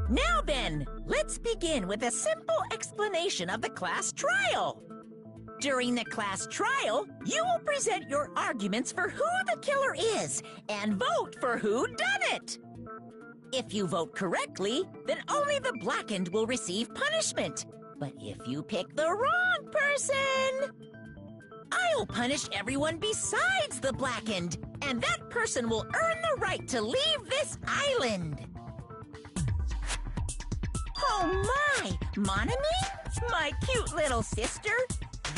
Now then, let's begin with a simple explanation of the class trial. During the class trial, you will present your arguments for who the killer is and vote for who done it. If you vote correctly, then only the blackened will receive punishment. But if you pick the wrong person, I'll punish everyone besides the blackened, and that person will earn the right to leave this island. Oh my, Monami? My cute little sister?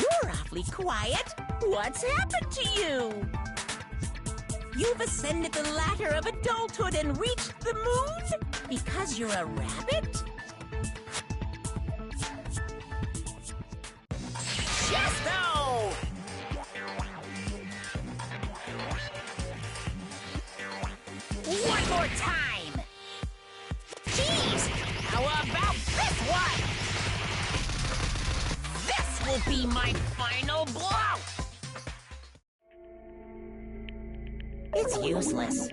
You're awfully quiet. What's happened to you? You've ascended the ladder of adulthood and reached the moon? Because you're a rabbit? Chesto! One more time! Jeez! How about this one? This will be my final blow! It's useless.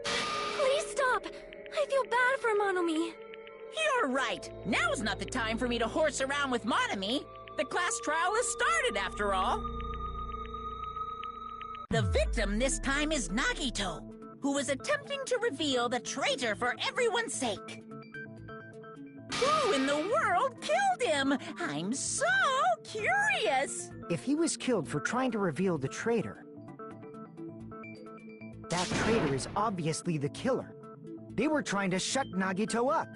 Please stop! I feel bad for Monomi. You're right. Now's not the time for me to horse around with Monomi. The class trial has started, after all. The victim this time is Nagito, who is attempting to reveal the traitor for everyone's sake. Who in the world killed him? I'm so curious. If he was killed for trying to reveal the traitor, that traitor is obviously the killer. They were trying to shut Nagito up.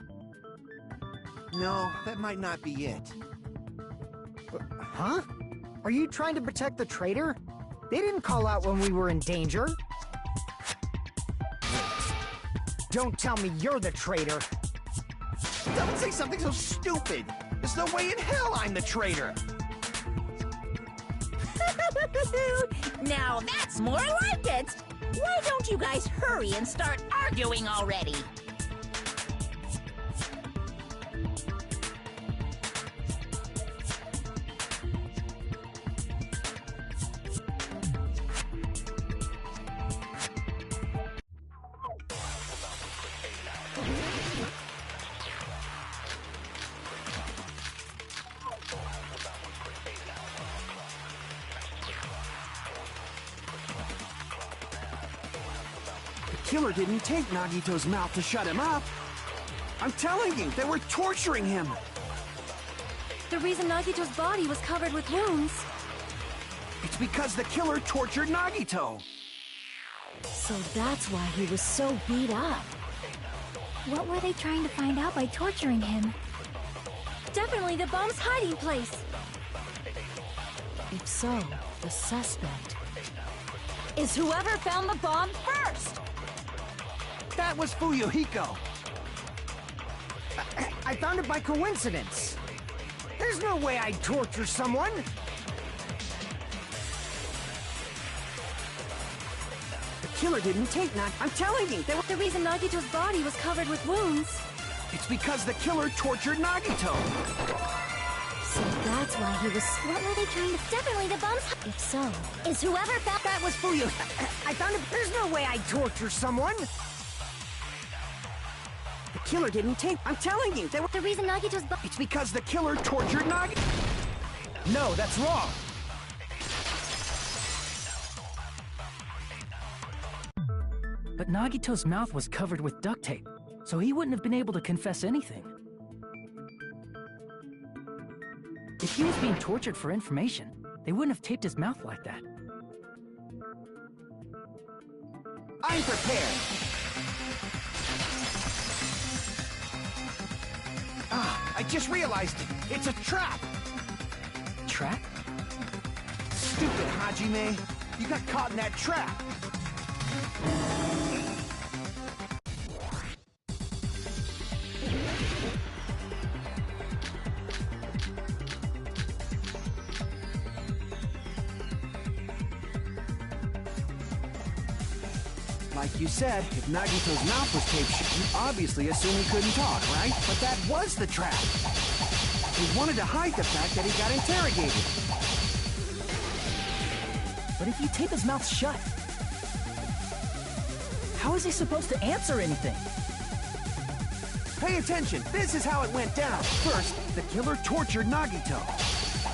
No, that might not be it. Huh? Are you trying to protect the traitor? They didn't call out when we were in danger. Don't tell me you're the traitor. Don't say something so stupid! There's no way in hell I'm the traitor! Now that's more like it! Why don't you guys hurry and start arguing already? The killer didn't take Nagito's mouth to shut him up. I'm telling you, they were torturing him. The reason Nagito's body was covered with wounds. It's because the killer tortured Nagito. So that's why he was so beat up. What were they trying to find out by torturing him? Definitely the bomb's hiding place. If so, the suspect is whoever found the bomb first! That was Fuyuhiko. I found it by coincidence. There's no way I'd torture someone. The killer didn't take I'm telling you, they were... The reason Nagito's body was covered with wounds. It's because the killer tortured Nagito. So that's why he was... What were they trying to... Definitely the bomb's... If so, is whoever found... That was Fuyu. I found it. There's no way I'd torture someone. The killer didn't take... I'm telling you, they were... The reason Nagito's... It's because the killer tortured Nagito. No, that's wrong. But Nagito's mouth was covered with duct tape, so he wouldn't have been able to confess anything. If he was being tortured for information, they wouldn't have taped his mouth like that. I'm prepared. I just realized it. It's a trap. Trap? Stupid Hajime. You got caught in that trap. Like you said, if Nagito's mouth was taped shut, you obviously assume he couldn't talk, right? But that was the trap. He wanted to hide the fact that he got interrogated. But if you tape his mouth shut, how is he supposed to answer anything? Pay attention, this is how it went down. First, the killer tortured Nagito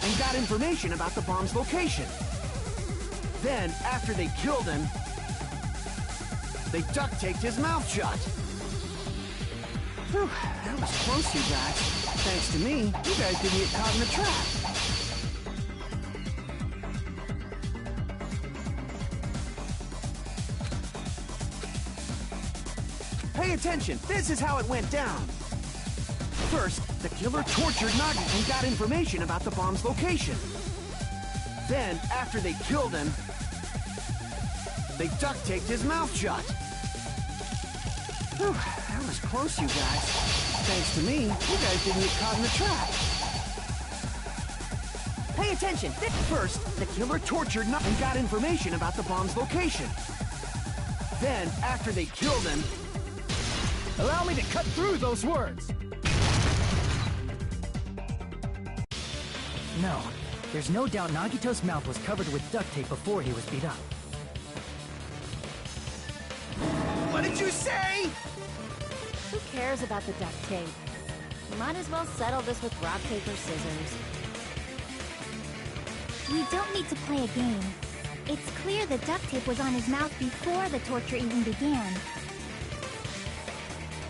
and got information about the bomb's location. Then, after they killed him, they duct-taped his mouth shut. Whew, that was close, you guys. Thanks to me, you guys didn't get caught in the trap. Pay attention, this is how it went down. First, the killer tortured Nagito and got information about the bomb's location. Then, after they killed him, they duct-taped his mouth shut. Whew, that was close, you guys. Thanks to me, you guys didn't get caught in the trap. Pay attention! First, the killer tortured Nagito and got information about the bomb's location. Then, after they killed him... Allow me to cut through those words! No, there's no doubt Nagito's mouth was covered with duct tape before he was beat up. What did you say? Who cares about the duct tape? Might as well settle this with rock, paper, scissors. We don't need to play a game. It's clear the duct tape was on his mouth before the torture even began.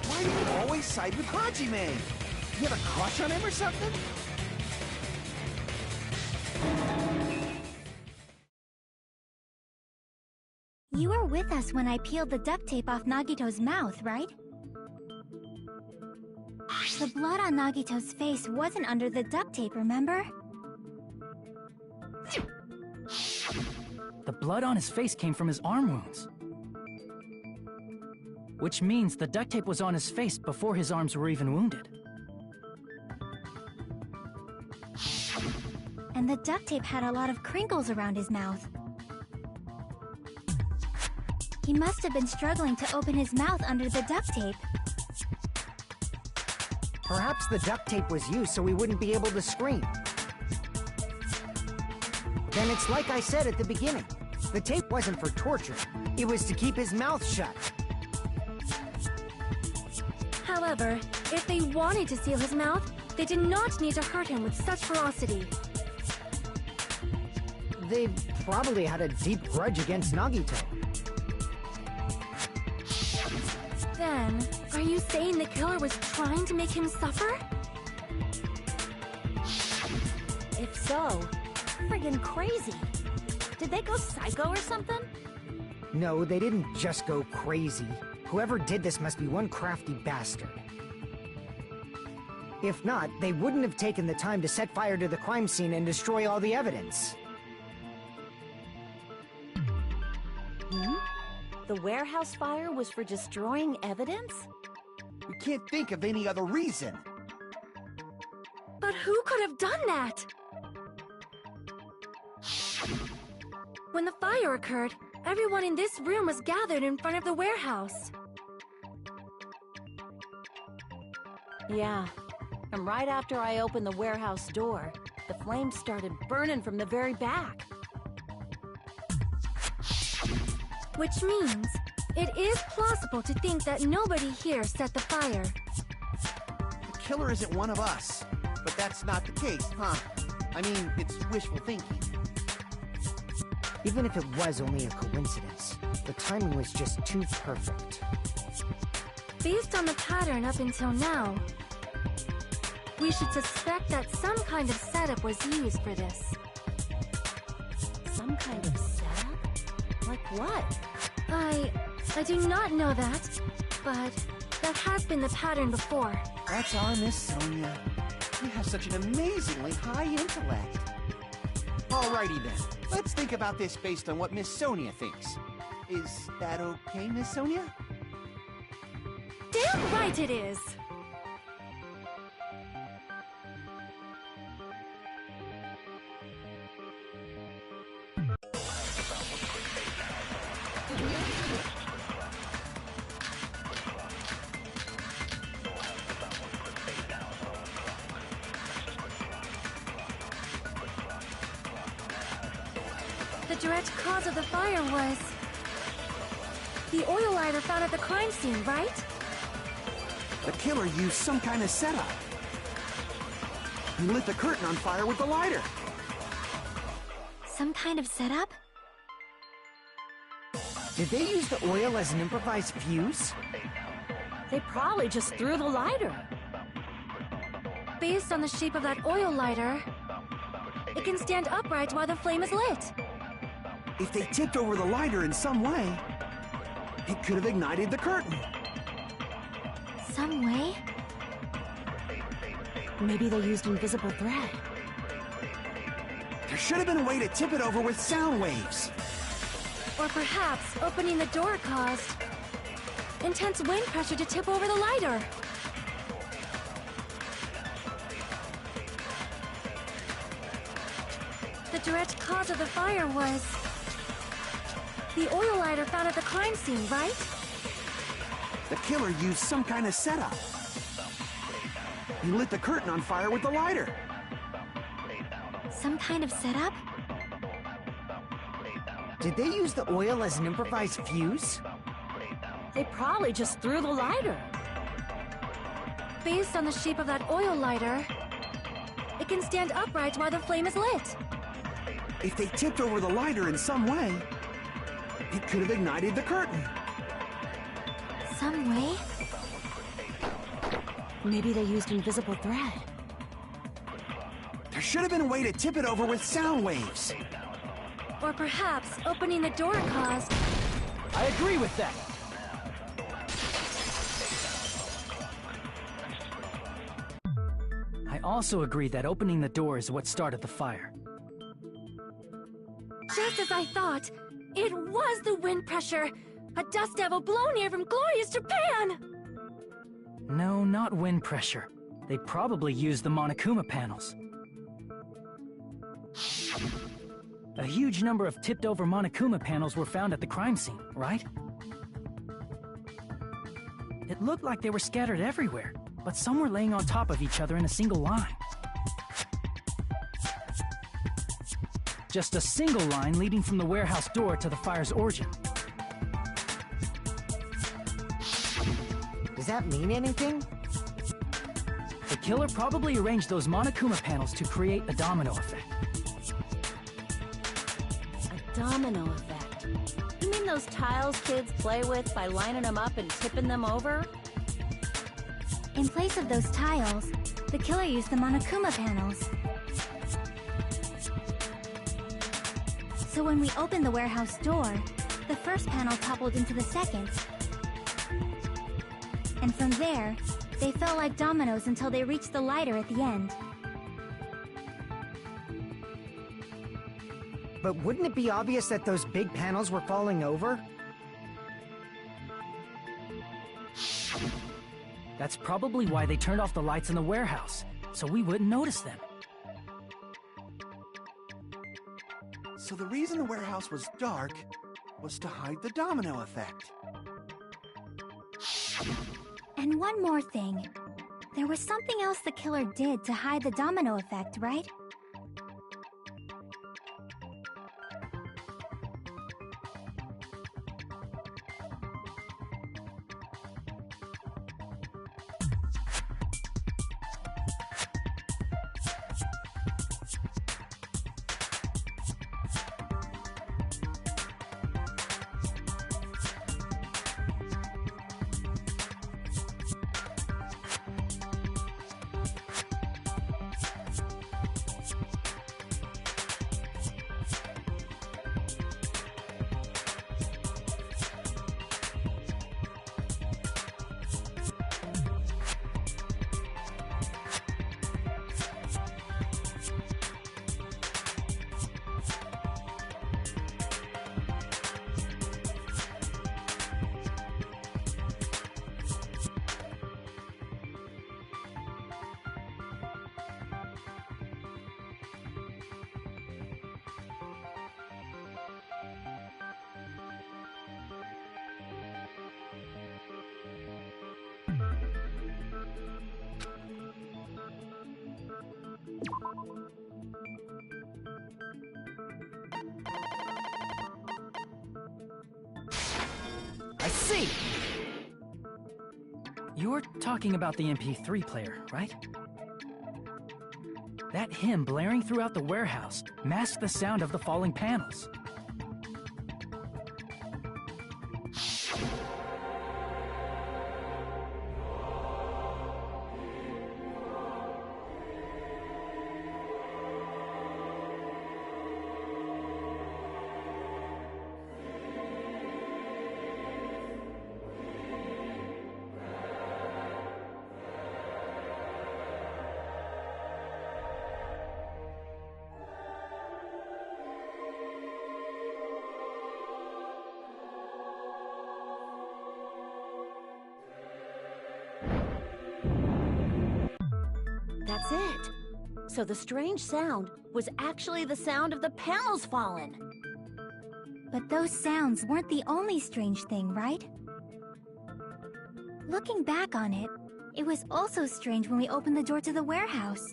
Why do you always side with Hajime? You have a crush on him or something? You were with us when I peeled the duct tape off Nagito's mouth, right? The blood on Nagito's face wasn't under the duct tape, remember? The blood on his face came from his arm wounds. Which means the duct tape was on his face before his arms were even wounded. And the duct tape had a lot of crinkles around his mouth. He must have been struggling to open his mouth under the duct tape. Perhaps the duct tape was used so he wouldn't be able to scream. Then it's like I said at the beginning. The tape wasn't for torture. It was to keep his mouth shut. However, if they wanted to seal his mouth, they did not need to hurt him with such ferocity. They probably had a deep grudge against Nagito. Then, are you saying the killer was trying to make him suffer? If so, friggin' crazy. Did they go psycho or something? No, they didn't just go crazy. Whoever did this must be one crafty bastard. If not, they wouldn't have taken the time to set fire to the crime scene and destroy all the evidence. The warehouse fire was for destroying evidence? We can't think of any other reason. But who could have done that? When the fire occurred, everyone in this room was gathered in front of the warehouse. Yeah. And right after I opened the warehouse door, the flames started burning from the very back. Which means, it is plausible to think that nobody here set the fire. The killer isn't one of us. But that's not the case, huh? I mean, it's wishful thinking. Even if it was only a coincidence, the timing was just too perfect. Based on the pattern up until now, we should suspect that some kind of setup was used for this. Some kind of setup? Like what? I do not know that, but that has been the pattern before. That's our Miss Sonia. You have such an amazingly high intellect. Alrighty then, let's think about this based on what Miss Sonia thinks. Is that okay, Miss Sonia? Damn right it is! The direct cause of the fire was the oil lighter found at the crime scene, right? The killer used some kind of setup. He lit the curtain on fire with the lighter. Some kind of setup? Did they use the oil as an improvised fuse? They probably just threw the lighter. Based on the shape of that oil lighter, it can stand upright while the flame is lit. If they tipped over the lighter in some way, it could have ignited the curtain. Some way? Maybe they used invisible thread. There should have been a way to tip it over with sound waves. Or perhaps opening the door caused intense wind pressure to tip over the lighter. The direct cause of the fire was the oil lighter found at the crime scene, right? The killer used some kind of setup. He lit the curtain on fire with the lighter. Some kind of setup? Did they use the oil as an improvised fuse? They probably just threw the lighter. Based on the shape of that oil lighter, it can stand upright while the flame is lit. If they tipped over the lighter in some way, it could have ignited the curtain. Some way? Maybe they used invisible thread. There should have been a way to tip it over with sound waves. Or perhaps opening the door caused... I agree with that. I also agree that opening the door is what started the fire. Just as I thought, it was the wind pressure! A dust devil blown here from glorious Japan! No, not wind pressure. They probably used the Monokuma panels. A huge number of tipped-over Monokuma panels were found at the crime scene, right? It looked like they were scattered everywhere, but some were laying on top of each other in a single line. Just a single line leading from the warehouse door to the fire's origin. Does that mean anything? The killer probably arranged those Monokuma panels to create a domino effect. A domino effect? You mean those tiles kids play with by lining them up and tipping them over? In place of those tiles, the killer used the Monokuma panels. So when we opened the warehouse door, the first panel toppled into the second. And from there, they fell like dominoes until they reached the lighter at the end. But wouldn't it be obvious that those big panels were falling over? That's probably why they turned off the lights in the warehouse, so we wouldn't notice them. So the reason the warehouse was dark was to hide the domino effect. And one more thing. There was something else the killer did to hide the domino effect, right? I see! You're talking about the MP3 player, right? That hymn blaring throughout the warehouse masked the sound of the falling panels. That's it. So the strange sound was actually the sound of the panels falling. But those sounds weren't the only strange thing, right? Looking back on it, it was also strange when we opened the door to the warehouse.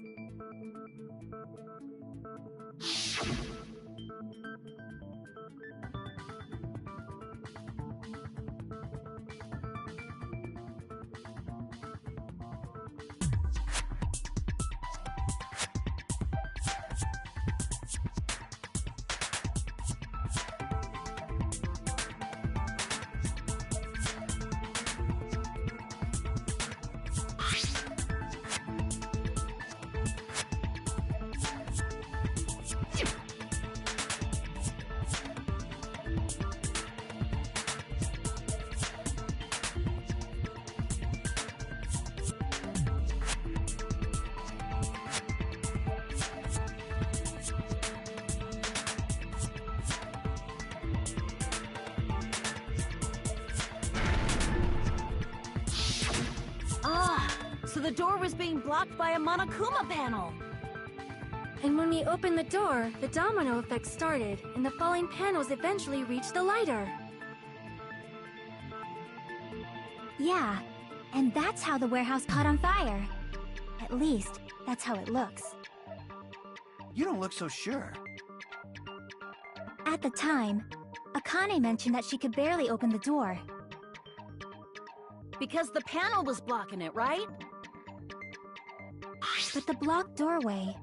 Ah, so the door was being blocked by a Monokuma panel. And when we opened the door, the domino effect started, and the falling panels eventually reached the lighter. Yeah, and that's how the warehouse caught on fire. At least, that's how it looks. You don't look so sure. At the time, Akane mentioned that she could barely open the door. Because the panel was blocking it, right? But the blocked doorway,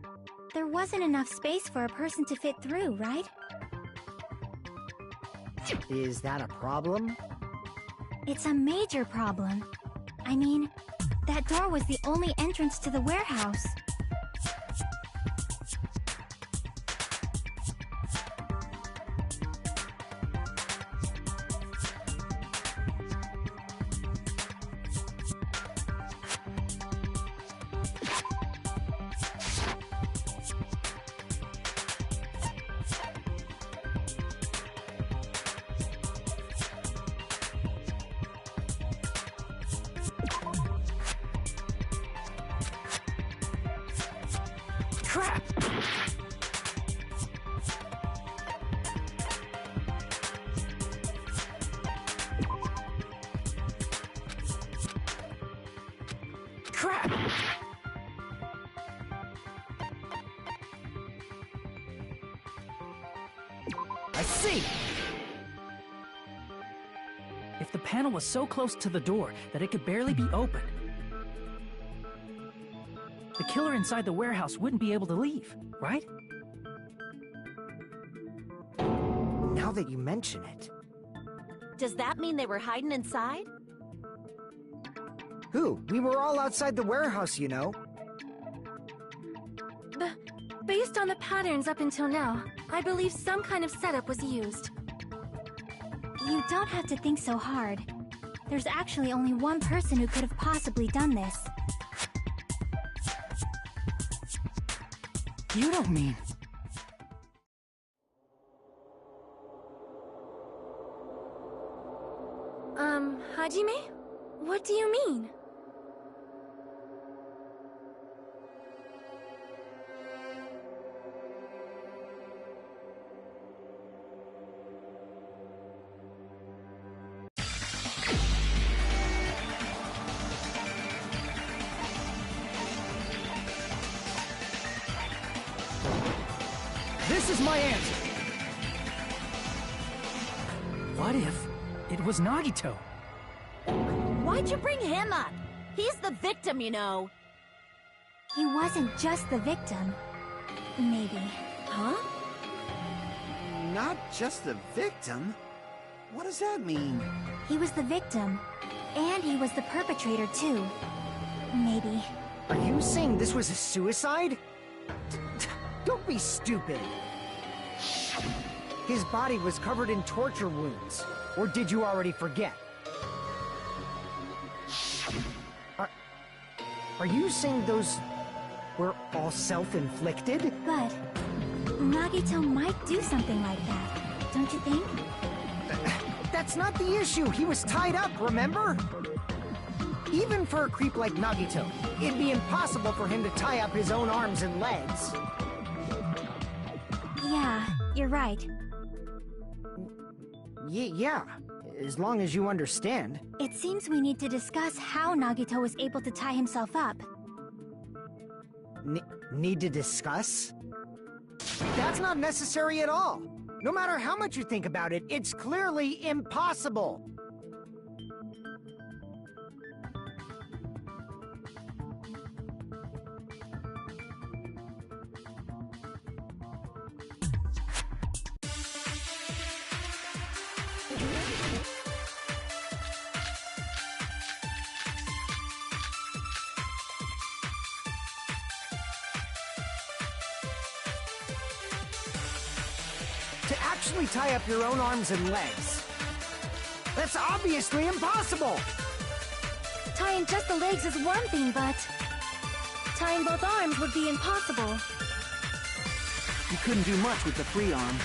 there wasn't enough space for a person to fit through, right? Is that a problem? It's a major problem. I mean, that door was the only entrance to the warehouse. Crap! Crap! I see! If the panel was so close to the door that it could barely be opened, the killer inside the warehouse wouldn't be able to leave, right? Now that you mention it. Does that mean they were hiding inside? Who? We were all outside the warehouse, you know. Based on the patterns up until now, I believe some kind of setup was used. You don't have to think so hard. There's actually only one person who could have possibly done this. You don't mean... Hajime? What do you mean? This is my answer! What if it was Nagito? Why'd you bring him up? He's the victim, you know. He wasn't just the victim. Maybe. Huh? Not just the victim? What does that mean? He was the victim. And he was the perpetrator, too. Maybe. Are you saying this was a suicide? Don't be stupid. His body was covered in torture wounds. Or did you already forget? Are you saying those were all self-inflicted? But Nagito might do something like that, don't you think? That's not the issue. He was tied up, remember? Even for a creep like Nagito, it'd be impossible for him to tie up his own arms and legs. Yeah, you're right. Yeah, as long as you understand. It seems we need to discuss how Nagito was able to tie himself up. Need to discuss? That's not necessary at all. No matter how much you think about it, it's clearly impossible. To actually tie up your own arms and legs. That's obviously impossible! Tying just the legs is one thing, but tying both arms would be impossible. You couldn't do much with the free arm.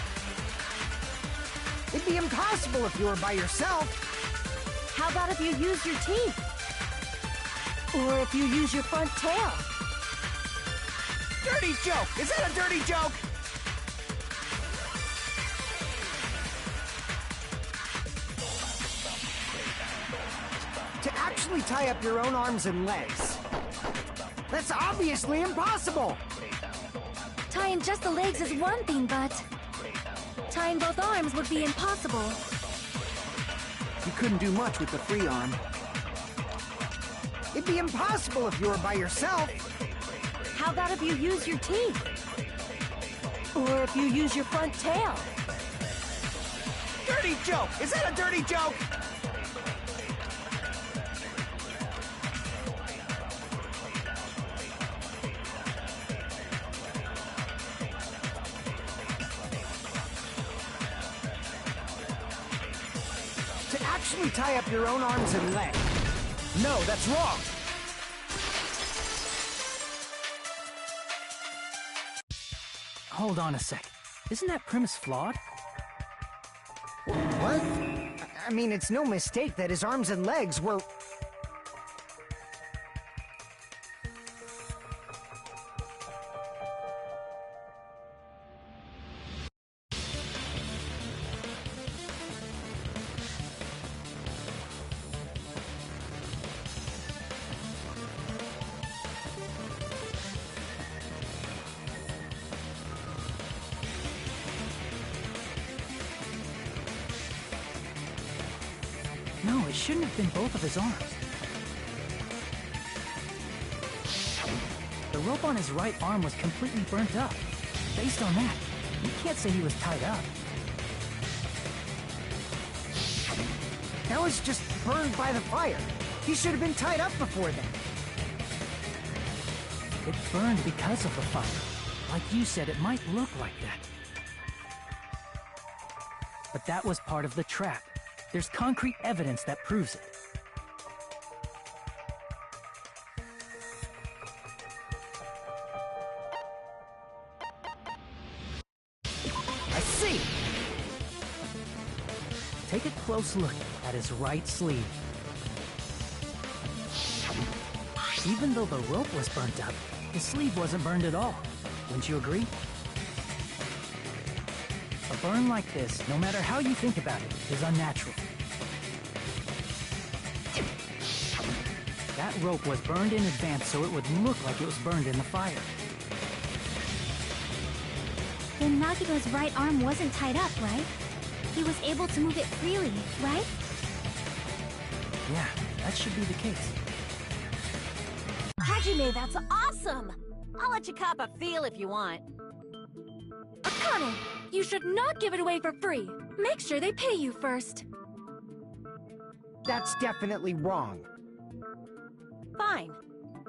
It'd be impossible if you were by yourself. How about if you used your teeth? Or if you use your front tail. Dirty joke! Is that a dirty joke? To actually tie up your own arms and legs. That's obviously impossible! Tying just the legs is one thing, but tying both arms would be impossible. You couldn't do much with the free arm. It'd be impossible if you were by yourself. How about if you use your teeth? Or if you use your front tail? Dirty joke! Is that a dirty joke? To actually tie up your own arms and legs. No, that's wrong! Hold on a sec. Isn't that premise flawed? What? I mean, it's no mistake that his arms and legs were... No, it shouldn't have been both of his arms. The rope on his right arm was completely burnt up. Based on that, you can't say he was tied up. That was just burned by the fire. He should have been tied up before then. It burned because of the fire. Like you said, it might look like that. But that was part of the trap. There's concrete evidence that proves it. I see! Take a close look at his right sleeve. Even though the rope was burnt up, his sleeve wasn't burned at all. Wouldn't you agree? A burn like this, no matter how you think about it, is unnatural. That rope was burned in advance so it would look like it was burned in the fire. Then Nagito's right arm wasn't tied up, right? He was able to move it freely, right? Yeah, that should be the case. Hajime, that's awesome! I'll let you cop a feel if you want. Akane, you should not give it away for free. Make sure they pay you first. That's definitely wrong. Fine.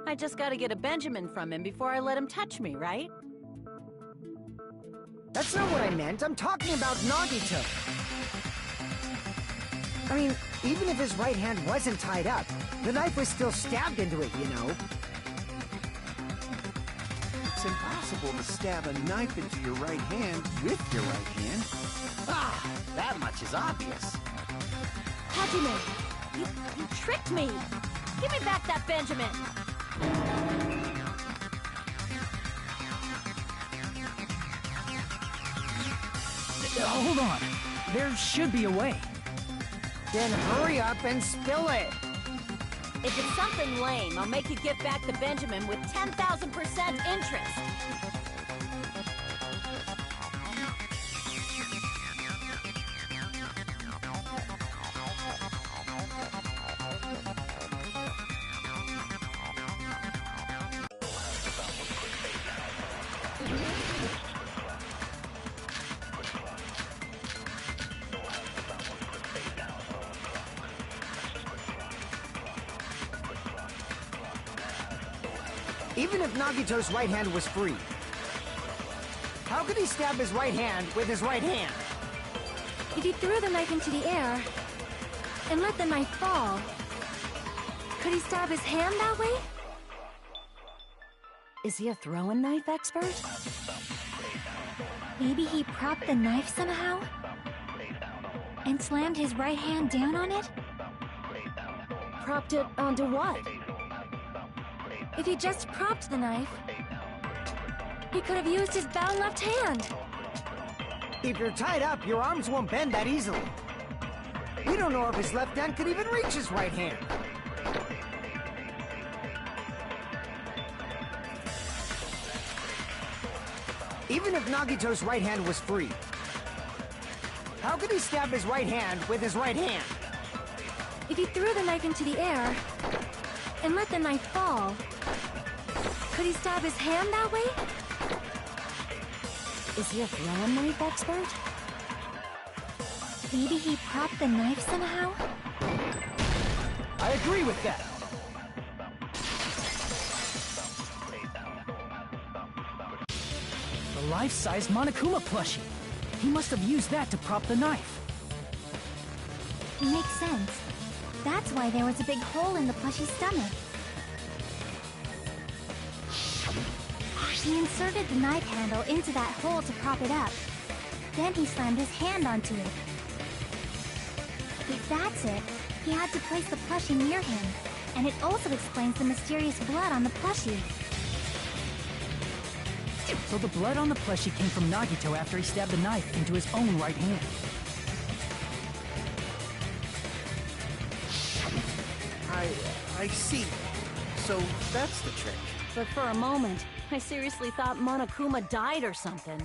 I just gotta get a Benjamin from him before I let him touch me, right? That's not what I meant. I'm talking about Nagito. I mean, even if his right hand wasn't tied up, the knife was still stabbed into it, you know? It's impossible to stab a knife into your right hand with your right hand. Ah, that much is obvious. Hajime, you tricked me! Give me back that Benjamin! Hold on. There should be a way. Then hurry up and spill it! If it's something lame, I'll make you give back the Benjamin with 10,000% interest! Even if Nagito's right hand was free, how could he stab his right hand with his right hand? If he threw the knife into the air and let the knife fall, could he stab his hand that way? Is he a throwing knife expert? Maybe he propped the knife somehow and slammed his right hand down on it? Propped it onto what? If he just propped the knife, he could have used his bound left hand. If you're tied up, your arms won't bend that easily. We don't know if his left hand could even reach his right hand. Even if Nagito's right hand was free, how could he stab his right hand with his right hand? If he threw the knife into the air and let the knife fall, could he stab his hand that way? Is he a throw knife expert? Maybe he propped the knife somehow? I agree with that. The life-size Monokuma plushie. He must have used that to prop the knife. Makes sense. That's why there was a big hole in the plushie's stomach. He inserted the knife handle into that hole to prop it up. Then he slammed his hand onto it. If that's it, he had to place the plushie near him. And it also explains the mysterious blood on the plushie. So the blood on the plushie came from Nagito after he stabbed the knife into his own right hand. I see. So that's the trick. But for a moment, I seriously thought Monokuma died or something.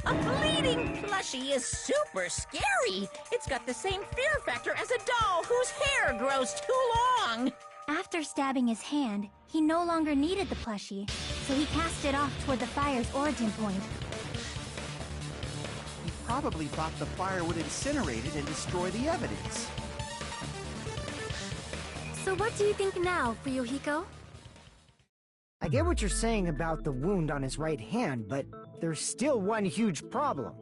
A bleeding plushie is super scary. It's got the same fear factor as a doll whose hair grows too long. After stabbing his hand, he no longer needed the plushie, so he cast it off toward the fire's origin point. He probably thought the fire would incinerate it and destroy the evidence. So what do you think now, Fuyuhiko? I get what you're saying about the wound on his right hand, but there's still one huge problem.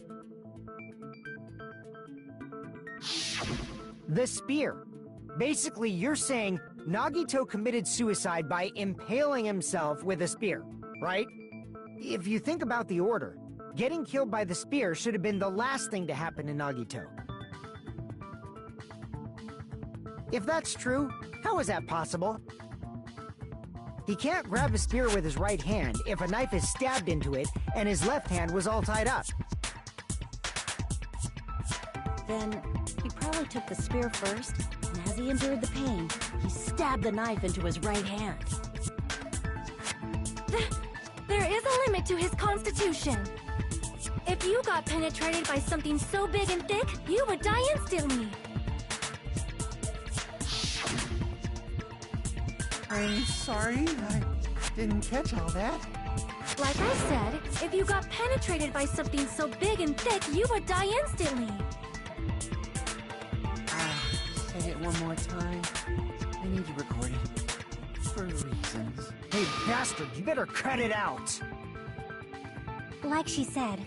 The spear. Basically, you're saying Nagito committed suicide by impaling himself with a spear, right? If you think about the order, getting killed by the spear should have been the last thing to happen to Nagito. If that's true, how is that possible? He can't grab a spear with his right hand if a knife is stabbed into it and his left hand was all tied up. Then, he probably took the spear first, and as he endured the pain, he stabbed the knife into his right hand. There is a limit to his constitution. If you got penetrated by something so big and thick, you would die instantly. I'm sorry, I didn't catch all that. Like I said, if you got penetrated by something so big and thick, you would die instantly. Say it one more time. I need to record it. For reasons. Hey, bastard, you better cut it out! Like she said,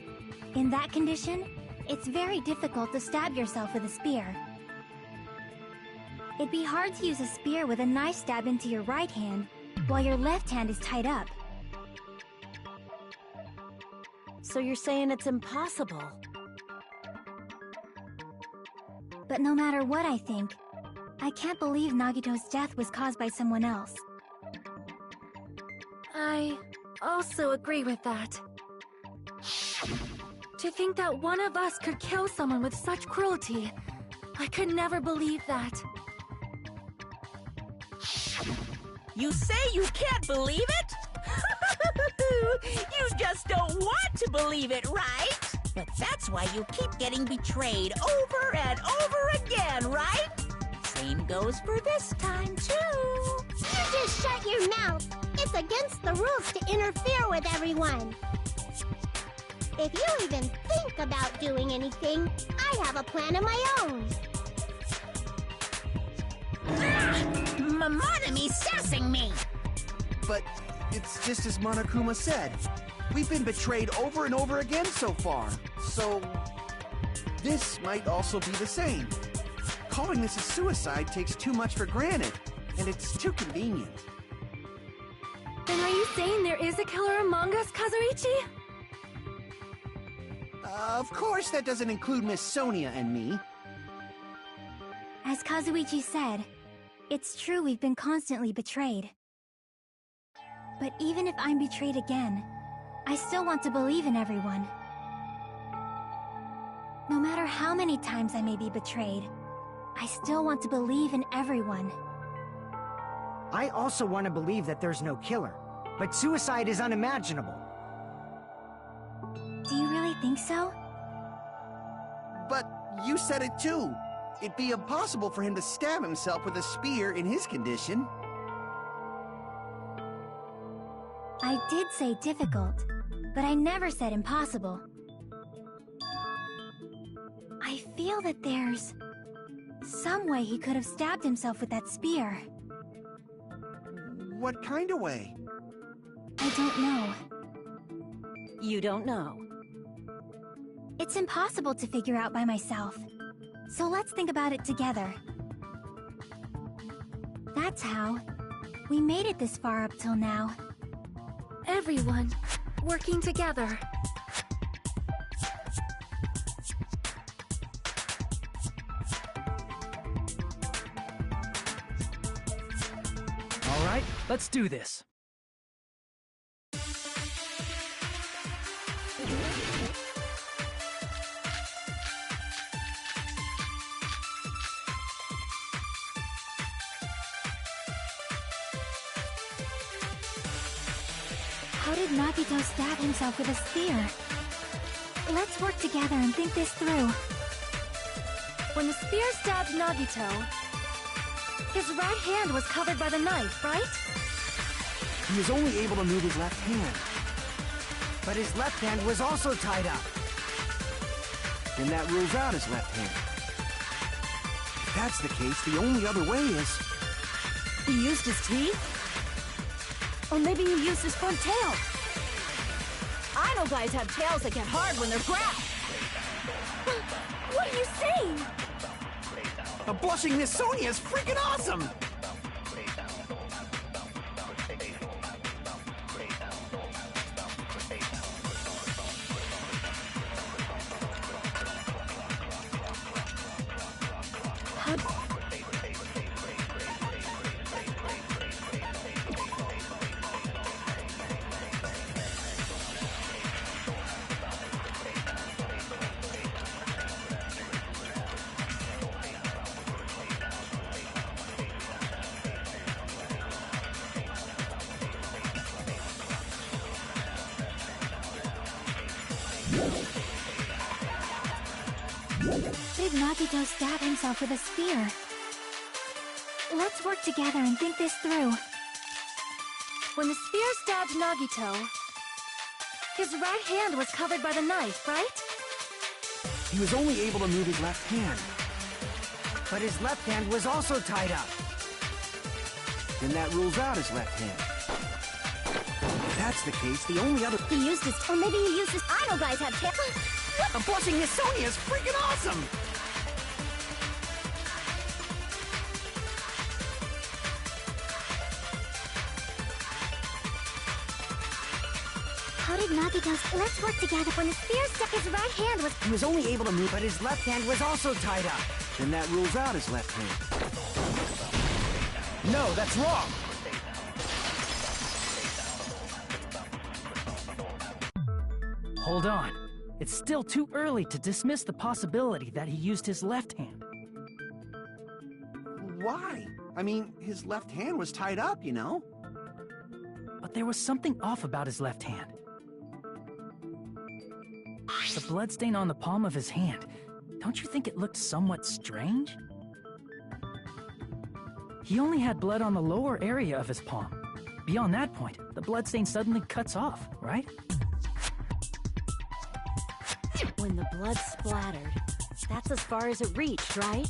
in that condition, it's very difficult to stab yourself with a spear. It'd be hard to use a spear with a knife stab into your right hand while your left hand is tied up. So you're saying it's impossible? But no matter what I think, I can't believe Nagito's death was caused by someone else. I also agree with that. To think that one of us could kill someone with such cruelty, I could never believe that. You say you can't believe it? You just don't want to believe it, right? But that's why you keep getting betrayed over and over again, right? Same goes for this time, too. You just shut your mouth. It's against the rules to interfere with everyone. If you even think about doing anything, I have a plan of my own. Monome's sassing me! But it's just as Monokuma said. We've been betrayed over and over again so far. So this might also be the same. Calling this a suicide takes too much for granted, and it's too convenient. Then are you saying there is a killer among us, Kazuichi? Of course that doesn't include Miss Sonia and me. As Kazuichi said, it's true we've been constantly betrayed. But even if I'm betrayed again, I still want to believe in everyone. No matter how many times I may be betrayed, I still want to believe in everyone. I also want to believe that there's no killer, but suicide is unimaginable. Do you really think so? But you said it too. It'd be impossible for him to stab himself with a spear in his condition. I did say difficult, but I never said impossible. I feel that there's some way he could have stabbed himself with that spear. What kind of way? I don't know. You don't know. It's impossible to figure out by myself. So let's think about it together. That's how we made it this far up till now. Everyone working together. All right, let's do this. How did Nagito stab himself with a spear? Let's work together and think this through. When the spear stabbed Nagito, his right hand was covered by the knife, right? He was only able to move his left hand. But his left hand was also tied up. Then that rules out his left hand. If that's the case, the only other way is... He used his teeth? Or maybe he used his front tail. I know guys have tails that get hard when they're grabbed. What are you saying? A blushing Miss Sonia is freaking awesome! Did Nagito stab himself with a spear? Let's work together and think this through. When the spear stabbed Nagito, his right hand was covered by the knife, right? He was only able to move his left hand. But his left hand was also tied up. Then that rules out his left hand. If that's the case, the only other... He used his... Or maybe he used his... I know guys have tails. A blushing Miss Sonia is freaking awesome! How did Nagito's... Let's work together. When the spear stuck, his right hand was... He was only able to move, but his left hand was also tied up. Then that rules out his left hand. No, that's wrong! Hold on. It's still too early to dismiss the possibility that he used his left hand. Why? I mean, his left hand was tied up, you know? But there was something off about his left hand. The bloodstain on the palm of his hand. Don't you think it looked somewhat strange? He only had blood on the lower area of his palm. Beyond that point, the bloodstain suddenly cuts off, right? When the blood splattered, that's as far as it reached, right?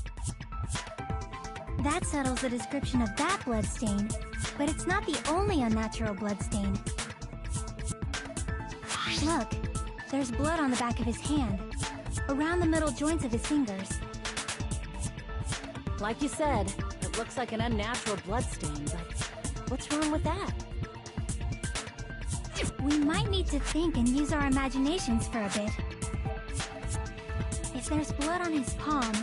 That settles the description of that bloodstain, but it's not the only unnatural bloodstain. Look, there's blood on the back of his hand, around the middle joints of his fingers. Like you said, it looks like an unnatural bloodstain, but what's wrong with that? We might need to think and use our imaginations for a bit. If there's blood on his palm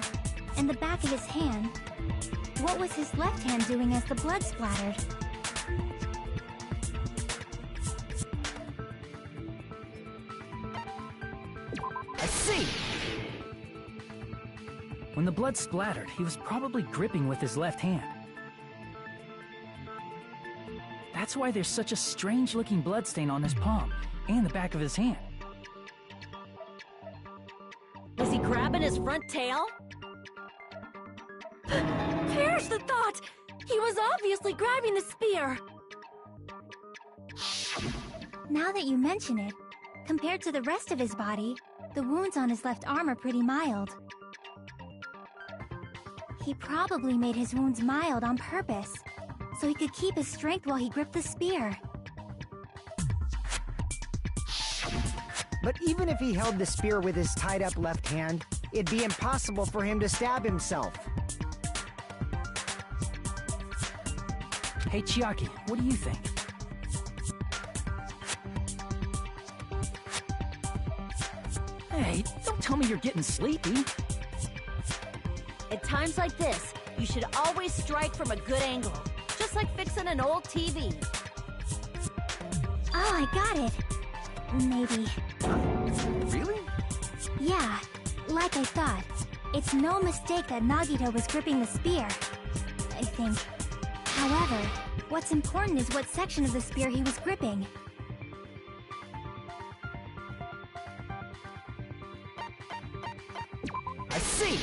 and the back of his hand, what was his left hand doing as the blood splattered? see! When the blood splattered, he was probably gripping with his left hand. That's why there's such a strange-looking bloodstain on his palm and the back of his hand. Was he grabbing his front tail? Perish the thought! He was obviously grabbing the spear! Now that you mention it, compared to the rest of his body, the wounds on his left arm are pretty mild. He probably made his wounds mild on purpose, so he could keep his strength while he gripped the spear. But even if he held the spear with his tied-up left hand, it'd be impossible for him to stab himself. Hey, Chiaki, what do you think? Hey, don't tell me you're getting sleepy. At times like this, you should always strike from a good angle, just like fixing an old TV. Oh, I got it. Maybe. Really? Yeah, like I thought. It's no mistake that Nagito was gripping the spear, I think. However, what's important is what section of the spear he was gripping. I see!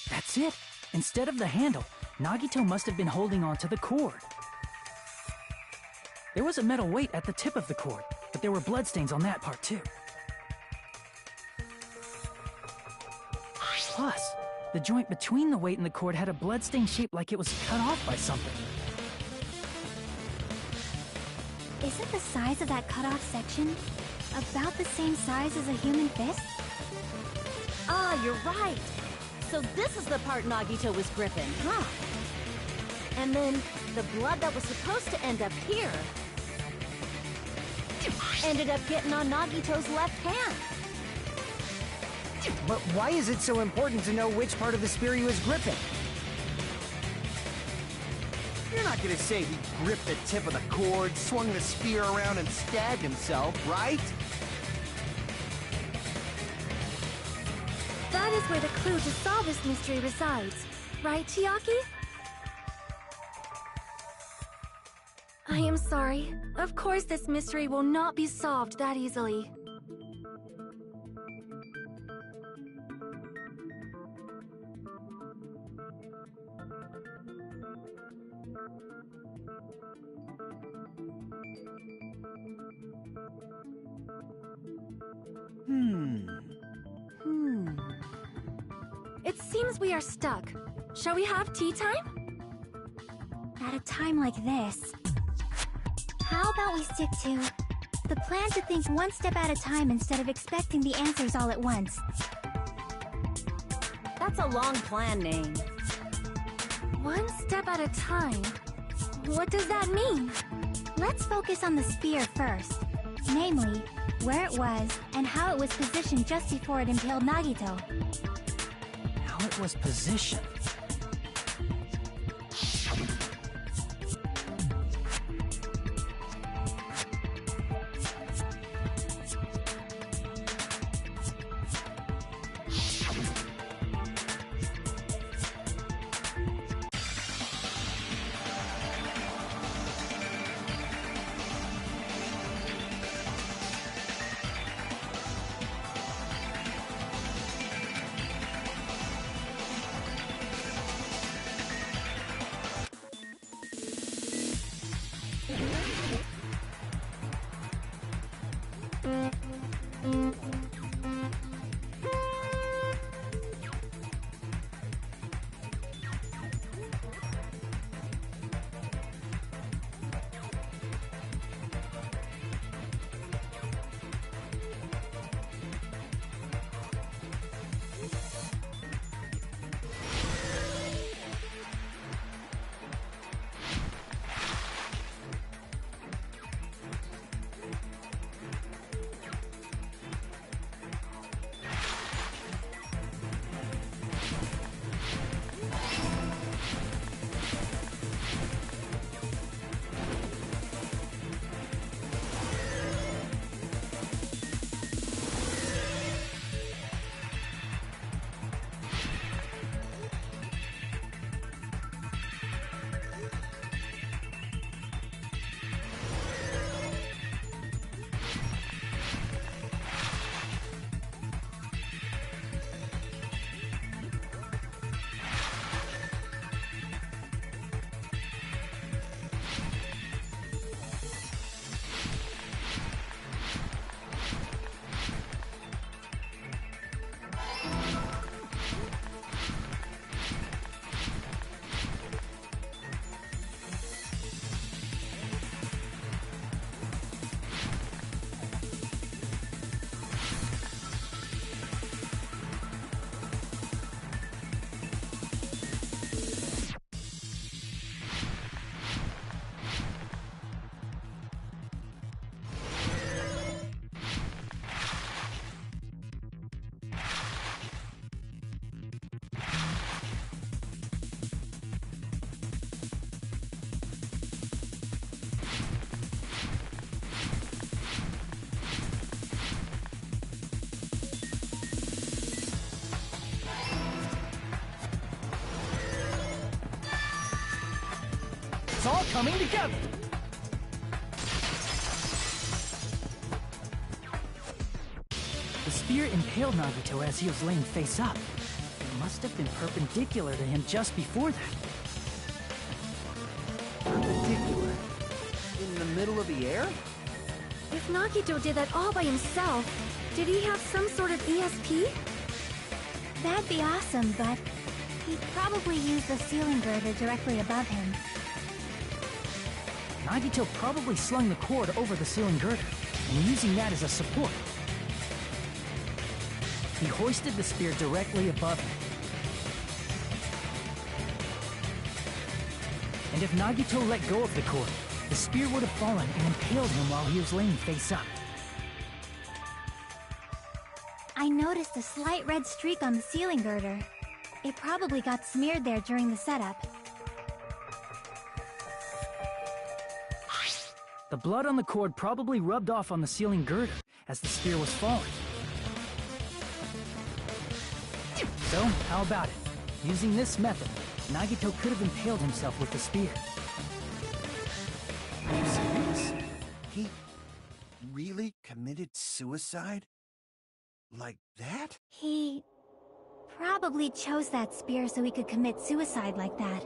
That's it. Instead of the handle, Nagito must have been holding onto the cord. There was a metal weight at the tip of the cord, but there were bloodstains on that part too. Plus, the joint between the weight and the cord had a bloodstain shaped like it was cut off by something. Isn't the size of that cut-off section about the same size as a human fist? Ah, you're right! So this is the part Nagito was gripping, huh? And then, the blood that was supposed to end up here ended up getting on Nagito's left hand. But why is it so important to know which part of the spear he was gripping? You're not gonna say he gripped the tip of the cord, swung the spear around, and stabbed himself, right? That is where the clue to solve this mystery resides. Right, Chiaki? I am sorry. Of course this mystery will not be solved that easily. It seems we are stuck. Shall we have tea time? At a time like this, how about we stick to the plan to think one step at a time instead of expecting the answers all at once? That's a long plan name. One step at a time? What does that mean? Let's focus on the spear first. Namely, where it was and how it was positioned just before it impaled Nagito. How it was positioned. all coming together! The spear impaled Nagito as he was laying face up. It must have been perpendicular to him just before that. Perpendicular? In the middle of the air? If Nagito did that all by himself, did he have some sort of ESP? That'd be awesome, but he'd probably use the ceiling girder directly above him. Nagito probably slung the cord over the ceiling girder, and using that as a support. He hoisted the spear directly above him. And if Nagito let go of the cord, the spear would have fallen and impaled him while he was laying face up. I noticed a slight red streak on the ceiling girder. It probably got smeared there during the setup. The blood on the cord probably rubbed off on the ceiling girder as the spear was falling. So, how about it? Using this method, Nagito could have impaled himself with the spear. Are you serious? He really committed suicide? Like that? He probably chose that spear so he could commit suicide like that.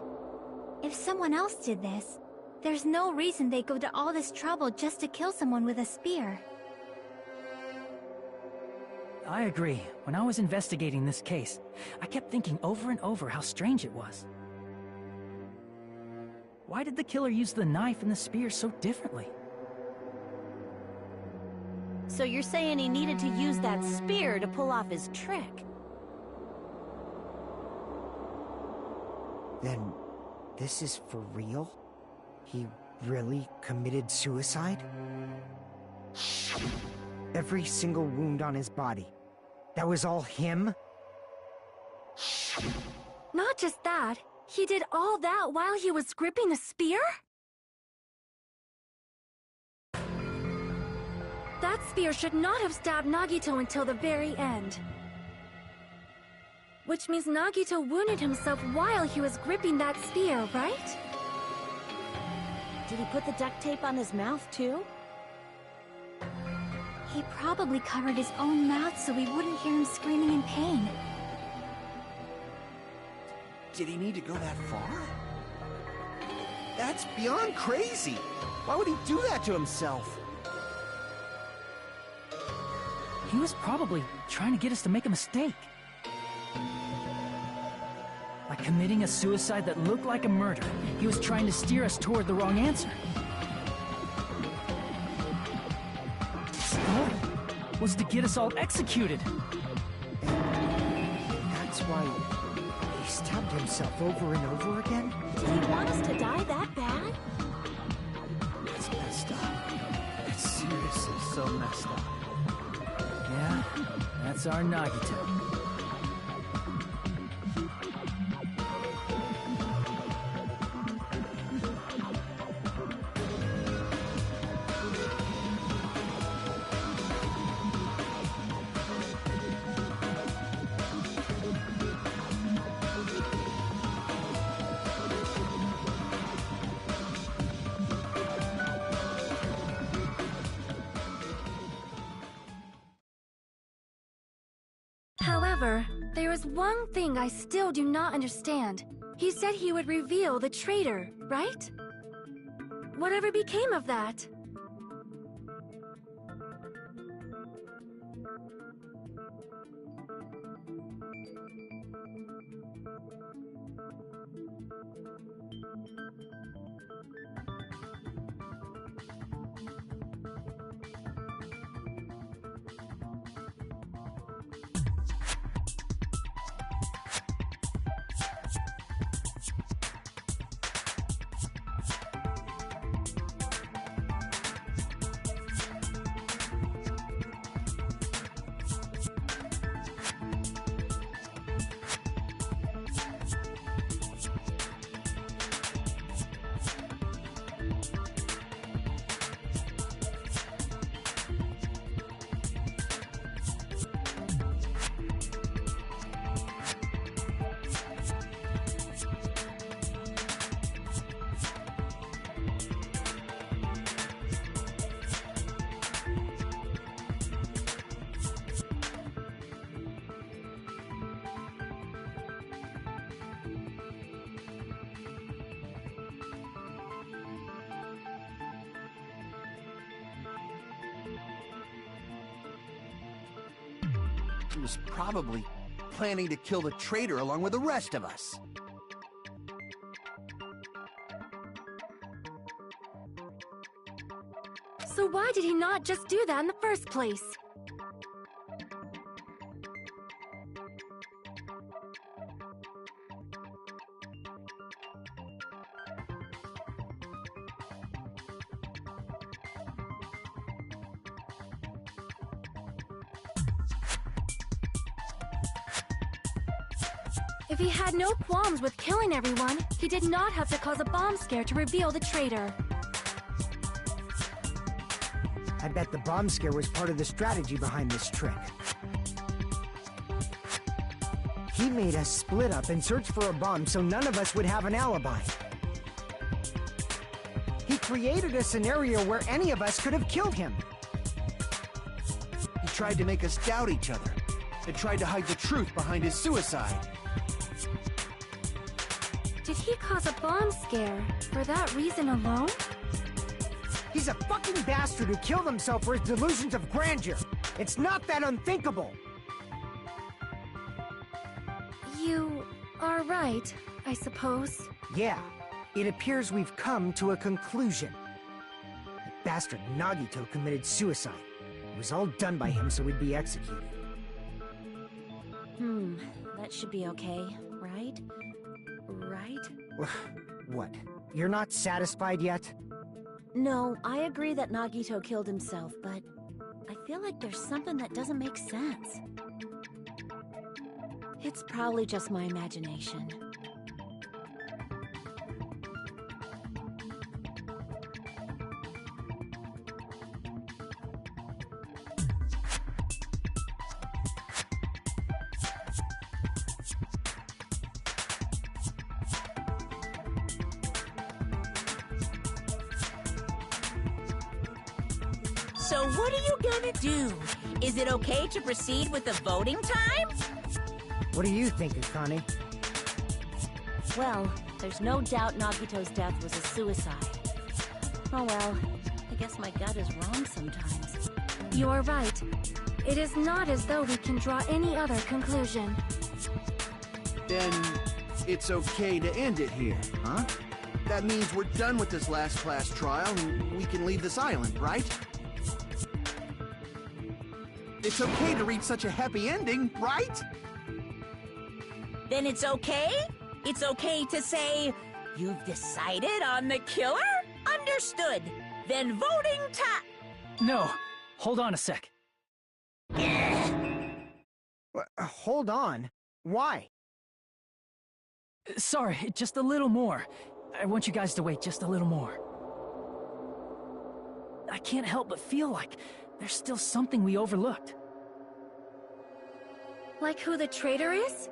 If someone else did this, there's no reason they'd go to all this trouble just to kill someone with a spear. I agree. When I was investigating this case, I kept thinking over and over how strange it was. Why did the killer use the knife and the spear so differently? So you're saying he needed to use that spear to pull off his trick? Then, this is for real? He really committed suicide? Every single wound on his body. That was all him? Not just that, he did all that while he was gripping the spear? That spear should not have stabbed Nagito until the very end. Which means Nagito wounded himself while he was gripping that spear, right? Did he put the duct tape on his mouth too? He probably covered his own mouth so we wouldn't hear him screaming in pain. Did he need to go that far? That's beyond crazy! Why would he do that to himself? He was probably trying to get us to make a mistake. By committing a suicide that looked like a murder, he was trying to steer us toward the wrong answer. His goal was to get us all executed. That's why he stabbed himself over and over again? Did he want us to die that bad? That's messed up. It's seriously so messed up. Yeah, that's our Nagito. However, there is one thing I still do not understand. He said he would reveal the traitor, right? Whatever became of that? He was probably planning to kill the traitor along with the rest of us. So why did he not just do that in the first place? If he had no qualms with killing everyone, he did not have to cause a bomb scare to reveal the traitor. I bet the bomb scare was part of the strategy behind this trick. He made us split up and search for a bomb so none of us would have an alibi. He created a scenario where any of us could have killed him. He tried to make us doubt each other and tried to hide the truth behind his suicide. Did he cause a bomb scare for that reason alone? He's a fucking bastard who killed himself for his delusions of grandeur. It's not that unthinkable. You are right, I suppose. Yeah, it appears we've come to a conclusion. The bastard Nagito committed suicide. It was all done by him so he'd be executed. That should be okay, right? Right? What? You're not satisfied yet? No, I agree that Nagito killed himself, but I feel like there's something that doesn't make sense. It's probably just my imagination. So what are you gonna do? Is it okay to proceed with the voting time? What do you think, Akane? Well, there's no doubt Nagito's death was a suicide. Oh well, I guess my gut is wrong sometimes. You are right. It is not as though we can draw any other conclusion. Then it's okay to end it here, huh? That means we're done with this last class trial and we can leave this island, right? It's okay to reach such a happy ending, right? Then it's okay? It's okay to say, you've decided on the killer? Understood. Then voting time. No, hold on a sec. Hold on. Why? Sorry, just a little more. I want you guys to wait just a little more. I can't help but feel like there's still something we overlooked. Like who the traitor is?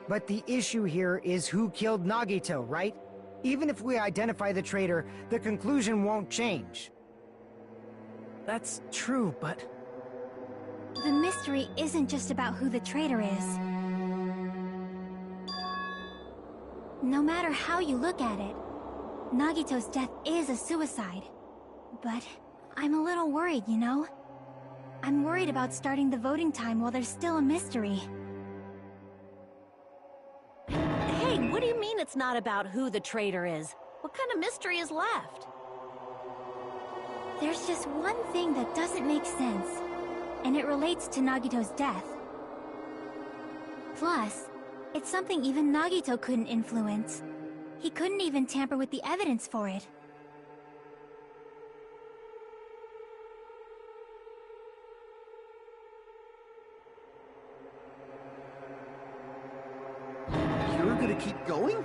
But the issue here is who killed Nagito, right? Even if we identify the traitor, the conclusion won't change. That's true, but... The mystery isn't just about who the traitor is. No matter how you look at it, Nagito's death is a suicide. But I'm a little worried, you know? I'm worried about starting the voting time while there's still a mystery. Hey, what do you mean it's not about who the traitor is? What kind of mystery is left? There's just one thing that doesn't make sense, and it relates to Nagito's death. Plus, it's something even Nagito couldn't influence. He couldn't even tamper with the evidence for it. You're gonna keep going?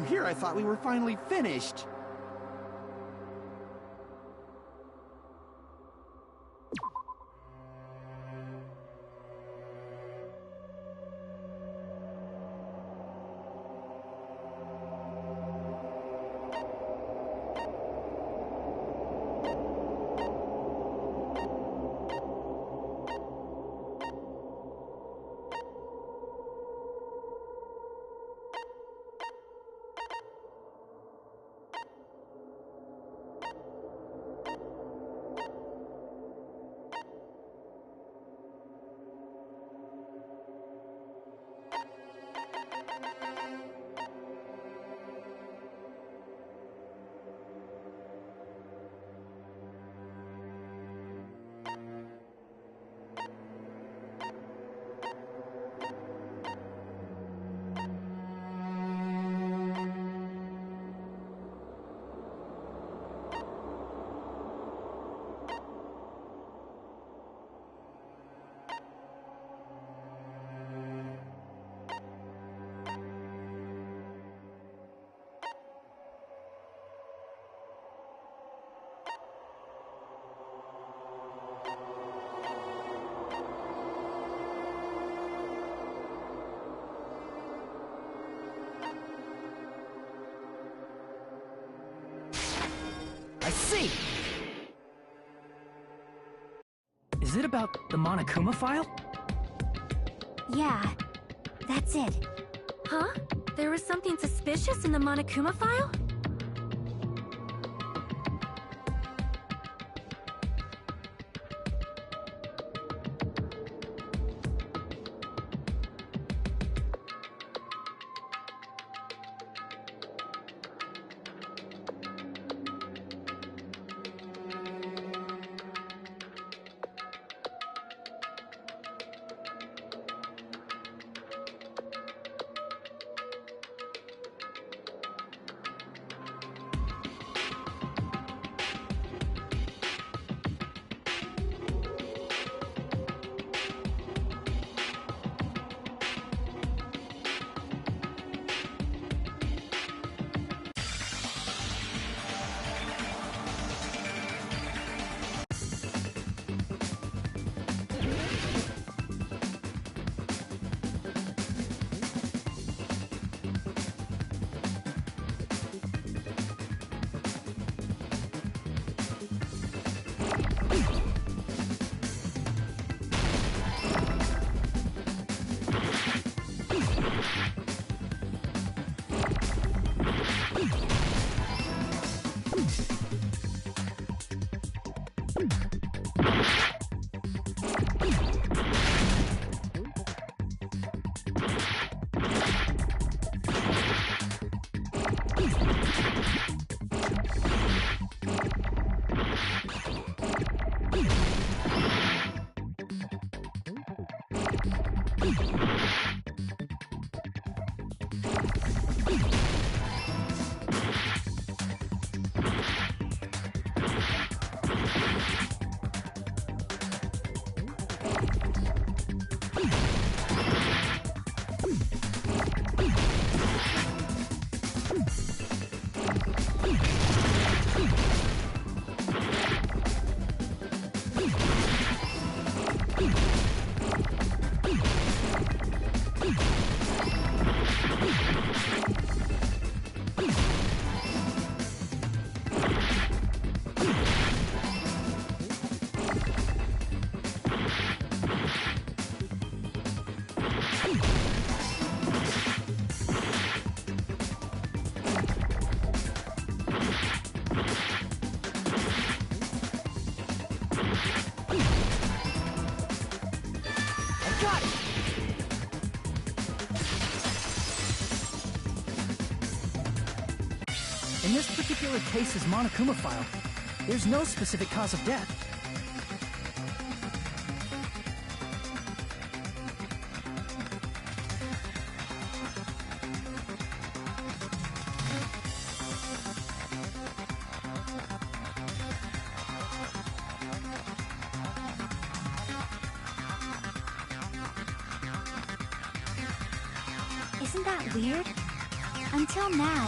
Here I thought we were finally finished. I see! Is it about the Monokuma file? Yeah, that's it. Huh? There was something suspicious in the Monokuma file? In this particular case's Monokuma file, there's no specific cause of death. Isn't that weird? Until now,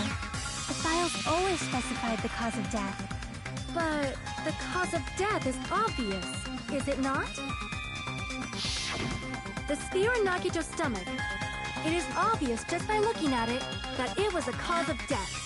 the files always specified the cause of death. But the cause of death is obvious, is it not? The spear in Nagito's stomach. It is obvious just by looking at it that it was a cause of death.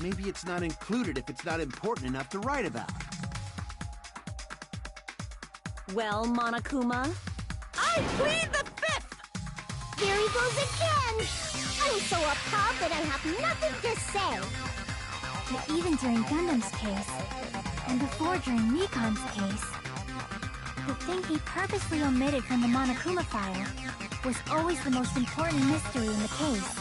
Maybe it's not included if it's not important enough to write about. Well, Monokuma? I plead the fifth! There he goes again! I'm so appalled that I have nothing to say. But even during Gundam's case, and before during Mikan's case, the thing he purposely omitted from the Monokuma file was always the most important mystery in the case.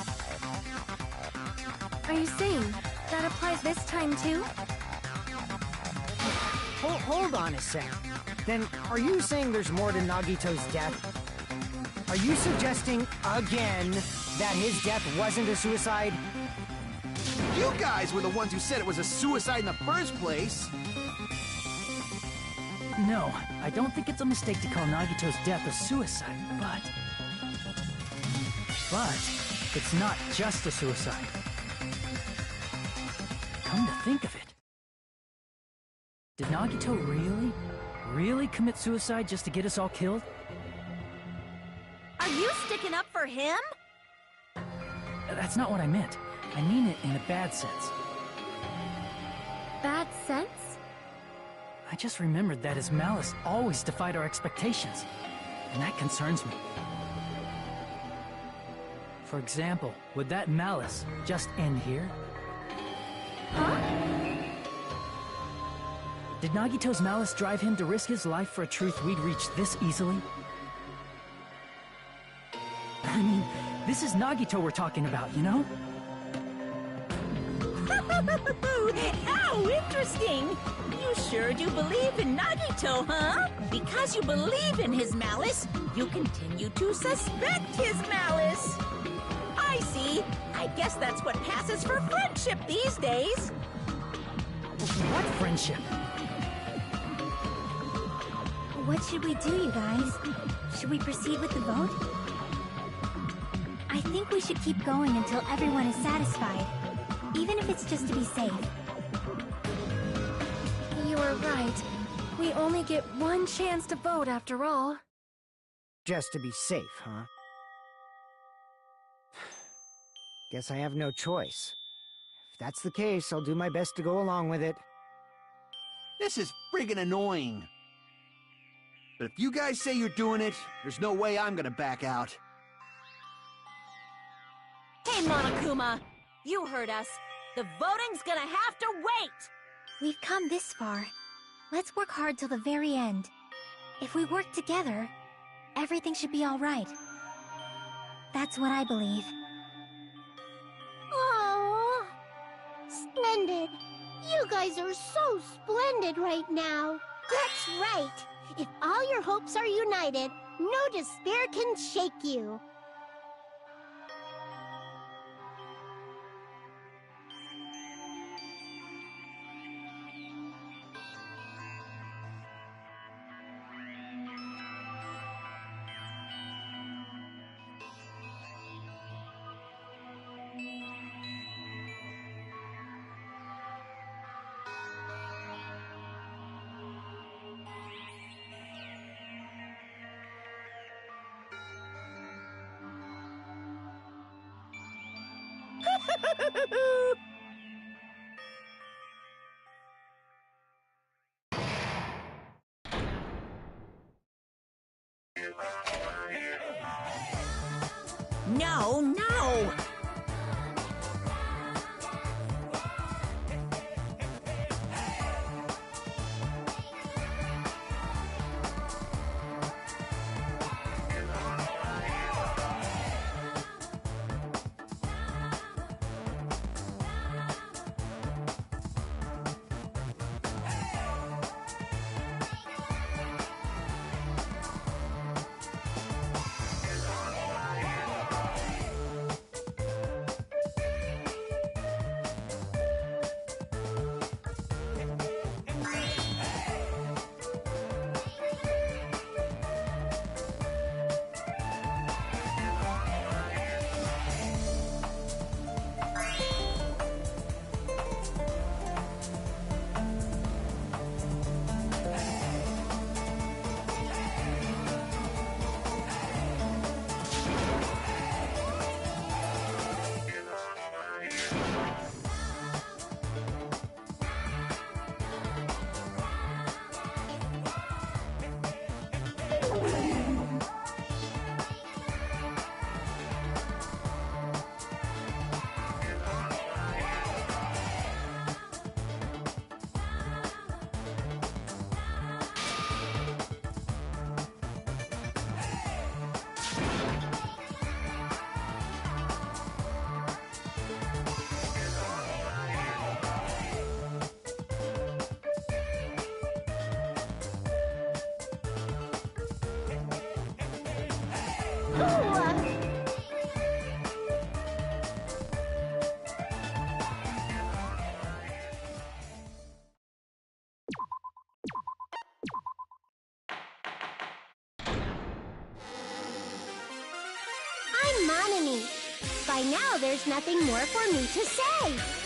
Are you saying that applies this time too? Hold on a sec. Then, are you saying there's more to Nagito's death? Are you suggesting, again, that his death wasn't a suicide? You guys were the ones who said it was a suicide in the first place. No, I don't think it's a mistake to call Nagito's death a suicide, but it's not just a suicide. Come to think of it, did Nagito really commit suicide just to get us all killed? Are you sticking up for him? That's not what I meant. I mean it in a bad sense. Bad sense? I just remembered that his malice always defied our expectations, and that concerns me. For example, would that malice just end here? Huh? Did Nagito's malice drive him to risk his life for a truth we'd reach this easily? I mean, this is Nagito we're talking about, you know? How interesting! You sure do believe in Nagito, huh? Because you believe in his malice, you continue to suspect his malice. I see. I guess that's what passes for friendship these days. What friendship? What should we do, you guys? Should we proceed with the vote? I think we should keep going until everyone is satisfied, even if it's just to be safe. You are right. We only get one chance to vote after all. Just to be safe, huh? Guess I have no choice. If that's the case, I'll do my best to go along with it. This is friggin' annoying. But if you guys say you're doing it, there's no way I'm gonna back out. Hey, Monokuma! You heard us. The voting's gonna have to wait! We've come this far. Let's work hard till the very end. If we work together, everything should be all right. That's what I believe. Aww. Splendid. You guys are so splendid right now. That's right. If all your hopes are united, no despair can shake you. No, no! By now, there's nothing more for me to say.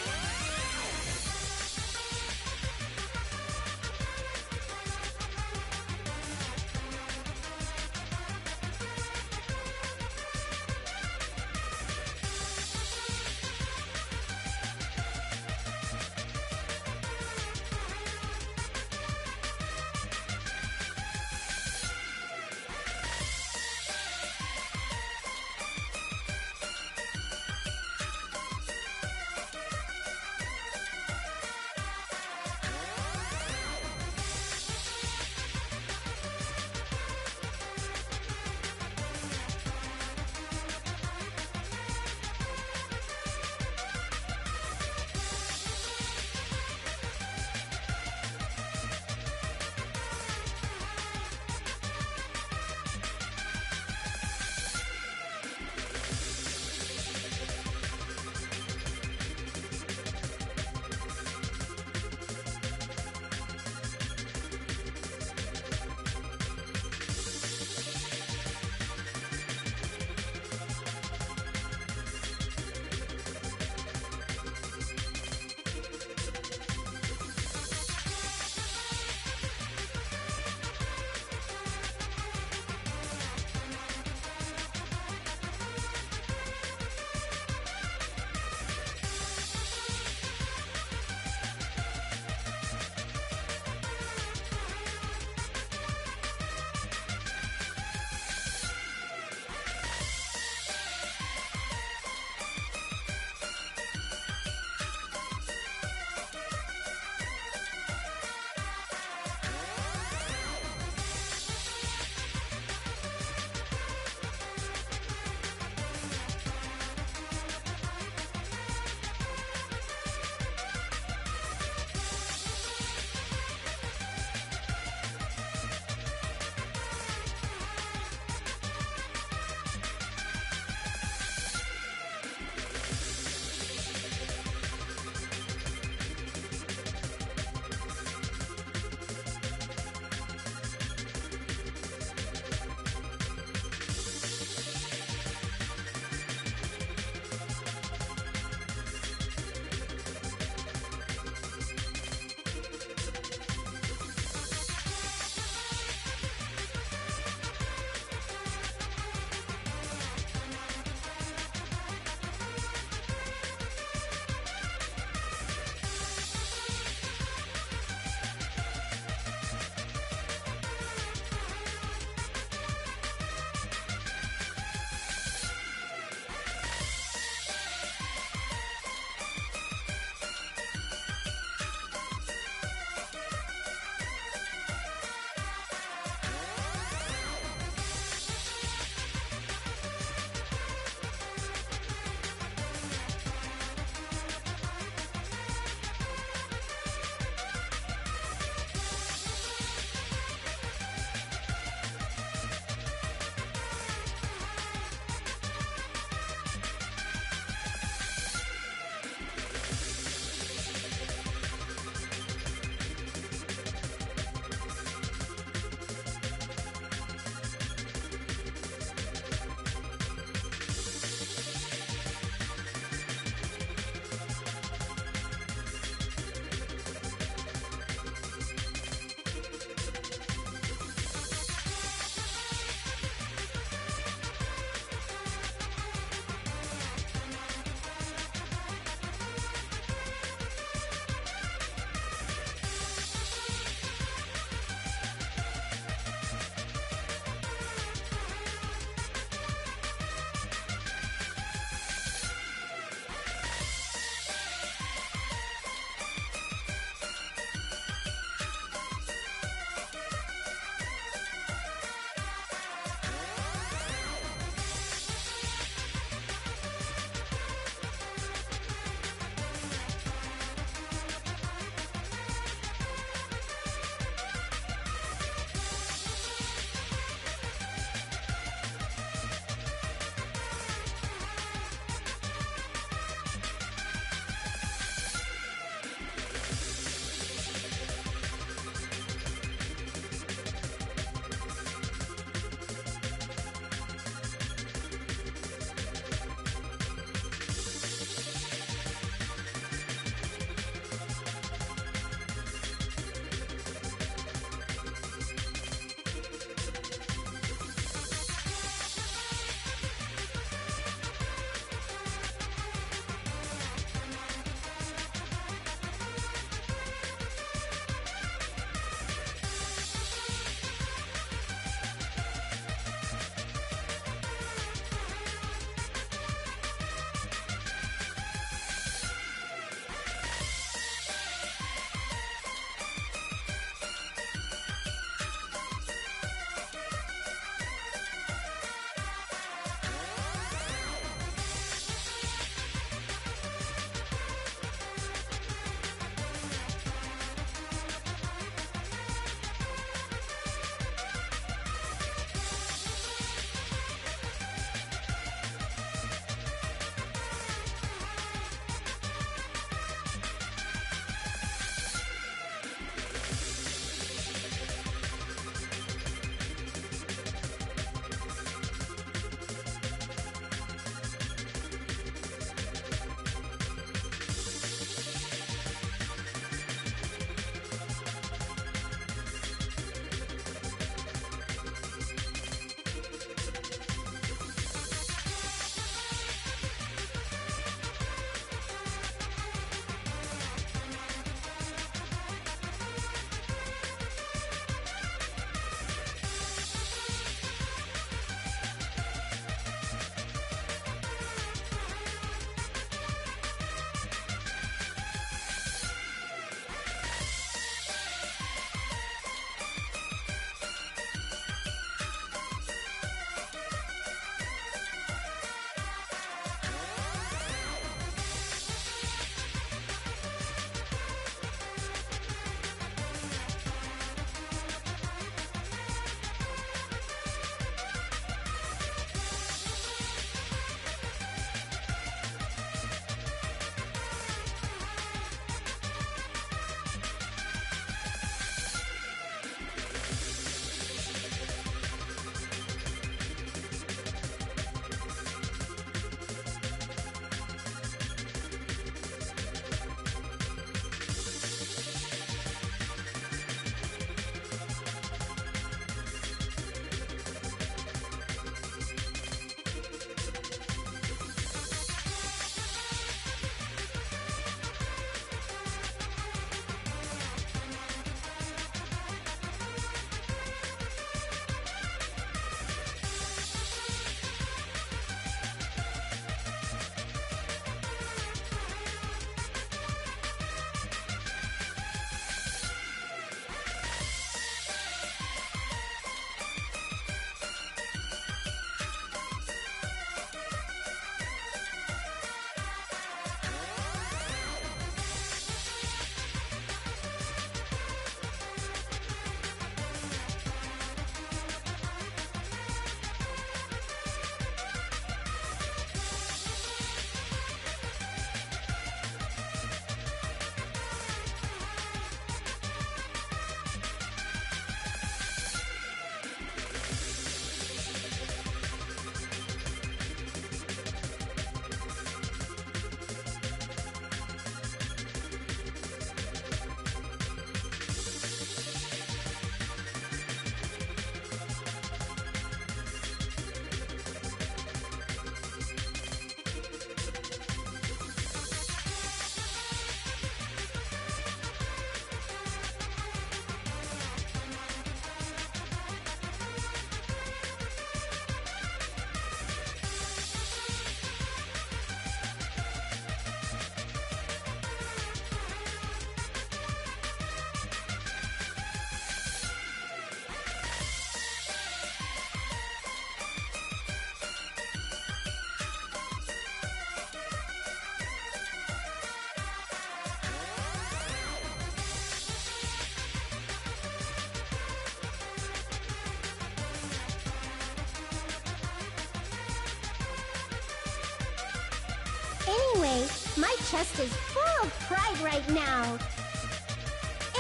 chest is full of pride right now.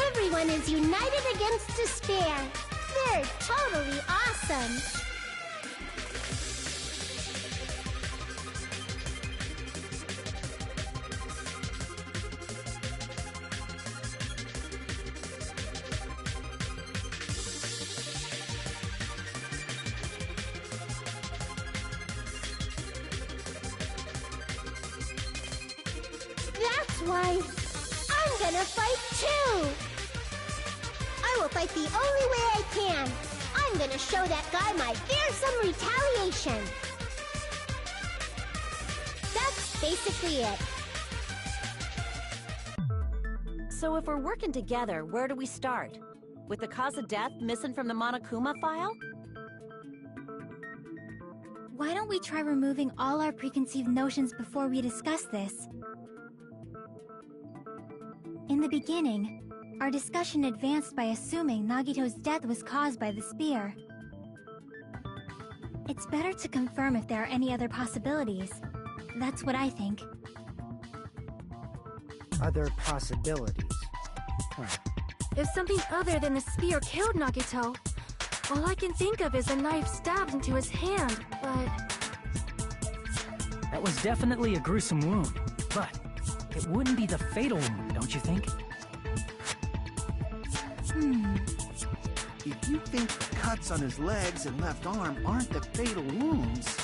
Everyone is united against despair. They're totally awesome. That's why I'm gonna fight too! I will fight the only way I can. I'm gonna show that guy my fearsome retaliation. That's basically it. So if we're working together, where do we start? With the cause of death missing from the Monokuma file? Why don't we try removing all our preconceived notions before we discuss this? In the beginning, our discussion advanced by assuming Nagito's death was caused by the spear. It's better to confirm if there are any other possibilities. That's what I think. Other possibilities. Huh. If something other than the spear killed Nagito, all I can think of is a knife stabbed into his hand, but... That was definitely a gruesome wound, but it wouldn't be the fatal wound, don't you think? If you think the cuts on his legs and left arm aren't the fatal wounds...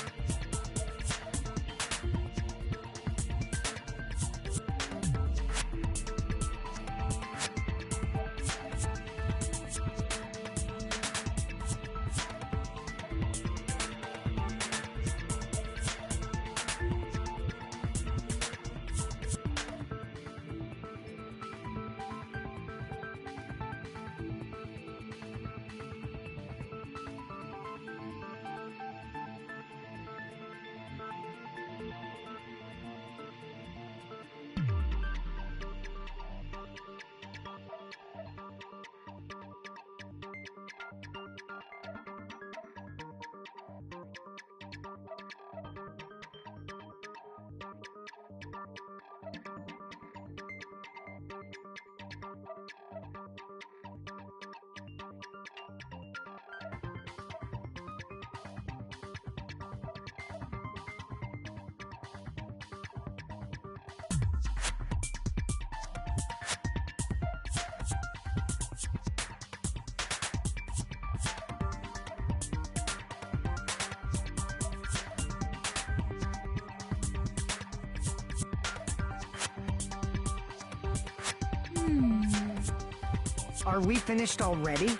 Are we finished already?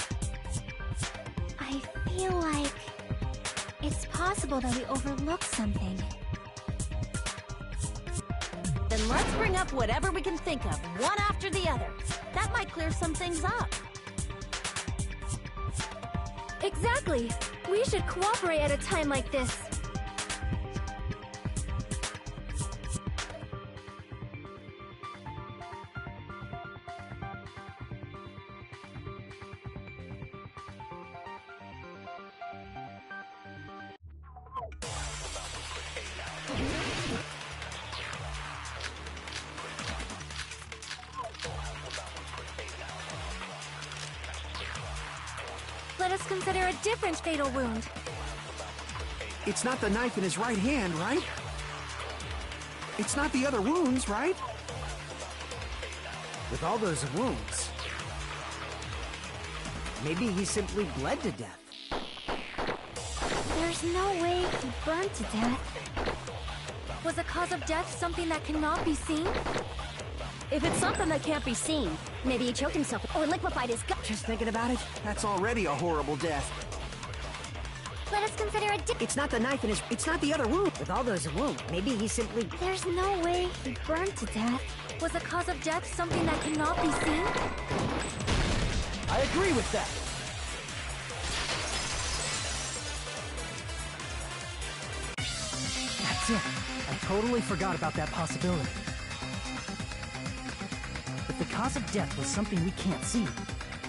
I feel like... it's possible that we overlooked something. Then let's bring up whatever we can think of, one after the other. That might clear some things up. Exactly! We should cooperate at a time like this. Let us consider a different fatal wound. It's not the knife in his right hand, right? It's not the other wounds, right? With all those wounds, maybe he simply bled to death. There's no way he burned to death. Was the cause of death something that cannot be seen? If it's something that can't be seen, maybe he choked himself or liquefied his gut. Just thinking about it, That's already a horrible death. Let us consider a it's not the knife in his... it's not the other wound. With all those wounds, maybe he simply... There's no way he burned to death. Was the cause of death something that cannot be seen? I agree with that. That's it. I totally forgot about that possibility. If the cause of death was something we can't see,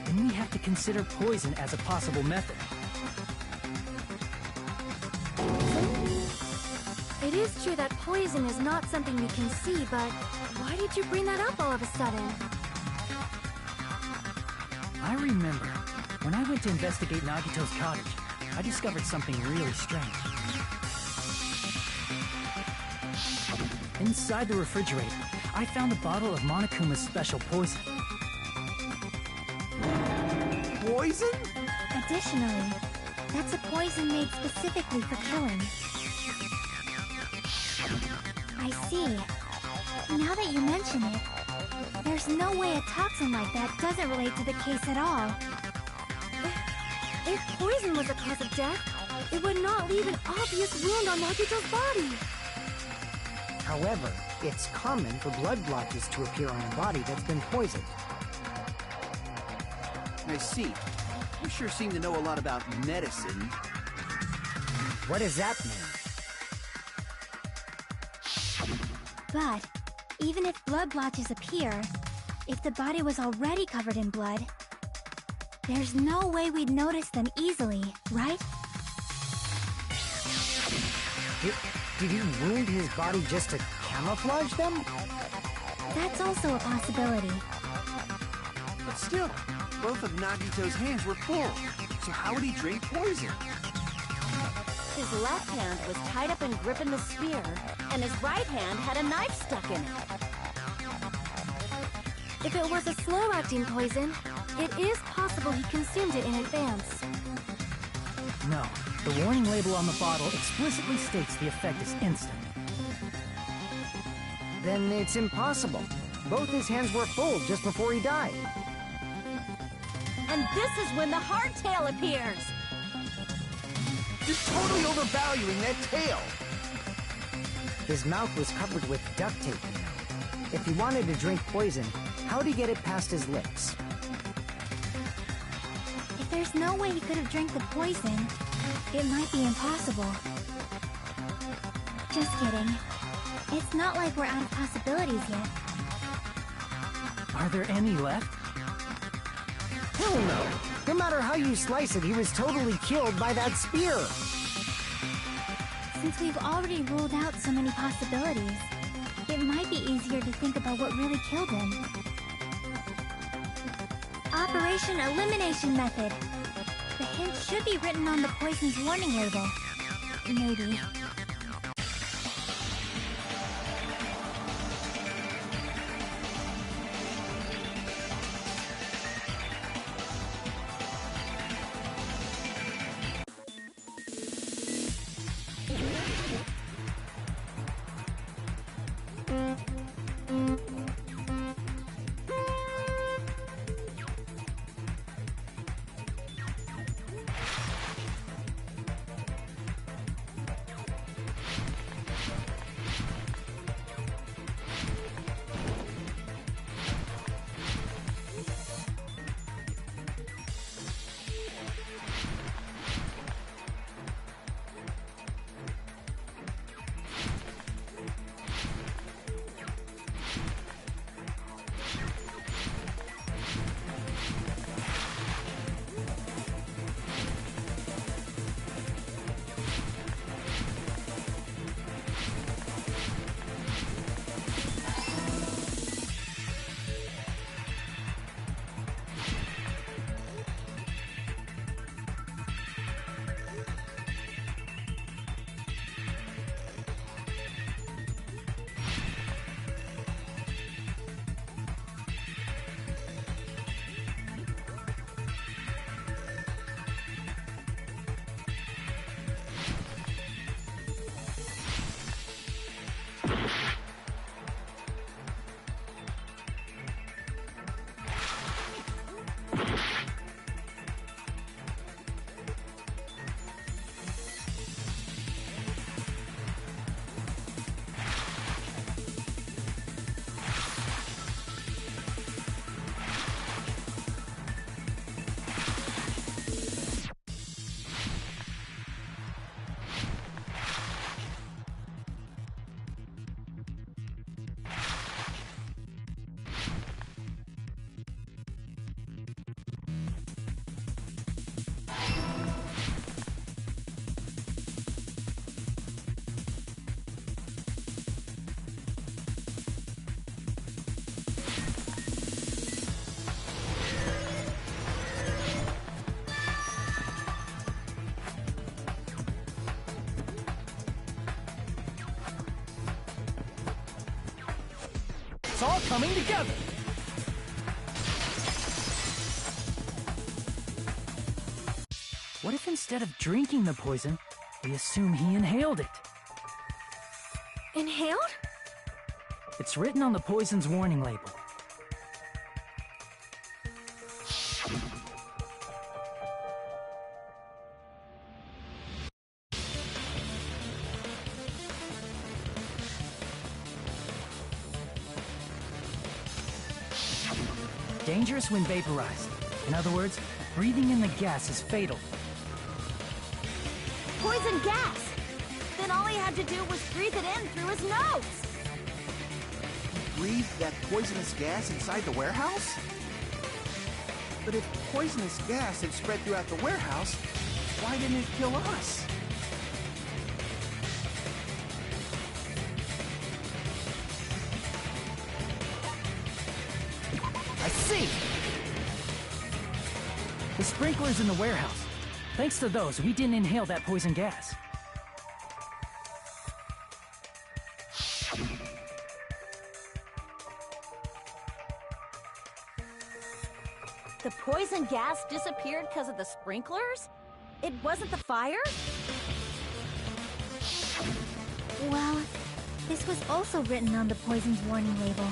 then we have to consider poison as a possible method. It is is true that poison is not something we can see, but why did you bring that up all of a sudden? I remember. When I went to investigate Nagito's cottage, I discovered something really strange. Inside the refrigerator, I found a bottle of Monokuma's special poison. Poison? Additionally, that's a poison made specifically for killing. I see. Now that you mention it, there's no way a toxin like that doesn't relate to the case at all. If poison was a cause of death, it would not leave an obvious wound on Nagito's body. However, it's common for blood blotches to appear on a body that's been poisoned. I see. You sure seem to know a lot about medicine. What does that mean? But, even if blood blotches appear, if the body was already covered in blood, there's no way we'd notice them easily, right? Did he wound his body just to camouflage them? That's also a possibility. But still, both of Nagito's hands were full. So how would he drink poison? His left hand was tied up and gripping the spear, and his right hand had a knife stuck in it. If it was a slow-acting poison, it is possible he consumed it in advance. No, the warning label on the bottle explicitly states the effect is instant. Then it's impossible. Both his hands were full just before he died. And this is when the hardtail appears! You're totally overvaluing that tail! His mouth was covered with duct tape, you know. If he wanted to drink poison, how'd he get it past his lips? If there's no way he could have drank the poison, it might be impossible. Just kidding. It's not like we're out of possibilities yet. Are there any left? Hell no! No matter how you slice it, he was totally killed by that spear! Since we've already ruled out so many possibilities, it might be easier to think about what really killed him. Operation Elimination Method. The hint should be written on the poison's warning label. Maybe. it's all coming together! What if instead of drinking the poison, we assume he inhaled it? Inhaled? It's written on the poison's warning label. Dangerous when vaporized. In other words, breathing in the gas is fatal. Poison gas! Then all he had to do was breathe it in through his nose! Breathe that poisonous gas inside the warehouse? But if poisonous gas had spread throughout the warehouse, why didn't it kill us? I see! The sprinklers in the warehouse. Thanks to those, we didn't inhale that poison gas. The poison gas disappeared because of the sprinklers? It wasn't the fire? Well, this was also written on the poison's warning label.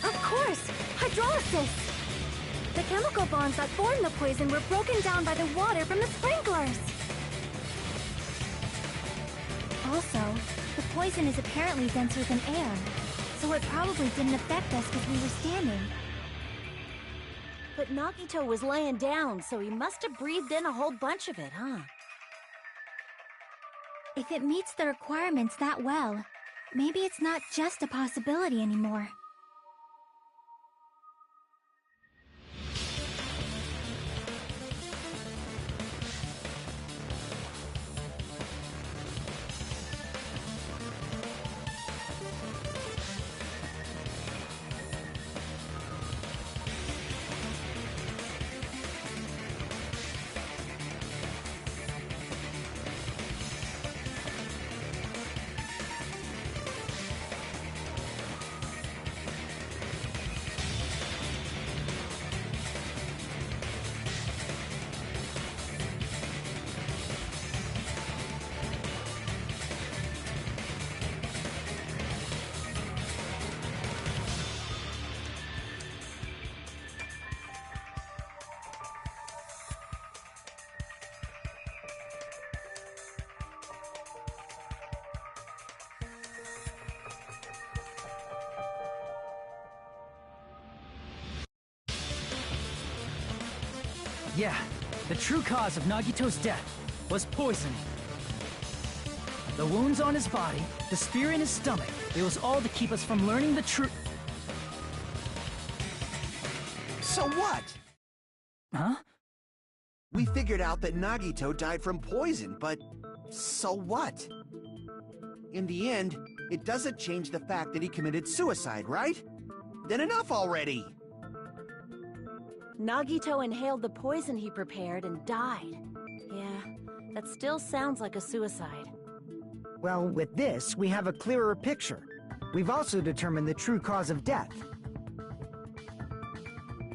Of course! Hydrolysis! The chemical bonds that formed the poison were broken down by the water from the sprinklers! Also, the poison is apparently denser than air, so it probably didn't affect us because we were standing. But Nagito was laying down, so he must have breathed in a whole bunch of it, huh? If it meets the requirements that well, maybe it's not just a possibility anymore. Yeah, the true cause of Nagito's death was poisoning. The wounds on his body, the spear in his stomach, it was all to keep us from learning the truth. So what? Huh? We figured out that Nagito died from poison, but so what? In the end, it doesn't change the fact that he committed suicide, right? Then enough already! Nagito inhaled the poison he prepared and died. Yeah, that still sounds like a suicide. Well, with this, we have a clearer picture. We've also determined the true cause of death.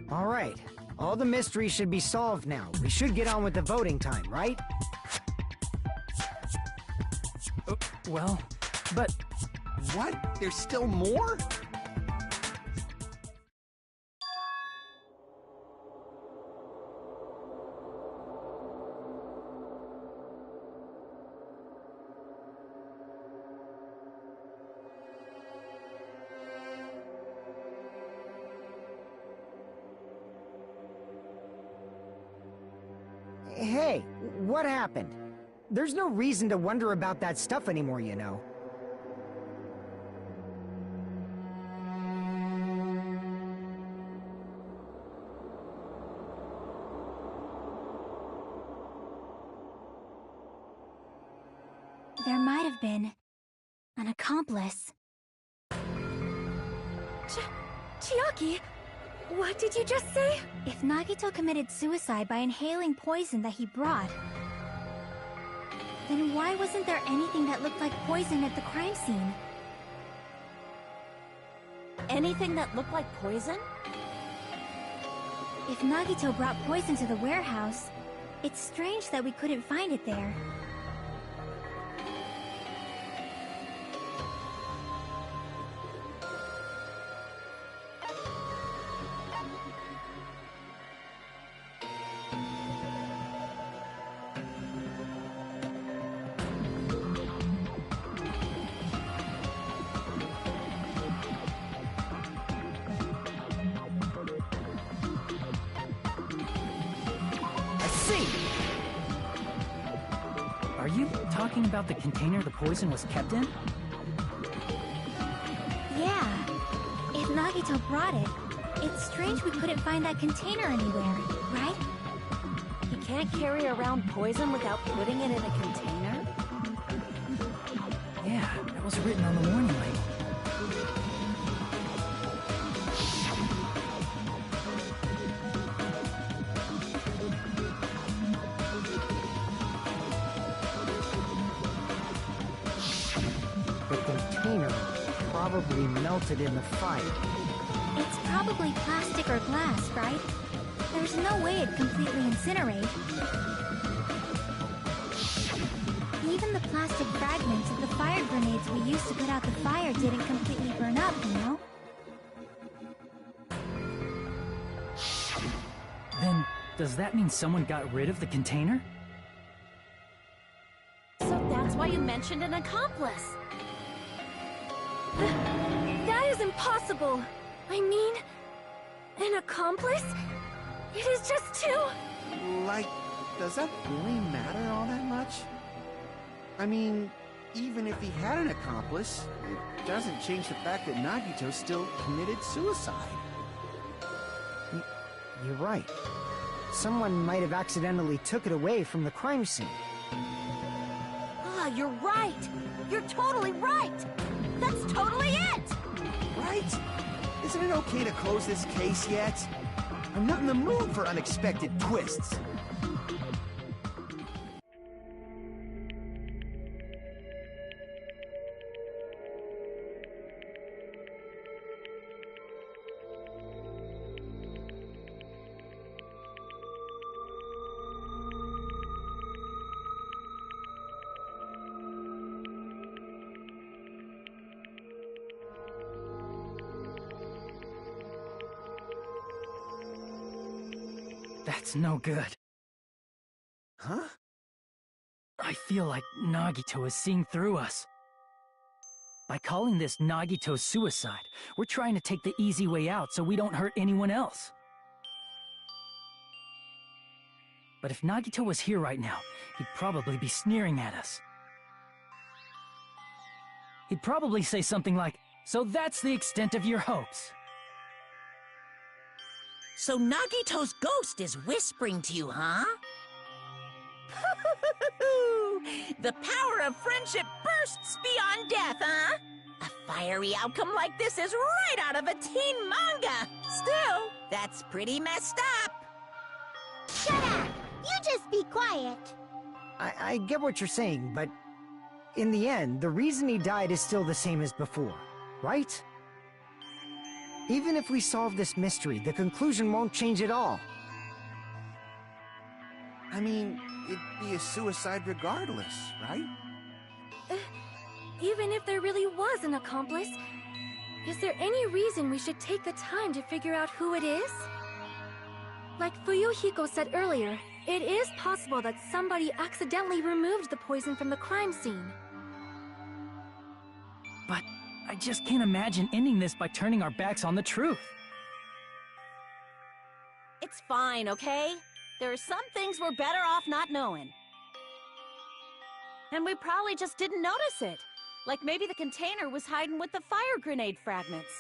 All right, all the mysteries should be solved now. We should get on with the voting time, right? Well, but... What? There's still more? Hey, what happened? There's no reason to wonder about that stuff anymore, you know. There might have been, An accomplice. Chiaki, what did you just say? If Nagito committed suicide by inhaling poison that he brought, then why wasn't there anything that looked like poison at the crime scene? Anything that looked like poison? If Nagito brought poison to the warehouse, it's strange that we couldn't find it there. Are you talking about the container the poison was kept in? Yeah. If Nagito brought it, it's strange we couldn't find that container anywhere, right? He can't carry around poison without putting it in a container? Yeah, that was written on the warning label. The container probably melted in the fire. It's probably plastic or glass, right? There's no way it'd completely incinerate. Even the plastic fragments of the fire grenades we used to put out the fire didn't completely burn up, you know? Then, does that mean someone got rid of the container? So that's why you mentioned an accomplice. That is impossible. I mean, an accomplice? It is just too... Like, does that really matter all that much? I mean, even if he had an accomplice, it doesn't change the fact that Nagito still committed suicide. You're right. Someone might have accidentally took it away from the crime scene. Ah, you're right. You're totally right. That's totally it. Right? Isn't it okay to close this case yet? I'm not in the mood for unexpected twists. That's no good. Huh? I feel like Nagito is seeing through us. By calling this Nagito suicide, we're trying to take the easy way out so we don't hurt anyone else. But if Nagito was here right now, he'd probably be sneering at us. He'd probably say something like, "So that's the extent of your hopes." So Nagito's ghost is whispering to you, huh? The power of friendship bursts beyond death, huh? A fiery outcome like this is right out of a teen manga. Still, that's pretty messed up. Shut up! You just be quiet. I get what you're saying, but in the end, the reason he died is still the same as before, right? Even if we solve this mystery, the conclusion won't change at all. I mean, it'd be a suicide regardless, right? Even if there really was an accomplice, is there any reason we should take the time to figure out who it is? Like Fuyuhiko said earlier, it is possible that somebody accidentally removed the poison from the crime scene. But I just can't imagine ending this by turning our backs on the truth. It's fine, okay? There are some things we're better off not knowing. And we probably just didn't notice it. Like maybe the container was hiding with the fire grenade fragments.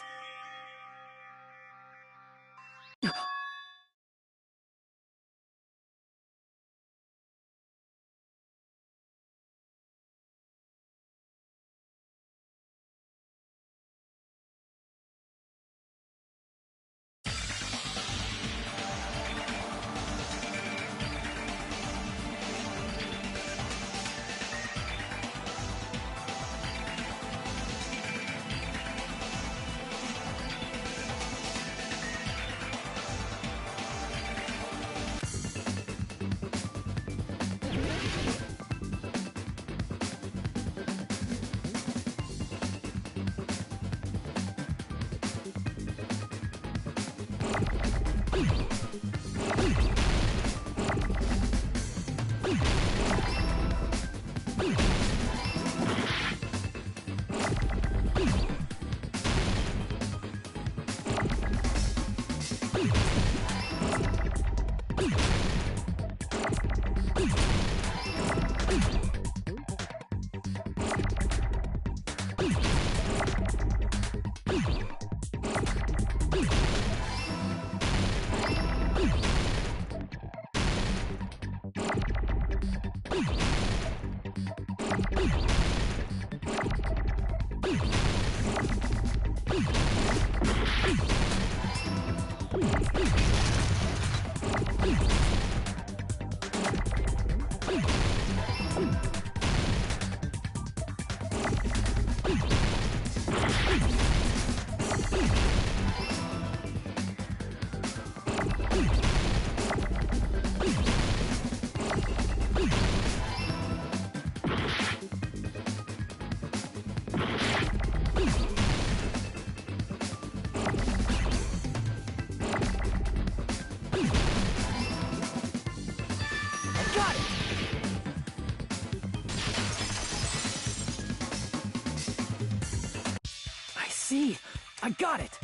I got it!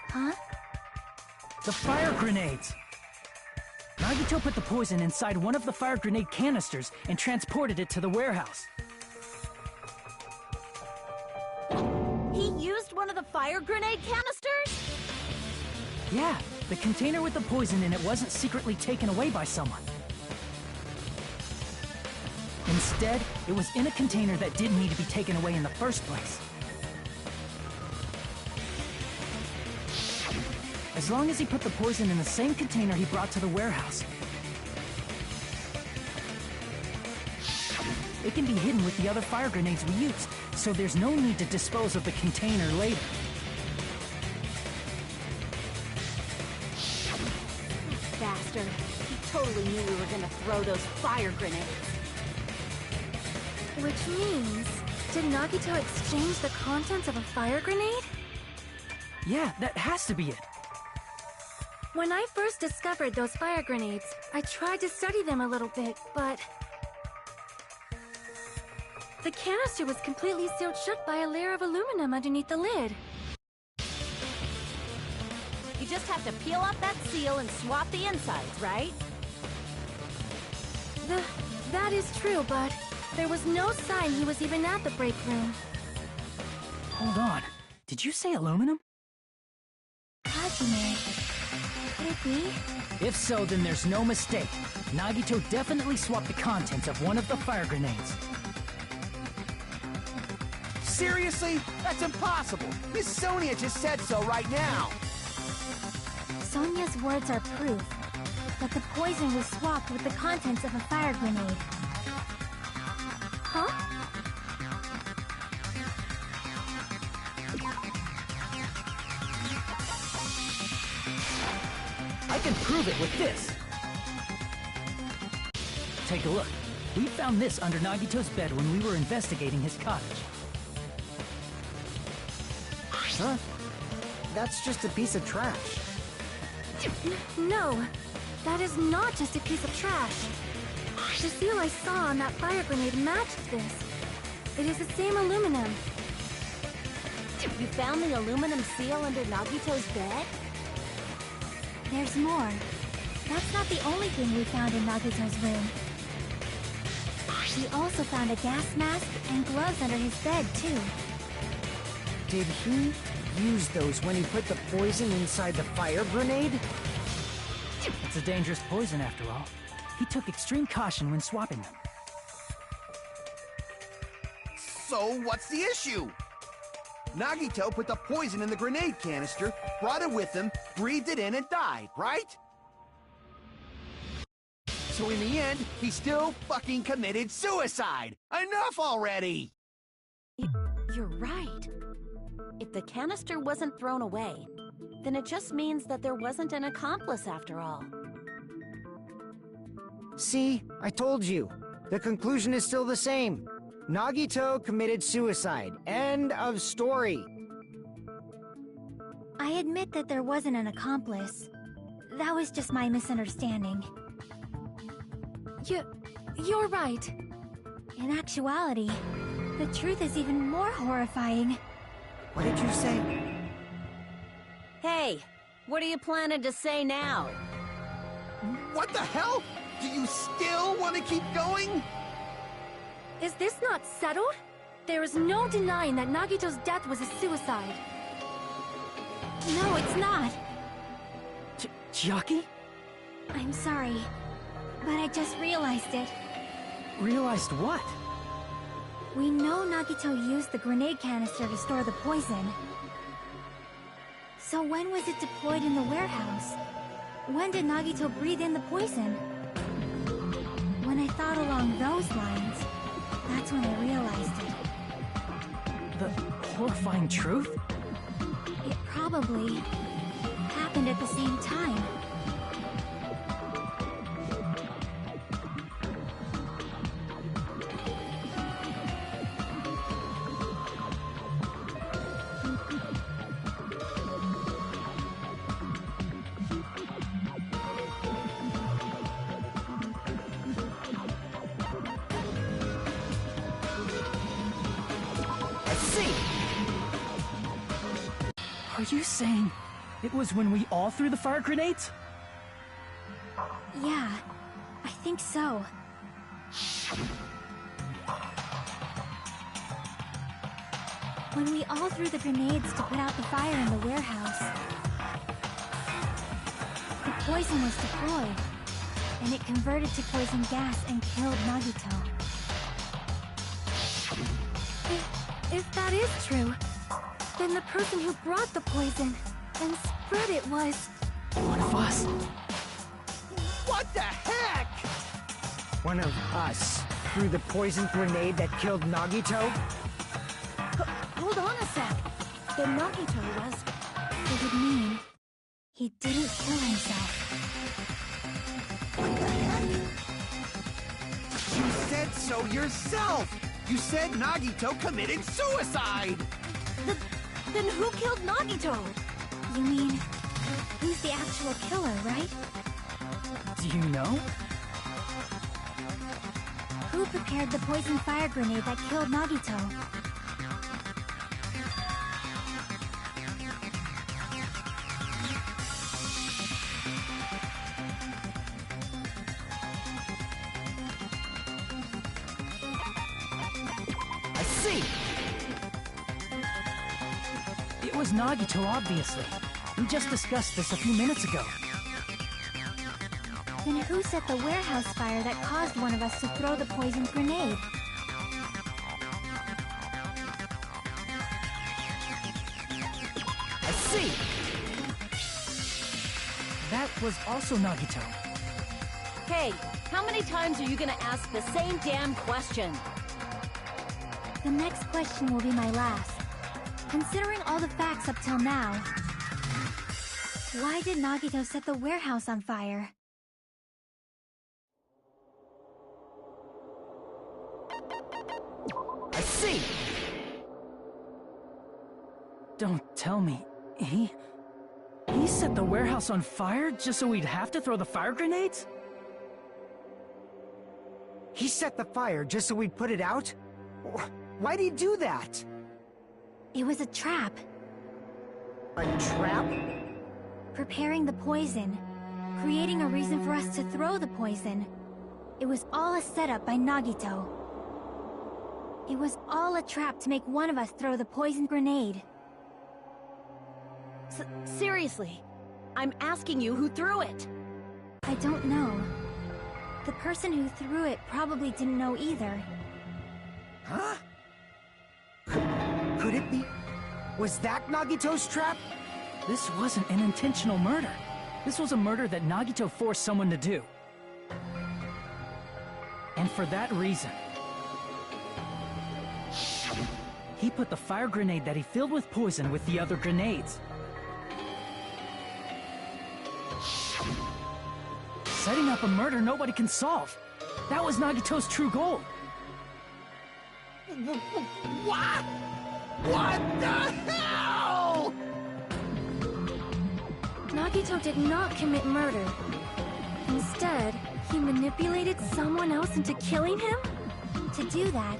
Huh? The fire grenades! Nagito put the poison inside one of the fire grenade canisters and transported it to the warehouse. He used one of the fire grenade canisters? Yeah, the container with the poison in it wasn't secretly taken away by someone. Instead, it was in a container that didn't need to be taken away in the first place. As long as he put the poison in the same container he brought to the warehouse, it can be hidden with the other fire grenades we used, so there's no need to dispose of the container later. Bastard. He totally knew we were gonna throw those fire grenades. Which means, did Nagito exchange the contents of a fire grenade? Yeah, that has to be it. When I first discovered those fire grenades, I tried to study them a little bit, but the canister was completely sealed shut by a layer of aluminum underneath the lid. You just have to peel off that seal and swap the insides, right? That is true, but there was no sign he was even at the break room. Hold on. Did you say aluminum? Hajime. Could it be? If so, then there's no mistake. Nagito definitely swapped the contents of one of the fire grenades. Seriously? That's impossible! Miss Sonia just said so right now! Sonia's words are proof that the poison was swapped with the contents of a fire grenade. Huh? I can prove it with this! Take a look. We found this under Nagito's bed when we were investigating his cottage. Huh? That's just a piece of trash. No, that is not just a piece of trash. The seal I saw on that fire grenade matched this. It is the same aluminum. You found the aluminum seal under Nagito's bed? There's more. That's not the only thing we found in Nagito's room. We also found a gas mask and gloves under his bed, too. Did he use those when he put the poison inside the fire grenade? It's a dangerous poison, after all. He took extreme caution when swapping them. So, what's the issue? Nagito put the poison in the grenade canister, brought it with him, breathed it in, and died, right? So in the end, he still fucking committed suicide! Enough already! You're right. If the canister wasn't thrown away, then it just means that there wasn't an accomplice after all. See, I told you. The conclusion is still the same. Nagito committed suicide. End of story. I admit that there wasn't an accomplice. that was just my misunderstanding. You're right. In actuality, the truth is even more horrifying. What did you say? Hey, what are you planning to say now? What the hell? Do you still want to keep going? Is this not settled? There is no denying that Nagito's death was a suicide. No, it's not. Chiaki? I'm sorry, but I just realized it. Realized what? We know Nagito used the grenade canister to store the poison. So when was it deployed in the warehouse? When did Nagito breathe in the poison? When I thought along those lines, that's when I realized it. The horrifying truth? It probably happened at the same time. Are you saying it was when we all threw the fire grenades? Yeah, I think so. When we all threw the grenades to put out the fire in the warehouse, the poison was deployed, and it converted to poison gas and killed Nagito. If that is true, then the person who brought the poison and spread it was... One of us. What the heck? One of us threw the poison grenade that killed Nagito? Hold on a sec. The Nagito was... It would mean he didn't kill himself. You said so yourself! You said Nagito committed suicide! Then who killed Nagito? You mean, who's the actual killer, right? Do you know? Who prepared the poison fire grenade that killed Nagito? I see! It was Nagito, obviously. We just discussed this a few minutes ago. Then who set the warehouse fire that caused one of us to throw the poison grenade? I see! That was also Nagito. Hey, how many times are you gonna ask the same damn question? The next question will be my last. Considering all the facts up till now, why did Nagito set the warehouse on fire? I see! Don't tell me. He set the warehouse on fire just so we'd have to throw the fire grenades? He set the fire just so we'd put it out? Why'd he do that? It was a trap. A trap? Preparing the poison. Creating a reason for us to throw the poison. It was all a setup by Nagito. It was all a trap to make one of us throw the poison grenade. Seriously, I'm asking you who threw it. I don't know. The person who threw it probably didn't know either. Huh? Could it be? Was that Nagito's trap? This wasn't an intentional murder. This was a murder that Nagito forced someone to do. And for that reason, he put the fire grenade that he filled with poison with the other grenades. Setting up a murder nobody can solve. That was Nagito's true goal. What? What the hell? Nagito did not commit murder. Instead, he manipulated someone else into killing him? To do that,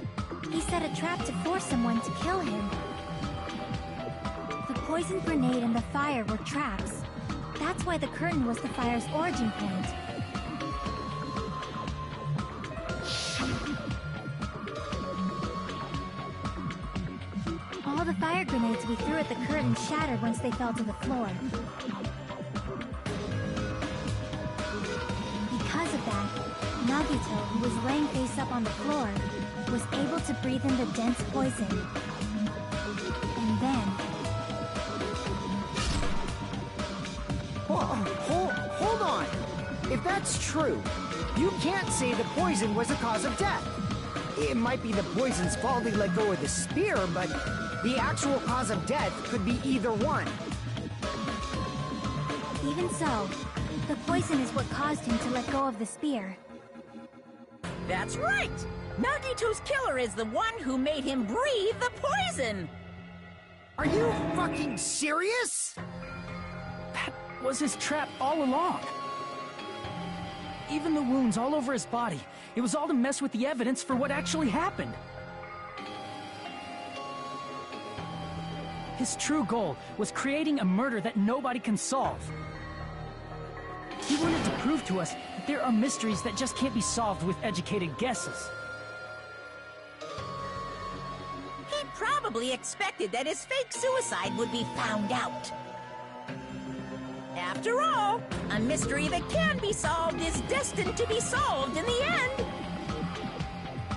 he set a trap to force someone to kill him. The poison grenade and the fire were traps. That's why the curtain was the fire's origin point. All the fire grenades we threw at the curtain shattered once they fell to the floor. Because of that, Nagito, who was laying face up on the floor, was able to breathe in the dense poison. And then... Hold on! If that's true, you can't say the poison was the cause of death. It might be the poison's fault he let go of the spear, but the actual cause of death could be either one. Even so, the poison is what caused him to let go of the spear. That's right! Nagito's killer is the one who made him breathe the poison! Are you fucking serious? That was his trap all along. Even the wounds all over his body, it was all to mess with the evidence for what actually happened. His true goal was creating a murder that nobody can solve. He wanted to prove to us that there are mysteries that just can't be solved with educated guesses. He probably expected that his fake suicide would be found out. After all, a mystery that can be solved is destined to be solved in the end.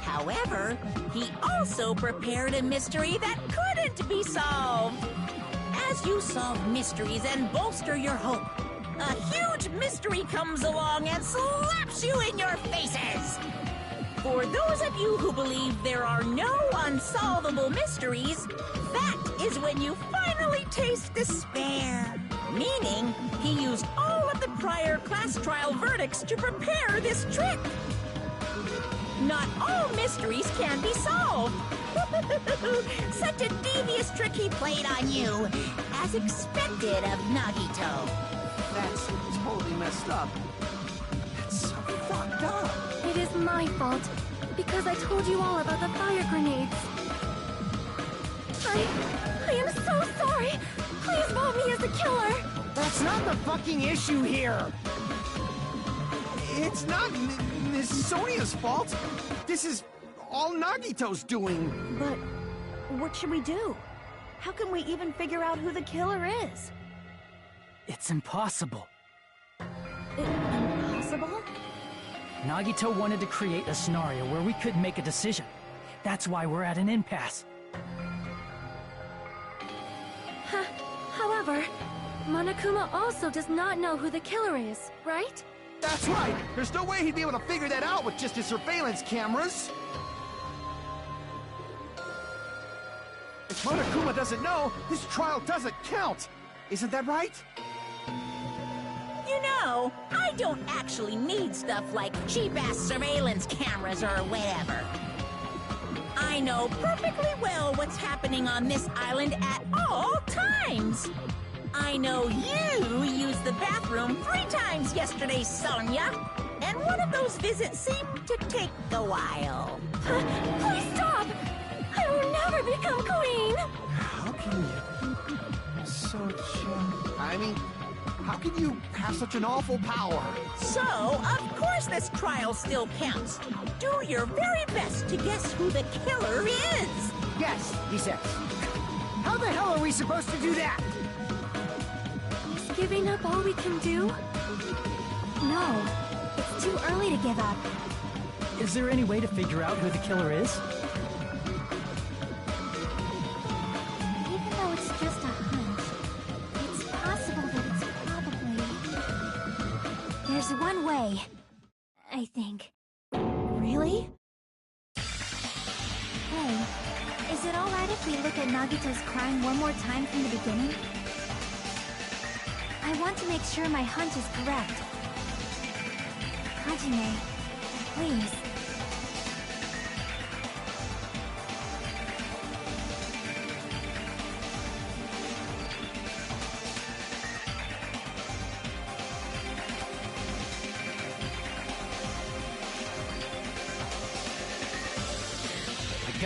However, he also prepared a mystery that couldn't be solved. As you solve mysteries and bolster your hope, a huge mystery comes along and slaps you in your faces. For those of you who believe there are no unsolvable mysteries, that is when you finally taste despair. Meaning, he used all of the prior class trial verdicts to prepare this trick. Not all mysteries can be solved. Such a devious trick he played on you, as expected of Nagito. That's totally messed up. That's so fucked up. It is my fault, because I told you all about the fire grenades. I am so sorry. Please vote me as the killer. That's not the fucking issue here. It's not Miss Sonia's fault. This is all Nagito's doing. But what should we do? How can we even figure out who the killer is? It's impossible. Impossible? Nagito wanted to create a scenario where we could make a decision. That's why we're at an impasse. However, Monokuma also does not know who the killer is, right? That's right. There's no way he'd be able to figure that out with just his surveillance cameras. If Monokuma doesn't know, this trial doesn't count. Isn't that right? You know, I don't actually need stuff like cheap-ass surveillance cameras or whatever. I know perfectly well what's happening on this island at all times. I know you used the bathroom 3 times yesterday, Sonia. And one of those visits seemed to take a while. Please stop! I will never become queen! How can you... how can you have such an awful power? So, of course this trial still counts. Do your very best to guess who the killer is. Yes, he says. How the hell are we supposed to do that? Is giving up all we can do? No, it's too early to give up. Is there any way to figure out who the killer is? Even though it's just a hunch, it's possible that it's probably... There's one way, I think. Really? Hey, is it alright if we look at Nagito's crime one more time from the beginning? I want to make sure my hunch is correct. Hajime, please.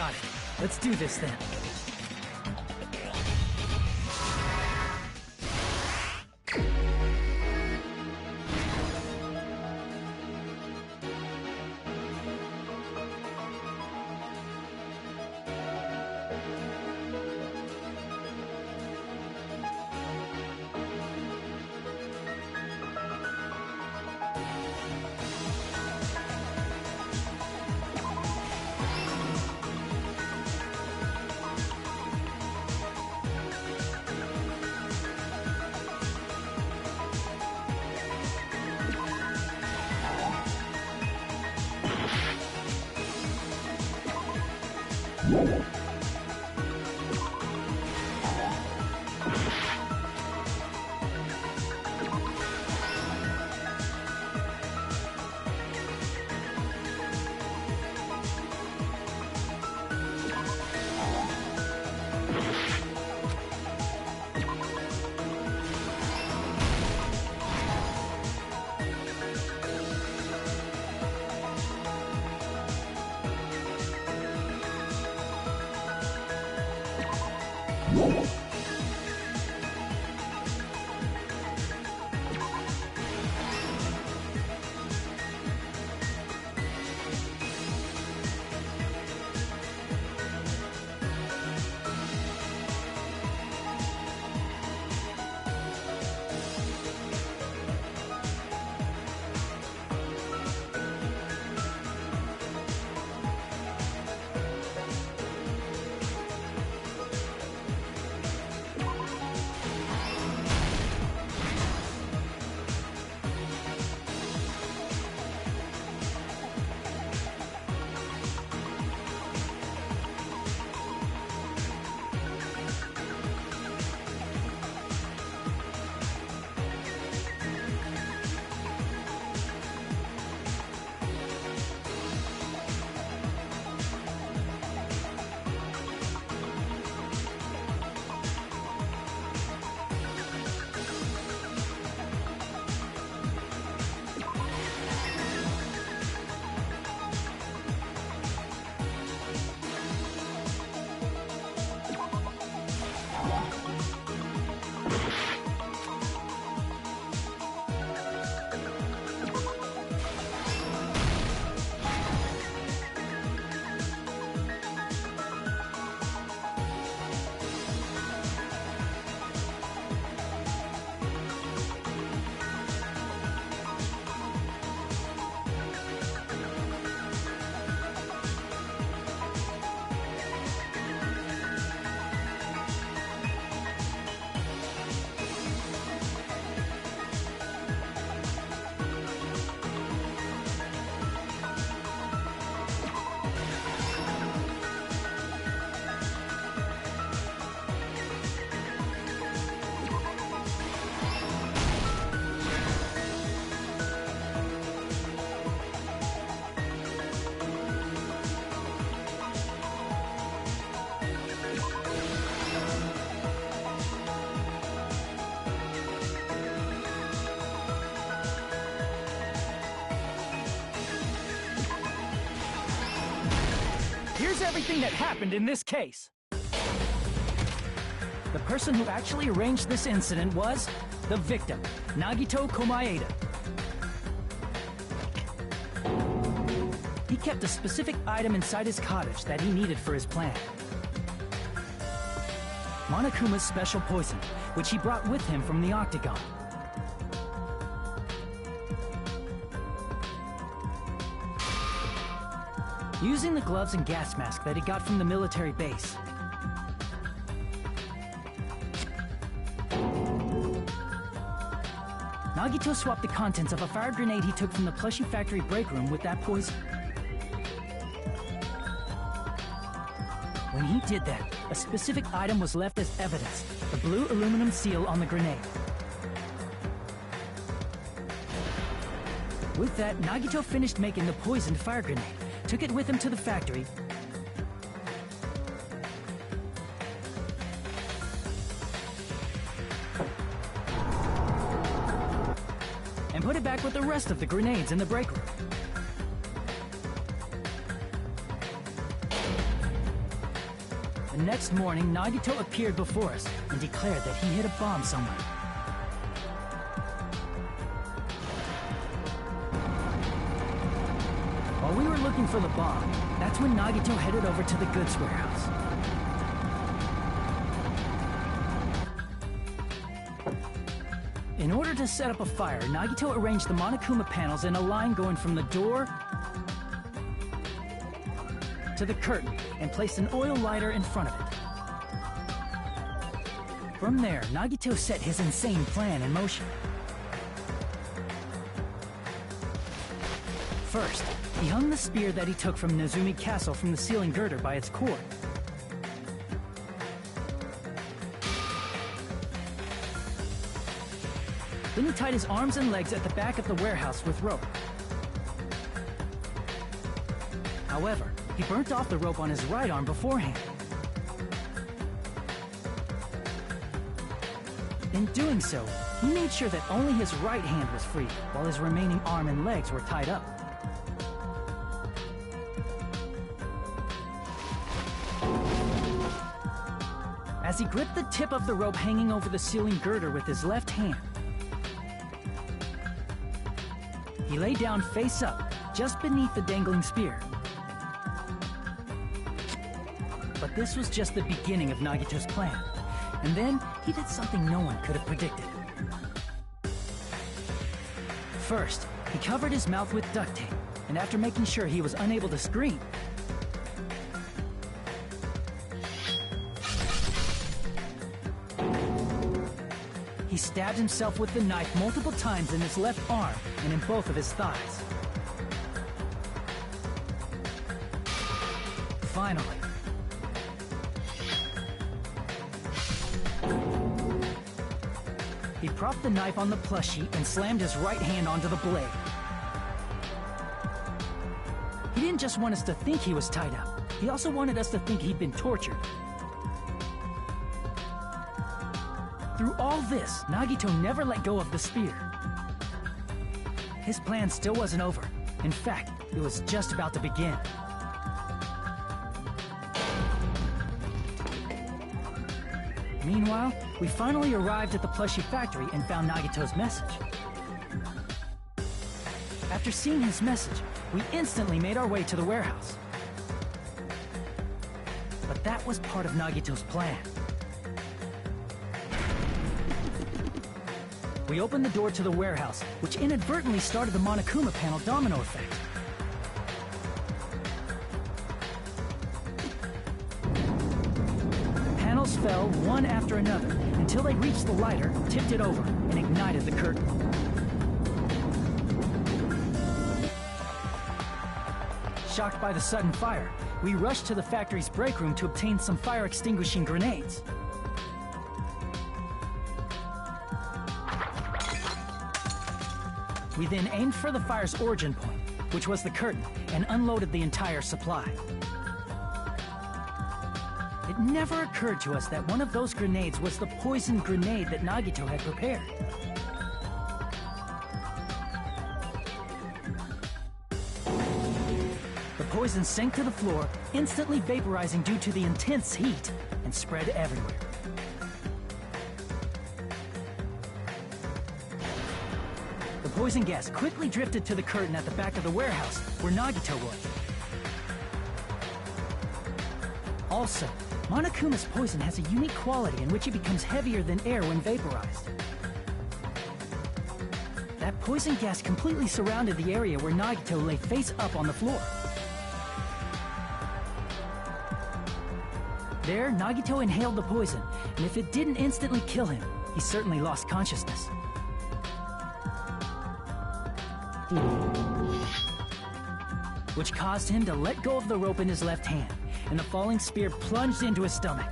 Got it. Let's do this then. Here's everything that happened in this case. The person who actually arranged this incident was the victim, Nagito Komaeda. He kept a specific item inside his cottage that he needed for his plan. Monokuma's special poison, which he brought with him from the Octagon. Using the gloves and gas mask that he got from the military base. Nagito swapped the contents of a fire grenade he took from the plushie factory break room with that poison. When he did that, a specific item was left as evidence, the blue aluminum seal on the grenade. With that, Nagito finished making the poisoned fire grenade, took it with him to the factory, and put it back with the rest of the grenades in the break room. The next morning, Nagito appeared before us and declared that he hid a bomb somewhere. While we were looking for the bomb, that's when Nagito headed over to the goods warehouse. In order to set up a fire, Nagito arranged the Monokuma panels in a line going from the door to the curtain and placed an oil lighter in front of it. From there, Nagito set his insane plan in motion. First, he hung the spear that he took from Nezumi Castle from the ceiling girder by its cord. Then he tied his arms and legs at the back of the warehouse with rope. However, he burnt off the rope on his right arm beforehand. In doing so, he made sure that only his right hand was free, while his remaining arm and legs were tied up. As he gripped the tip of the rope hanging over the ceiling girder with his left hand, he lay down face up, just beneath the dangling spear. But this was just the beginning of Nagito's plan. And then, he did something no one could have predicted. First, he covered his mouth with duct tape, and after making sure he was unable to scream, he stabbed himself with the knife multiple times in his left arm and in both of his thighs. Finally, he propped the knife on the plushie and slammed his right hand onto the blade. He didn't just want us to think he was tied up. He also wanted us to think he'd been tortured. Through all this, Nagito never let go of the spear. His plan still wasn't over. In fact, it was just about to begin. Meanwhile, we finally arrived at the plushie factory and found Nagito's message. After seeing his message, we instantly made our way to the warehouse. But that was part of Nagito's plan. We opened the door to the warehouse, which inadvertently started the Monokuma panel domino effect. Panels fell one after another until they reached the lighter, tipped it over, and ignited the curtain. Shocked by the sudden fire, we rushed to the factory's break room to obtain some fire-extinguishing grenades. We then aimed for the fire's origin point, which was the curtain, and unloaded the entire supply. It never occurred to us that one of those grenades was the poison grenade that Nagito had prepared. The poison sank to the floor, instantly vaporizing due to the intense heat, and spread everywhere. The poison gas quickly drifted to the curtain at the back of the warehouse, where Nagito was. Also, Monokuma's poison has a unique quality in which it becomes heavier than air when vaporized. That poison gas completely surrounded the area where Nagito lay face up on the floor. There, Nagito inhaled the poison, and if it didn't instantly kill him, he certainly lost consciousness. Which caused him to let go of the rope in his left hand, and the falling spear plunged into his stomach.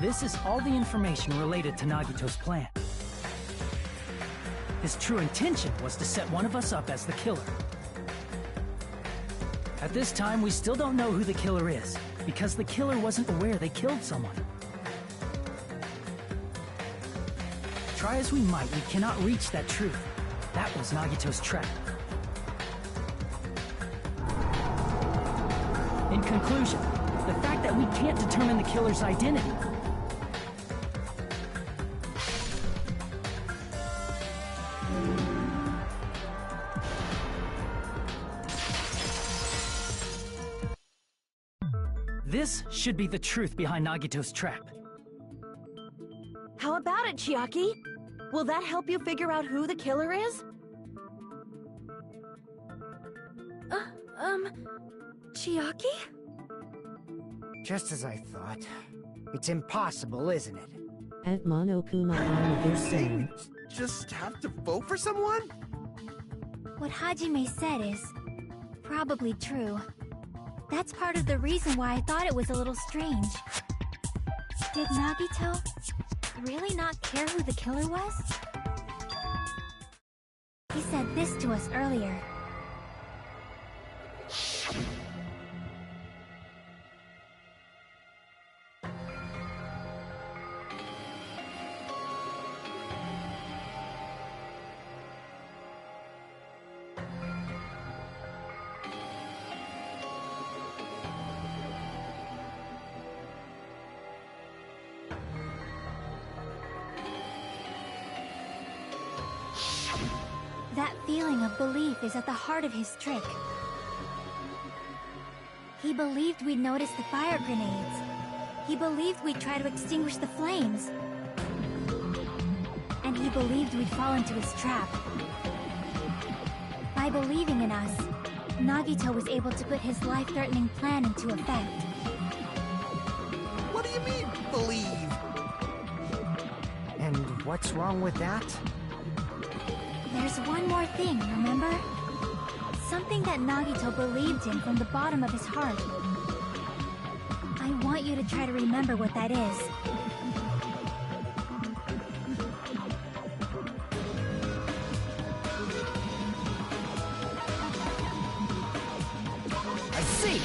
This is all the information related to Nagito's plan. His true intention was to set one of us up as the killer. At this time, we still don't know who the killer is, because the killer wasn't aware they killed someone. Try as we might, we cannot reach that truth. That was Nagito's trap. In conclusion, the fact that we can't determine the killer's identity. This should be the truth behind Nagito's trap. How about it, Chiaki? Will that help you figure out who the killer is? Chiaki? Just as I thought. It's impossible, isn't it? At Monokuma You're saying we just have to vote for someone? What Hajime said is probably true. That's part of the reason why I thought it was a little strange. Did Nagito really not care who the killer was? He said this to us earlier. That feeling of belief is at the heart of his trick. He believed we'd notice the fire grenades. He believed we'd try to extinguish the flames. And he believed we'd fall into his trap. By believing in us, Nagito was able to put his life-threatening plan into effect. What do you mean, believe? And what's wrong with that? There's one more thing, remember? Something that Nagito believed in from the bottom of his heart. I want you to try to remember what that is. I see!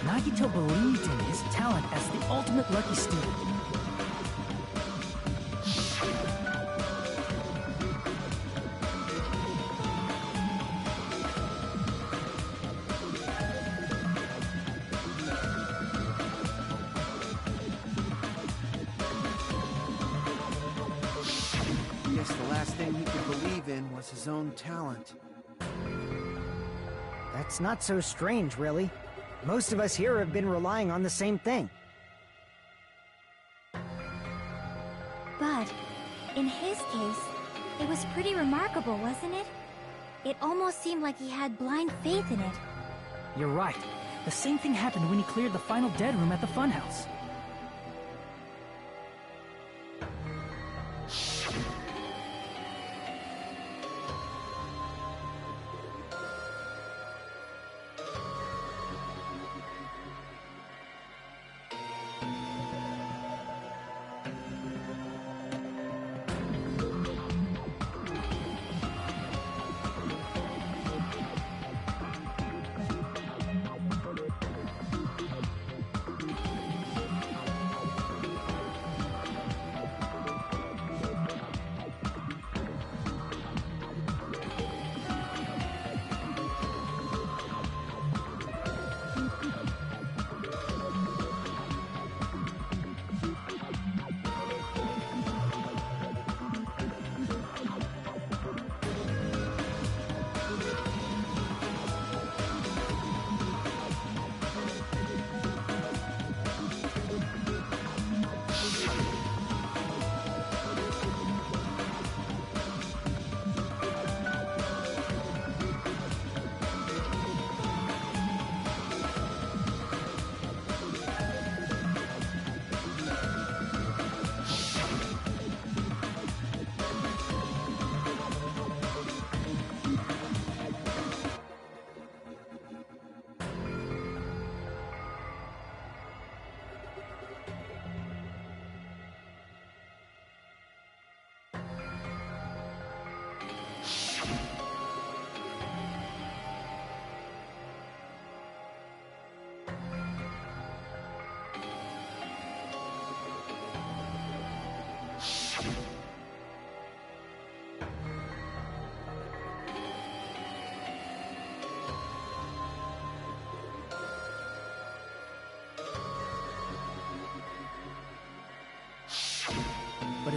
Nagito believed in his talent as the ultimate lucky student. Guess the last thing he could believe in was his own talent. That's not so strange, really. Most of us here have been relying on the same thing. But, in his case, it was pretty remarkable, wasn't it? It almost seemed like he had blind faith in it. You're right. The same thing happened when he cleared the final dead room at the funhouse.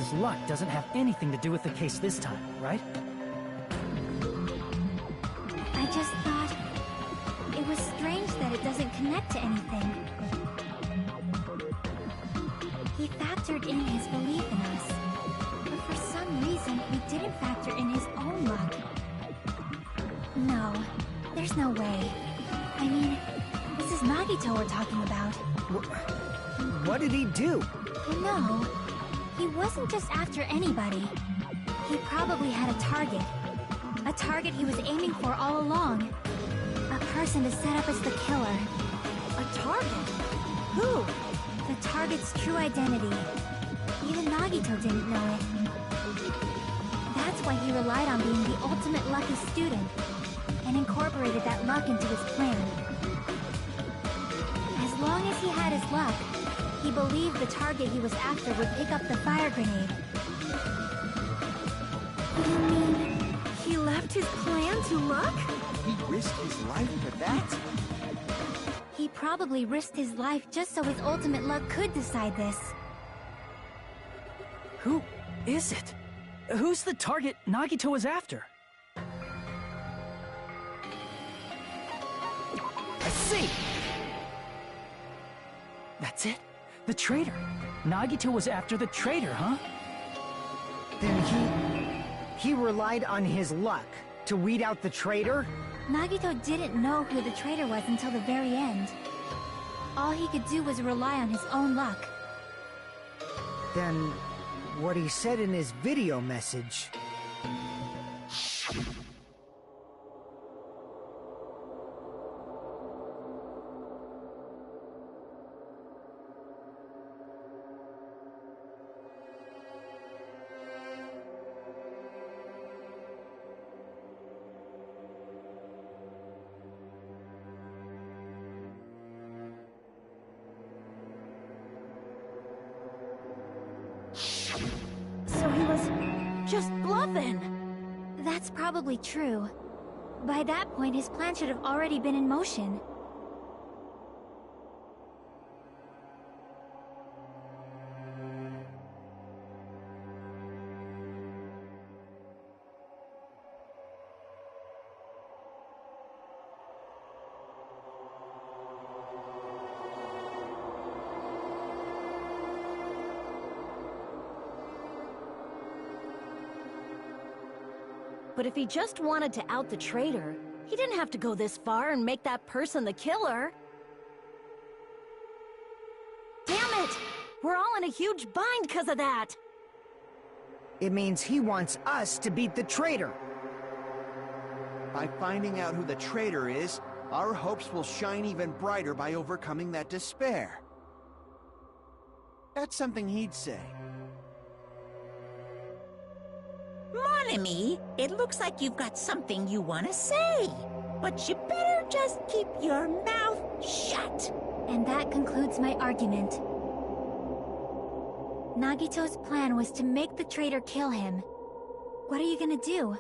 Nagito's luck doesn't have anything to do with the case this time, right? I just thought it was strange that it doesn't connect to anything. He factored in his belief in us, but for some reason he didn't factor in his own luck. No, there's no way. I mean, this is Nagito we're talking about. What did he do? No, he wasn't just after anybody. He probably had a target. A target he was aiming for all along. A person to set up as the killer. A target? Who? The target's true identity. Even Nagito didn't know it. That's why he relied on being the ultimate lucky student, and incorporated that luck into his plan. As long as he had his luck, he believed the target he was after would pick up the fire grenade. You mean he left his plan to luck? He risked his life for that? He probably risked his life just so his ultimate luck could decide this. Who is it? Who's the target Nagito was after? I see! That's it? The traitor. Nagito was after the traitor, huh? Then he relied on his luck to weed out the traitor? Nagito didn't know who the traitor was until the very end. All he could do was rely on his own luck. Then what he said in his video message... So he was just bluffing. That's probably true. By that point, his plan should have already been in motion. But if he just wanted to out the traitor, he didn't have to go this far and make that person the killer. Damn it! We're all in a huge bind because of that! It means he wants us to beat the traitor. By finding out who the traitor is, our hopes will shine even brighter by overcoming that despair. That's something he'd say. Mon ami, it looks like you've got something you want to say. But you better just keep your mouth shut. And that concludes my argument. Nagito's plan was to make the traitor kill him. What are you gonna do?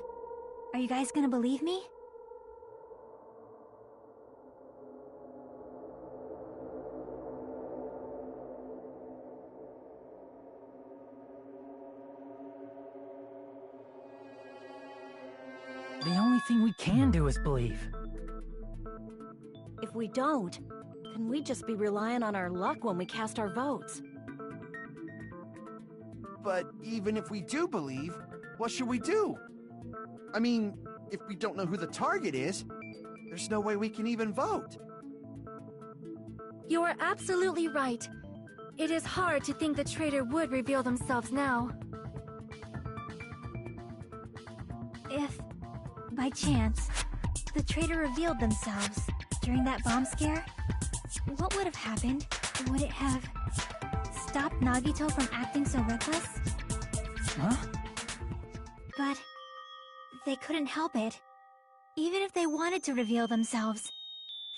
Are you guys gonna believe me? The only thing we can do is believe. If we don't, then we'd just be relying on our luck when we cast our votes. But even if we do believe, what should we do? I mean, if we don't know who the target is, there's no way we can even vote. You are absolutely right. It is hard to think the traitor would reveal themselves now. If, by chance, the traitor revealed themselves during that bomb scare, what would have happened? Would it have stopped Nagito from acting so reckless? Huh? But they couldn't help it. Even if they wanted to reveal themselves,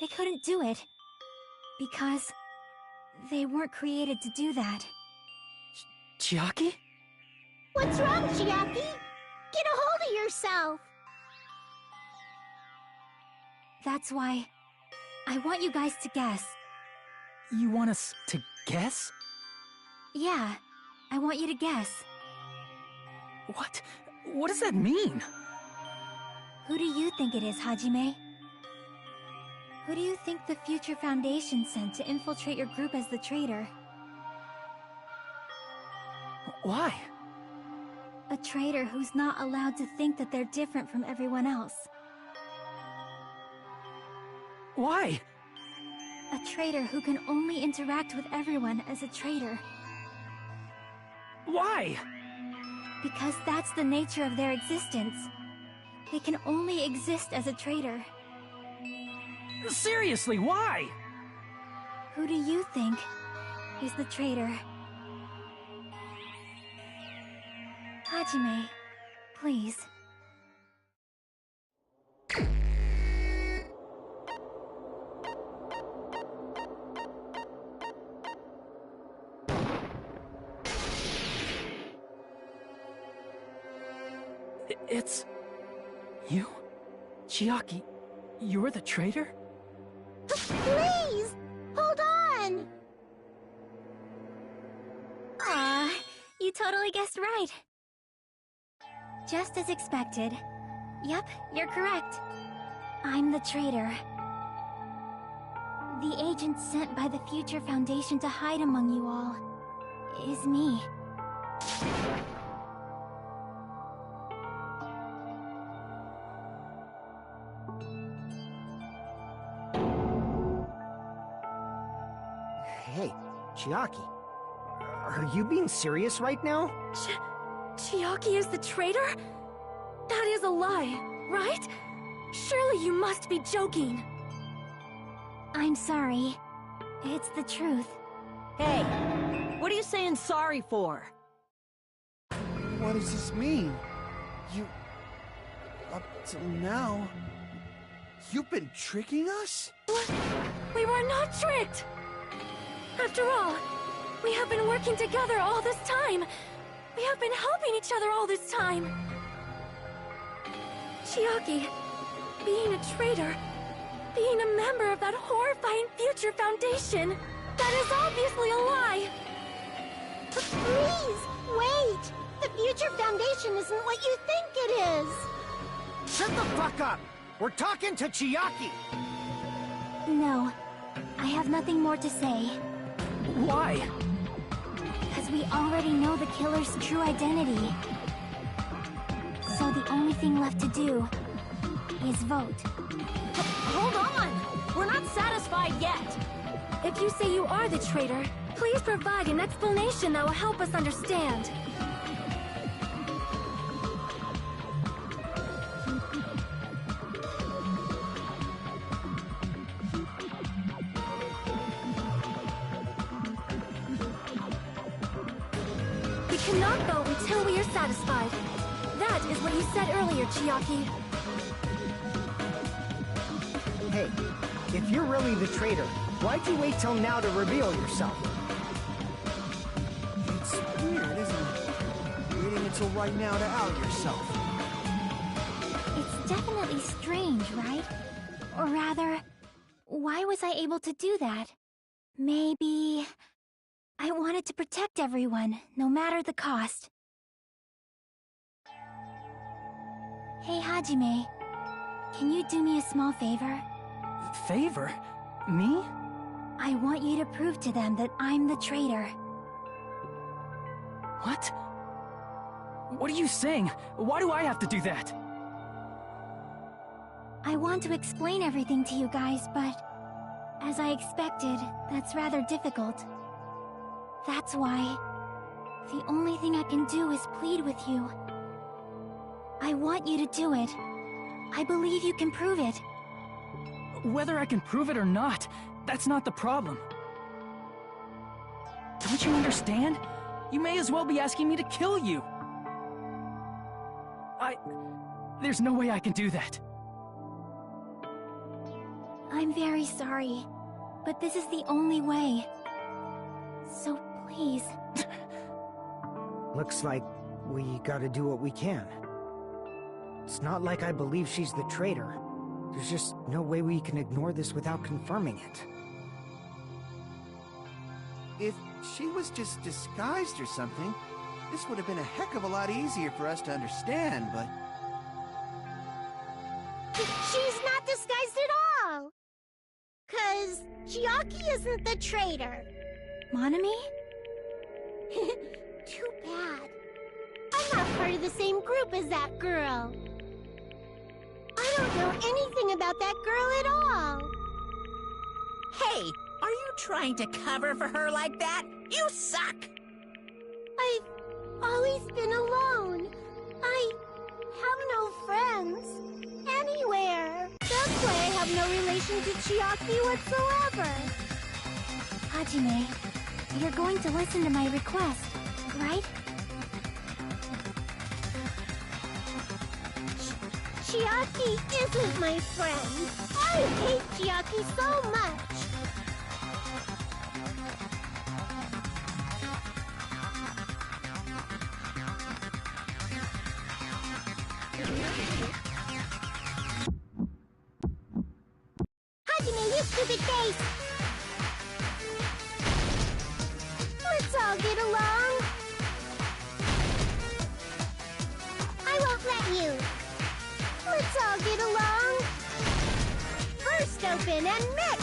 they couldn't do it. Because they weren't created to do that. Chiaki? What's wrong, Chiaki? Get a hold of yourself! That's why I want you guys to guess. You want us to guess? Yeah, I want you to guess. What? What does that mean? Who do you think it is, Hajime? Who do you think the Future Foundation sent to infiltrate your group as the traitor? Why? A traitor who's not allowed to think that they're different from everyone else. Why? A traitor who can only interact with everyone as a traitor. Why? Because that's the nature of their existence. They can only exist as a traitor. Seriously, why? Who do you think is the traitor? Hajime, please. It's... you? Chiaki, you're the traitor? Please! Hold on! Aw, you totally guessed right. Just as expected. Yep, you're correct. I'm the traitor. The agent sent by the Future Foundation to hide among you all is me. Hey, Chiaki. Are you being serious right now? Chiaki is the traitor? That is a lie, right? Surely you must be joking. I'm sorry. It's the truth. Hey, what are you saying sorry for? What does this mean? You... Up till now... You've been tricking us? What? We were not tricked! After all, we have been working together all this time. We have been helping each other all this time. Chiaki, being a traitor, being a member of that horrifying Future Foundation, that is obviously a lie. Please, wait! The Future Foundation isn't what you think it is! Shut the fuck up! We're talking to Chiaki! No, I have nothing more to say. Why? Because we already know the killer's true identity. So the only thing left to do is vote. Hold on! We're not satisfied yet! If you say you are the traitor, please provide an explanation that will help us understand. We cannot vote until we are satisfied. That is what you said earlier, Chiaki. Hey, if you're really the traitor, why'd you wait till now to reveal yourself? It's weird, isn't it? Waiting until right now to out yourself. It's definitely strange, right? Or rather, why was I able to do that? Maybe... I wanted to protect everyone, no matter the cost. Hey, Hajime. Can you do me a small favor? Favor? Me? I want you to prove to them that I'm the traitor. What? What are you saying? Why do I have to do that? I want to explain everything to you guys, but... as I expected, that's rather difficult. That's why... the only thing I can do is plead with you. I want you to do it. I believe you can prove it. Whether I can prove it or not, that's not the problem. Don't you understand? You may as well be asking me to kill you. There's no way I can do that. I'm very sorry, but this is the only way. So please. Looks like we gotta do what we can. It's not like I believe she's the traitor. There's just no way we can ignore this without confirming it. If she was just disguised or something, This would have been a heck of a lot easier for us to understand, but... She's not disguised at all! 'Cause Chiaki isn't the traitor. Monami? Too bad. I'm not part of the same group as that girl. I don't know anything about that girl at all. Hey, are you trying to cover for her like that? You suck! I've always been alone. I have no friends anywhere. That's why I have no relation to Chiaki whatsoever. Hajime, you're going to listen to my request, right? Chiaki isn't my friend. I hate Chiaki so much. Hajime, you stupid face! Let's all get along. I won't let you. Let's all get along. First open and mix.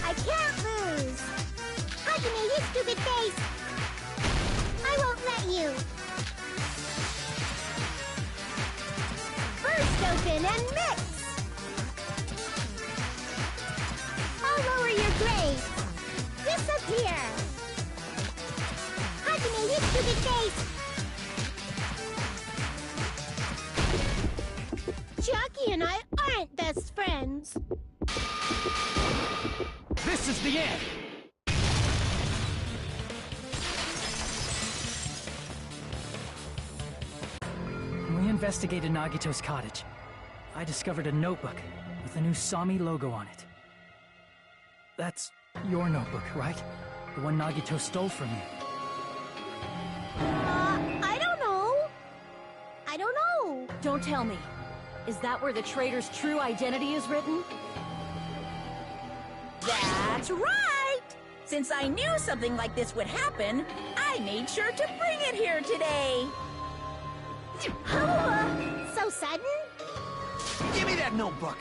I can't lose. Hajime, you stupid face. I won't let you. First open and mix. I'll lower your grade. Disappear. Hajime, you stupid face. Chiaki and I aren't best friends. This is the end! When we investigated Nagito's cottage, I discovered a notebook with the new Sami logo on it. That's your notebook, right? The one Nagito stole from you. I don't know. I don't know. Don't tell me. Is that where the traitor's true identity is written? That's right! Since I knew something like this would happen, I made sure to bring it here today. So sudden? Give me that notebook!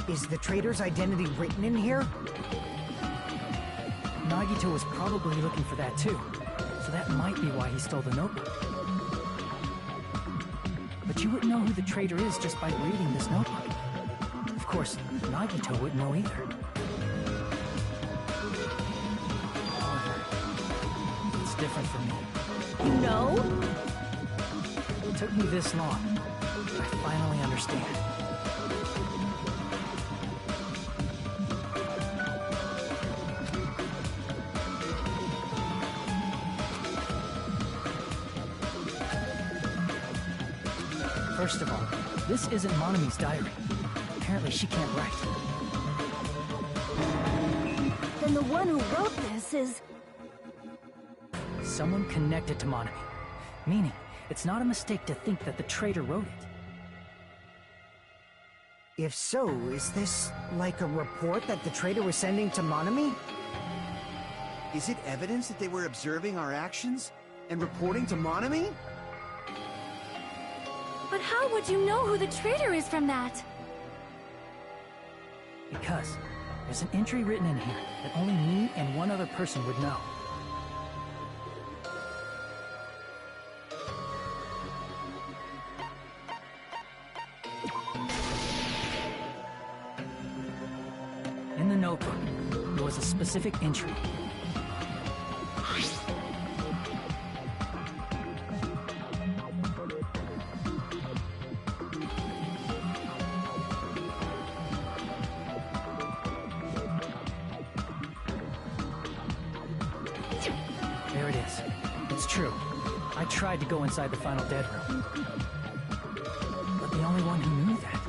Is the traitor's identity written in here? Nagito was probably looking for that too, so that might be why he stole the notebook. But you wouldn't know who the traitor is just by reading this notebook. Of course, Nagito wouldn't know either. However, it's different for me. You know? It took me this long, but I finally understand. First of all, this isn't Monami's diary. Apparently she can't write. Then the one who wrote this is... Someone connected to Monami. Meaning, it's not a mistake to think that the traitor wrote it. If so, is this like a report that the traitor was sending to Monami? Is it evidence that they were observing our actions and reporting to Monami? But how would you know who the traitor is from that? Because there's an entry written in here that only me and one other person would know. In the notebook, there was a specific entry. There it is. It's true. I tried to go inside the final dead room. But the only one who knew that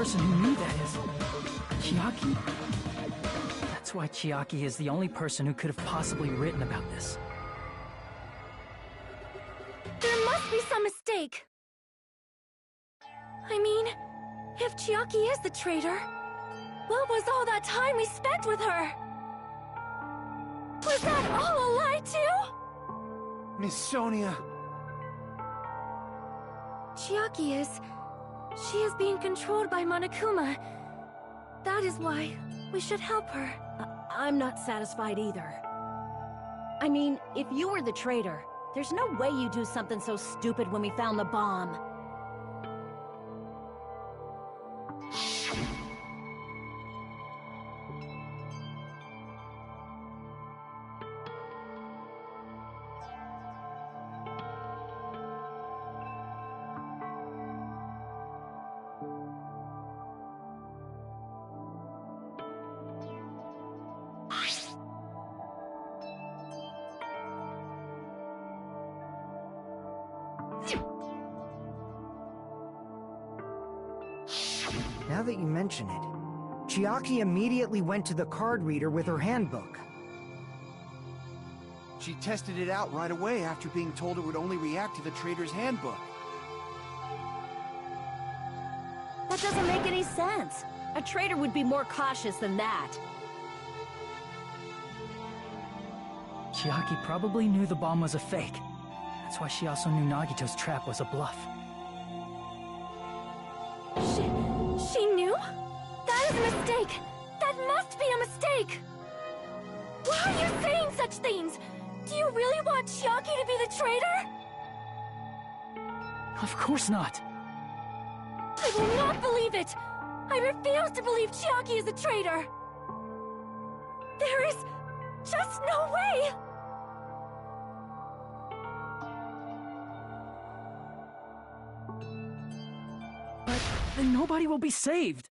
person who knew that is... Chiaki? That's why Chiaki is the only person who could have possibly written about this. There must be some mistake. I mean, if Chiaki is the traitor, what was all that time we spent with her? Was that all a lie too? Miss Sonia... Chiaki is... She is being controlled by Monokuma. That is why we should help her. I'm not satisfied either. I mean, if you were the traitor, there's no way you'd do something so stupid when we found the bomb. Now that you mention it, Chiaki immediately went to the card reader with her handbook. She tested it out right away after being told it would only react to the traitor's handbook. That doesn't make any sense. A traitor would be more cautious than that. Chiaki probably knew the bomb was a fake. That's why she also knew Nagito's trap was a bluff. She knew? That is a mistake! That must be a mistake! Why are you saying such things? Do you really want Chiaki to be the traitor? Of course not. I will not believe it! I refuse to believe Chiaki is a traitor! There is just no way! But then nobody will be saved.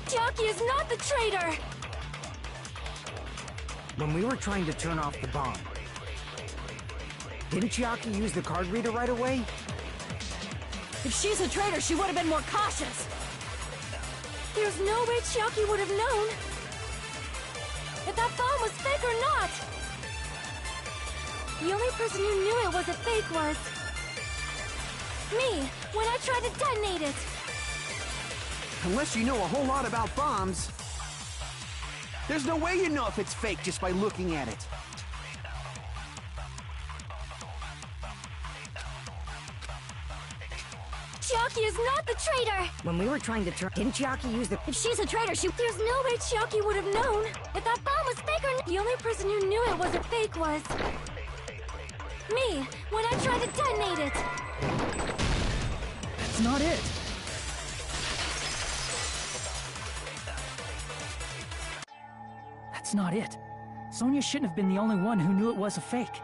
Chiaki is not the traitor! When we were trying to turn off the bomb, didn't Chiaki use the card reader right away? If she's a traitor, she would have been more cautious! There's no way Chiaki would have known if that bomb was fake or not! The only person who knew it was a fake was... me, when I tried to detonate it! Unless you know a whole lot about bombs, there's no way you know if it's fake just by looking at it. Chiaki is not the traitor! When we were trying to turn... Didn't Chiaki use the... If she's a traitor, there's no way Chiaki would have known if that bomb was fake or not. The only person who knew it was a fake was... me, when I tried to detonate it! That's not it. That's not it. Sonia shouldn't have been the only one who knew it was a fake.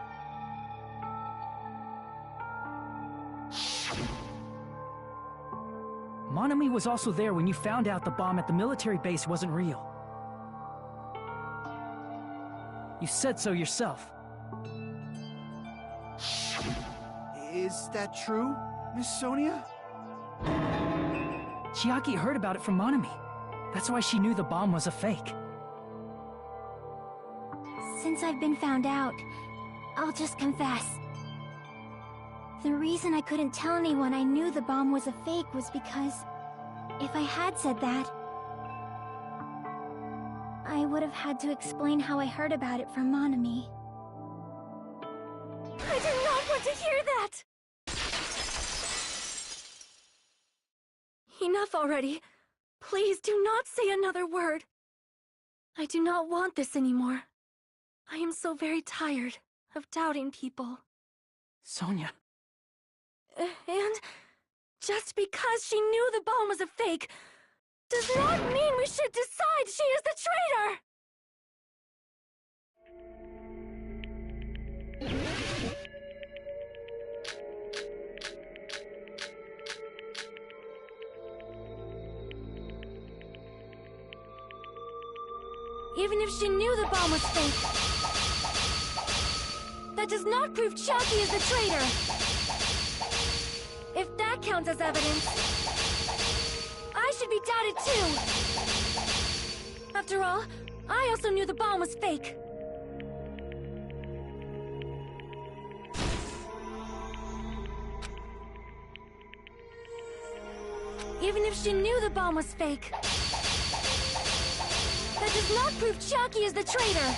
Monami was also there when you found out the bomb at the military base wasn't real. You said so yourself. Is that true, Miss Sonia? Chiaki heard about it from Monami. That's why she knew the bomb was a fake. Since I've been found out, I'll just confess. The reason I couldn't tell anyone I knew the bomb was a fake was because if I had said that, I would have had to explain how I heard about it from Monami. I do not want to hear that! Enough already. Please do not say another word. I do not want this anymore. I am so very tired of doubting people. Sonia. And just because she knew the bomb was a fake does not mean we should decide she is the traitor! Even if she knew the bomb was fake, that does not prove Chiaki is the traitor. If that counts as evidence, I should be doubted too. After all, I also knew the bomb was fake. Even if she knew the bomb was fake, that does not prove Chiaki is the traitor.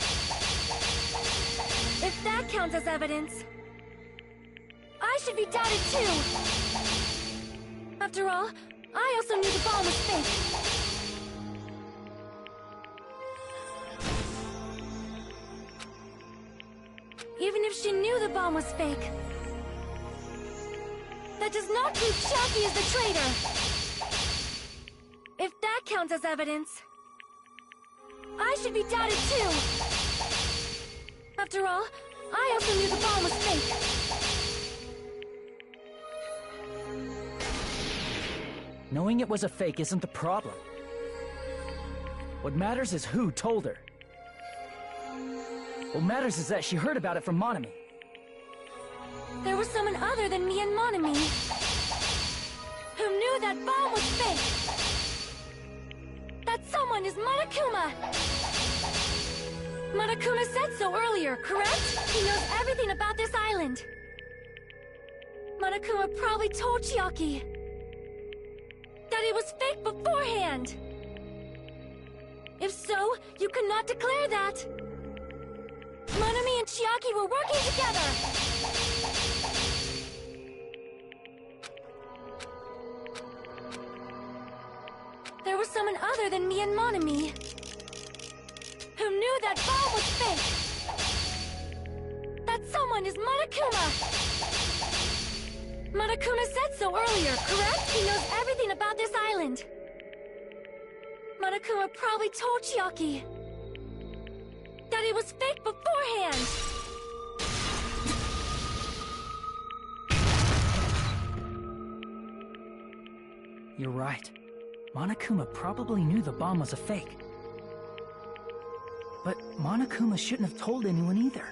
If that counts as evidence, I should be doubted too. After all, I also knew the bomb was fake. Even if she knew the bomb was fake, that does not prove Chiaki is the traitor. If that counts as evidence, I should be doubted too. After all, I also knew the bomb was fake. Knowing it was a fake isn't the problem. What matters is who told her. What matters is that she heard about it from Monami. There was someone other than me and Monami who knew that bomb was fake. That someone is Monokuma. Monokuma said so earlier, correct? He knows everything about this island. Monokuma probably told Chiaki that it was fake beforehand. If so, you could not declare that. Monami and Chiaki were working together. There was someone other than me and Monami who knew that bomb was fake. That someone is Monokuma. Monokuma said so earlier, correct? He knows everything about this island. Monokuma probably told Chiaki that it was fake beforehand. You're right. Monokuma probably knew the bomb was a fake. But Monokuma shouldn't have told anyone either.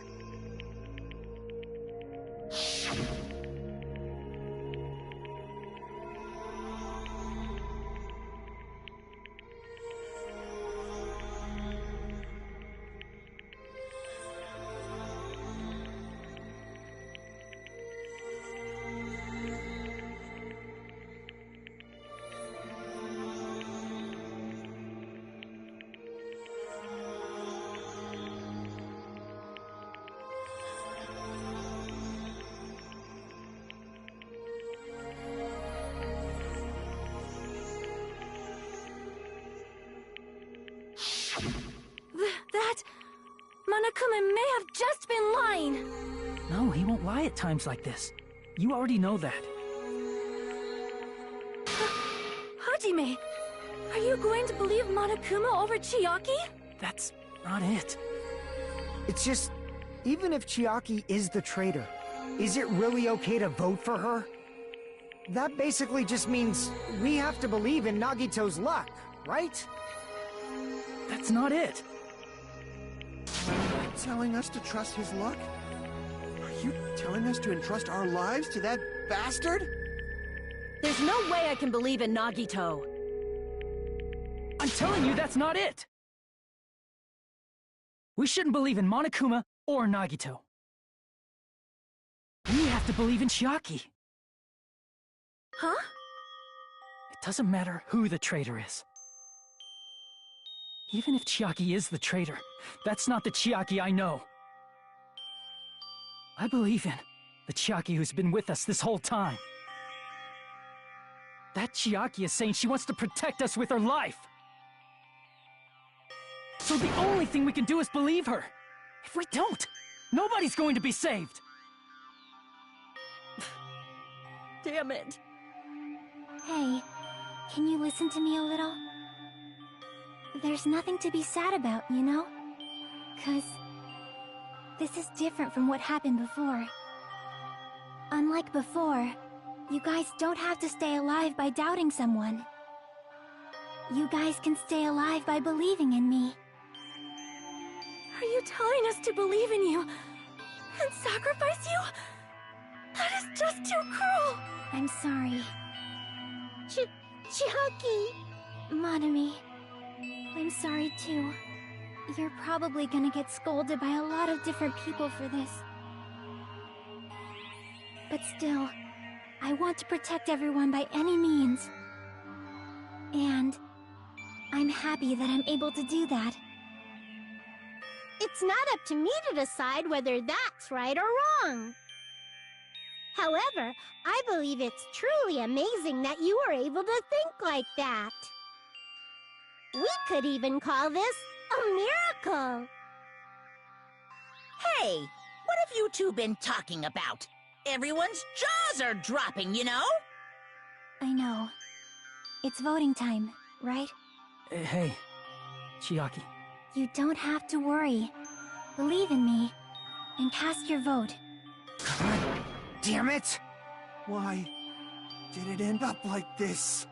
That... Monokuma may have just been lying. No, he won't lie at times like this. You already know that. Hajime, are you going to believe Monokuma over Chiaki? That's not it. It's just, even if Chiaki is the traitor, is it really okay to vote for her? That basically just means we have to believe in Nagito's luck, right? That's not it. Are you telling us to trust his luck? Are you telling us to entrust our lives to that bastard? There's no way I can believe in Nagito. I'm telling you that's not it! We shouldn't believe in Monokuma or Nagito. We have to believe in Chiaki. Huh? It doesn't matter who the traitor is. Even if Chiaki is the traitor, that's not the Chiaki I know. I believe in the Chiaki who's been with us this whole time. That Chiaki is saying she wants to protect us with her life. So the only thing we can do is believe her. If we don't, nobody's going to be saved. Damn it. Hey, can you listen to me a little? There's nothing to be sad about, you know? 'Cause this is different from what happened before. Unlike before, you guys don't have to stay alive by doubting someone. You guys can stay alive by believing in me. Are you telling us to believe in you and sacrifice you? That is just too cruel! I'm sorry. Chiaki! Monomi, I'm sorry too. You're probably gonna get scolded by a lot of different people for this. But still, I want to protect everyone by any means. And I'm happy that I'm able to do that. It's not up to me to decide whether that's right or wrong. However, I believe it's truly amazing that you were able to think like that. We could even call this a miracle. Hey, what have you two been talking about? Everyone's jaws are dropping, you know? I know. It's voting time, right? Hey, Chiaki. You don't have to worry. Believe in me, and cast your vote. God damn it! Why did it end up like this?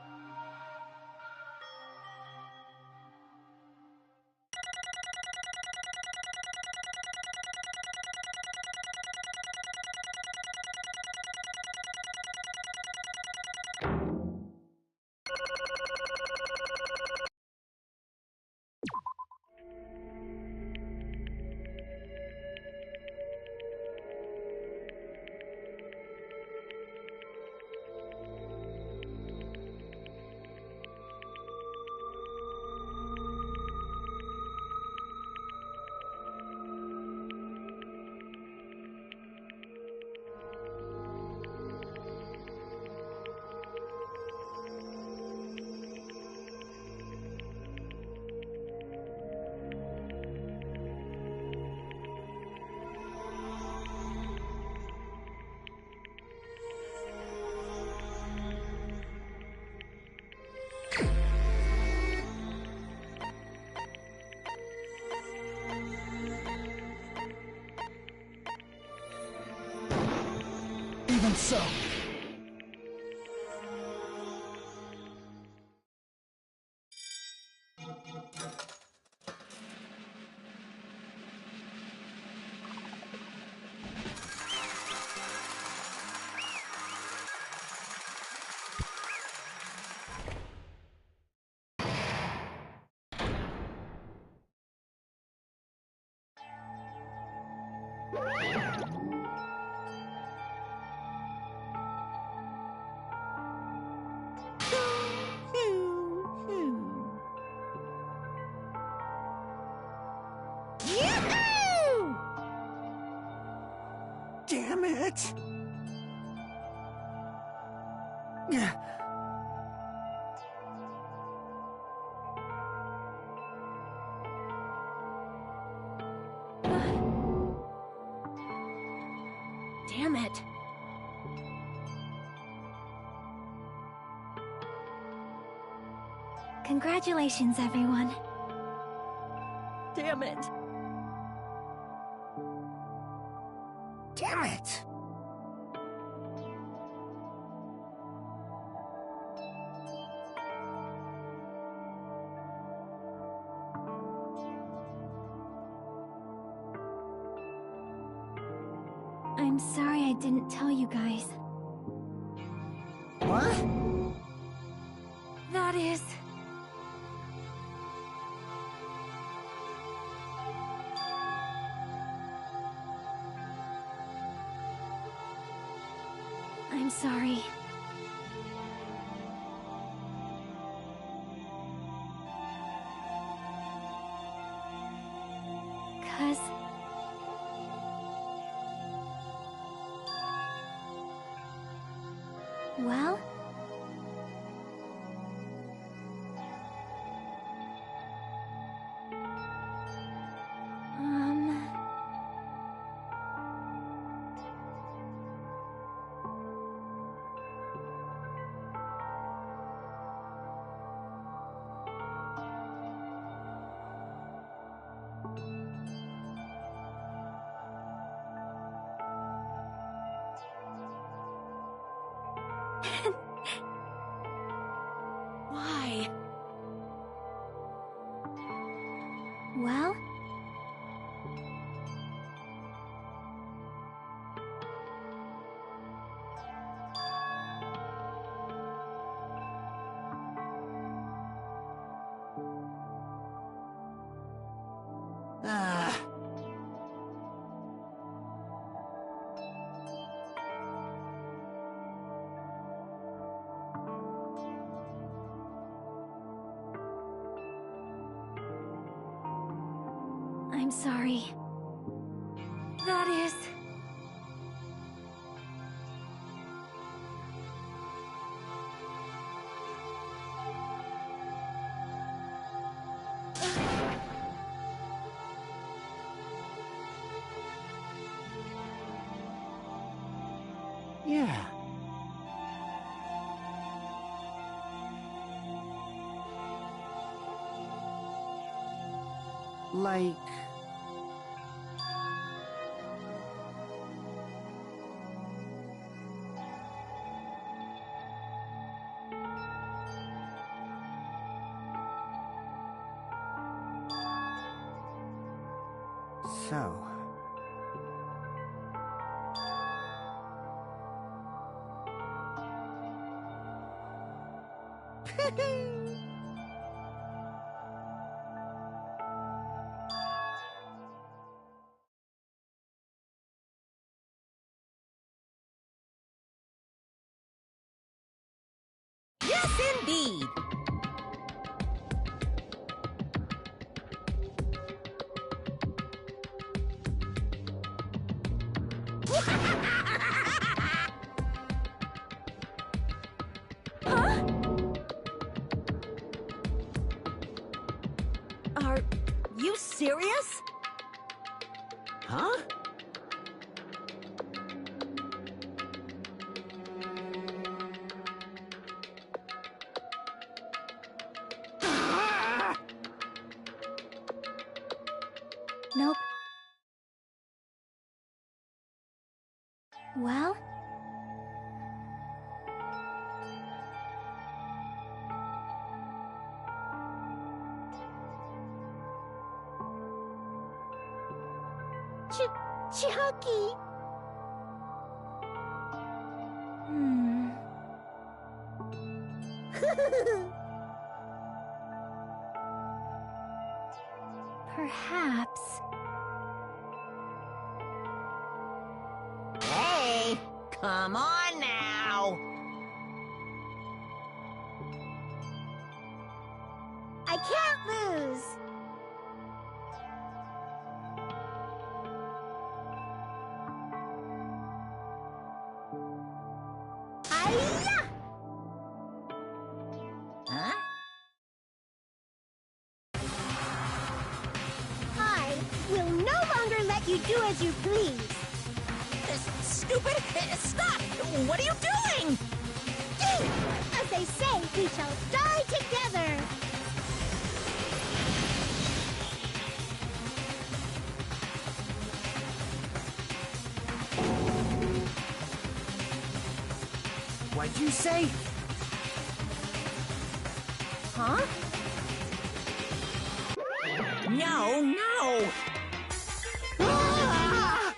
Even so. Yahoo! Damn it! Damn it. Congratulations, everyone. Damn it. Damn it! I'm sorry I didn't tell you guys. What? That is... I'm sorry. Well, Well? I'm sorry. That is... Yeah. Like... So... Yes, indeed. Huh? Are you serious? Huh? Nope. Well? Chucky! Hmm. Perhaps. Hey, come on now. I can't lose! Hi-ya! Huh? I will no longer let you do as you please. Stupid! Stop! What are you doing? As they say, we shall die together. What'd you say? Huh? No, no! Ah!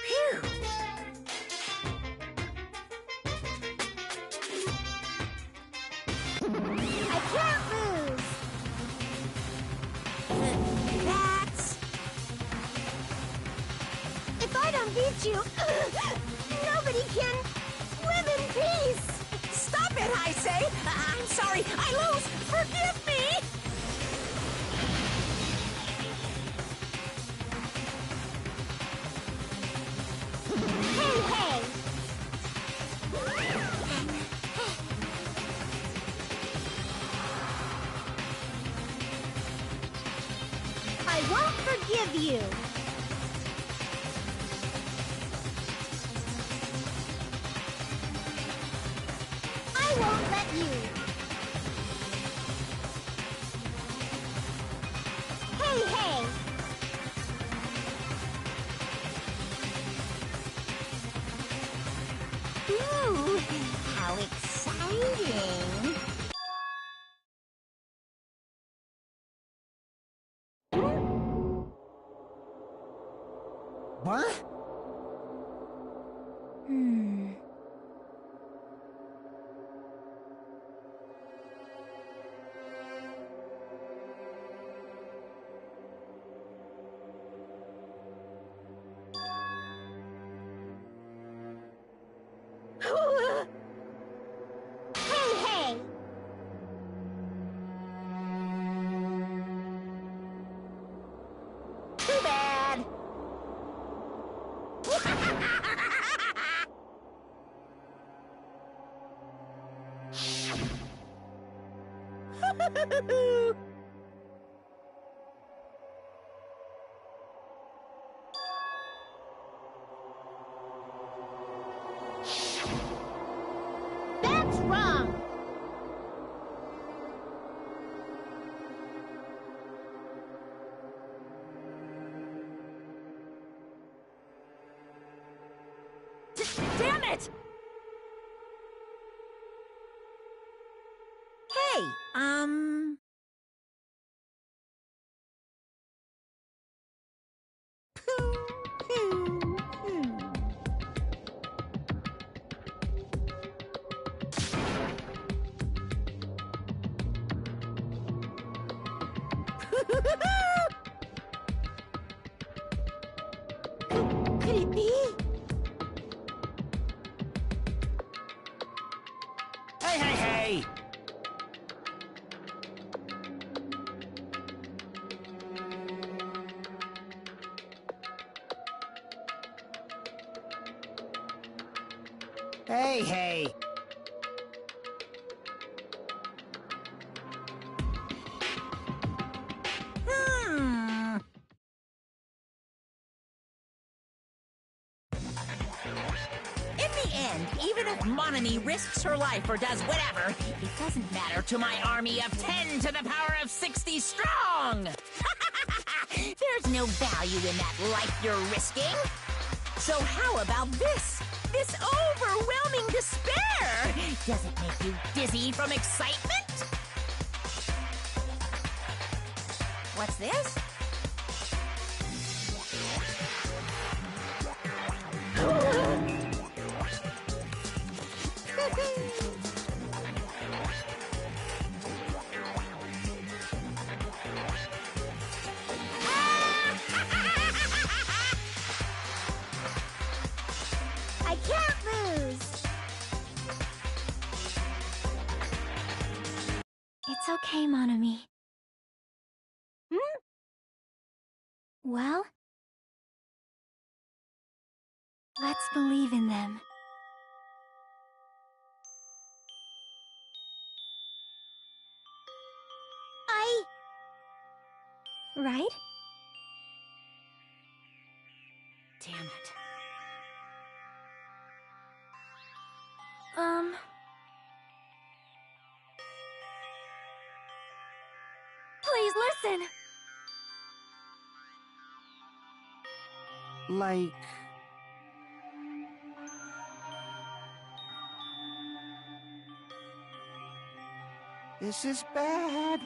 Phew! I can't lose. That's... If I don't beat you, nobody can live in peace. Stop it, I say! I'm sorry, I lose! Forgive me! Hey, hey! I won't forgive you. I won't let you. Hey, hey! Ooh, how exciting! What? Hey, hey! Too bad. That's wrong! Damn it! Hey, Could it be? Hey, hey, hey! Hey, hey! hmm. In the end, even if Monami risks her life or does whatever, it doesn't matter to my army of 10 to the power of 60 strong! There's no value in that life you're risking. So how about this? This overwhelming despair! Does it make you dizzy from excitement? What's this? I can't lose! It's okay, Monami. Well, let's believe in them. Right? Damn it. Please listen! Like... This is bad.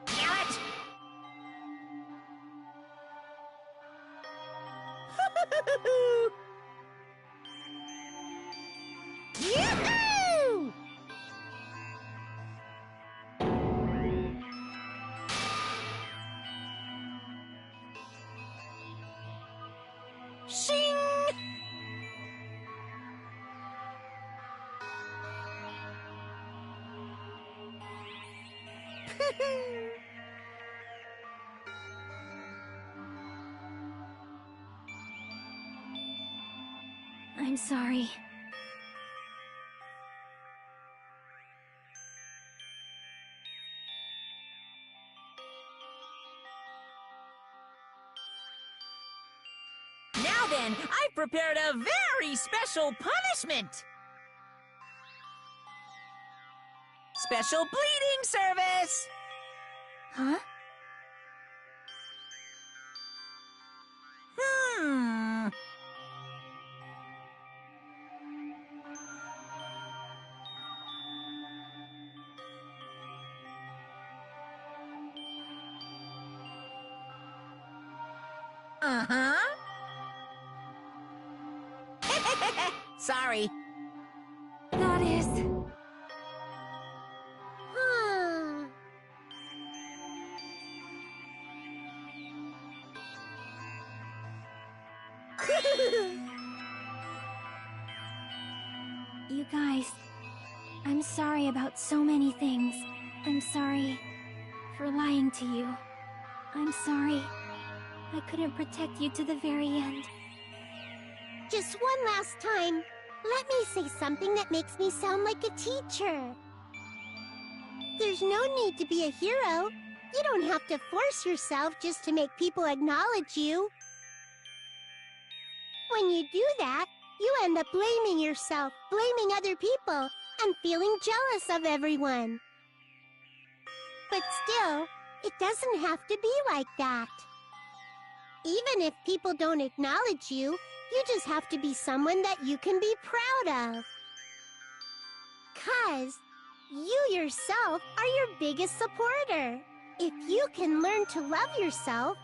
Damn it! Yoo-hoo! Shing! I'm sorry. Now then, I've prepared a very special punishment! Special bleeding service! Huh? Hmm. Uh-huh. Sorry. That is... Hmm. You guys, I'm sorry about so many things. I'm sorry for lying to you. I'm sorry I couldn't protect you to the very end. Just one last time, let me say something that makes me sound like a teacher. There's no need to be a hero. You don't have to force yourself just to make people acknowledge you. When you do that, you end up blaming yourself, blaming other people, and feeling jealous of everyone. But still, it doesn't have to be like that. Even if people don't acknowledge you, you just have to be someone that you can be proud of. 'Cause you yourself are your biggest supporter. If you can learn to love yourself,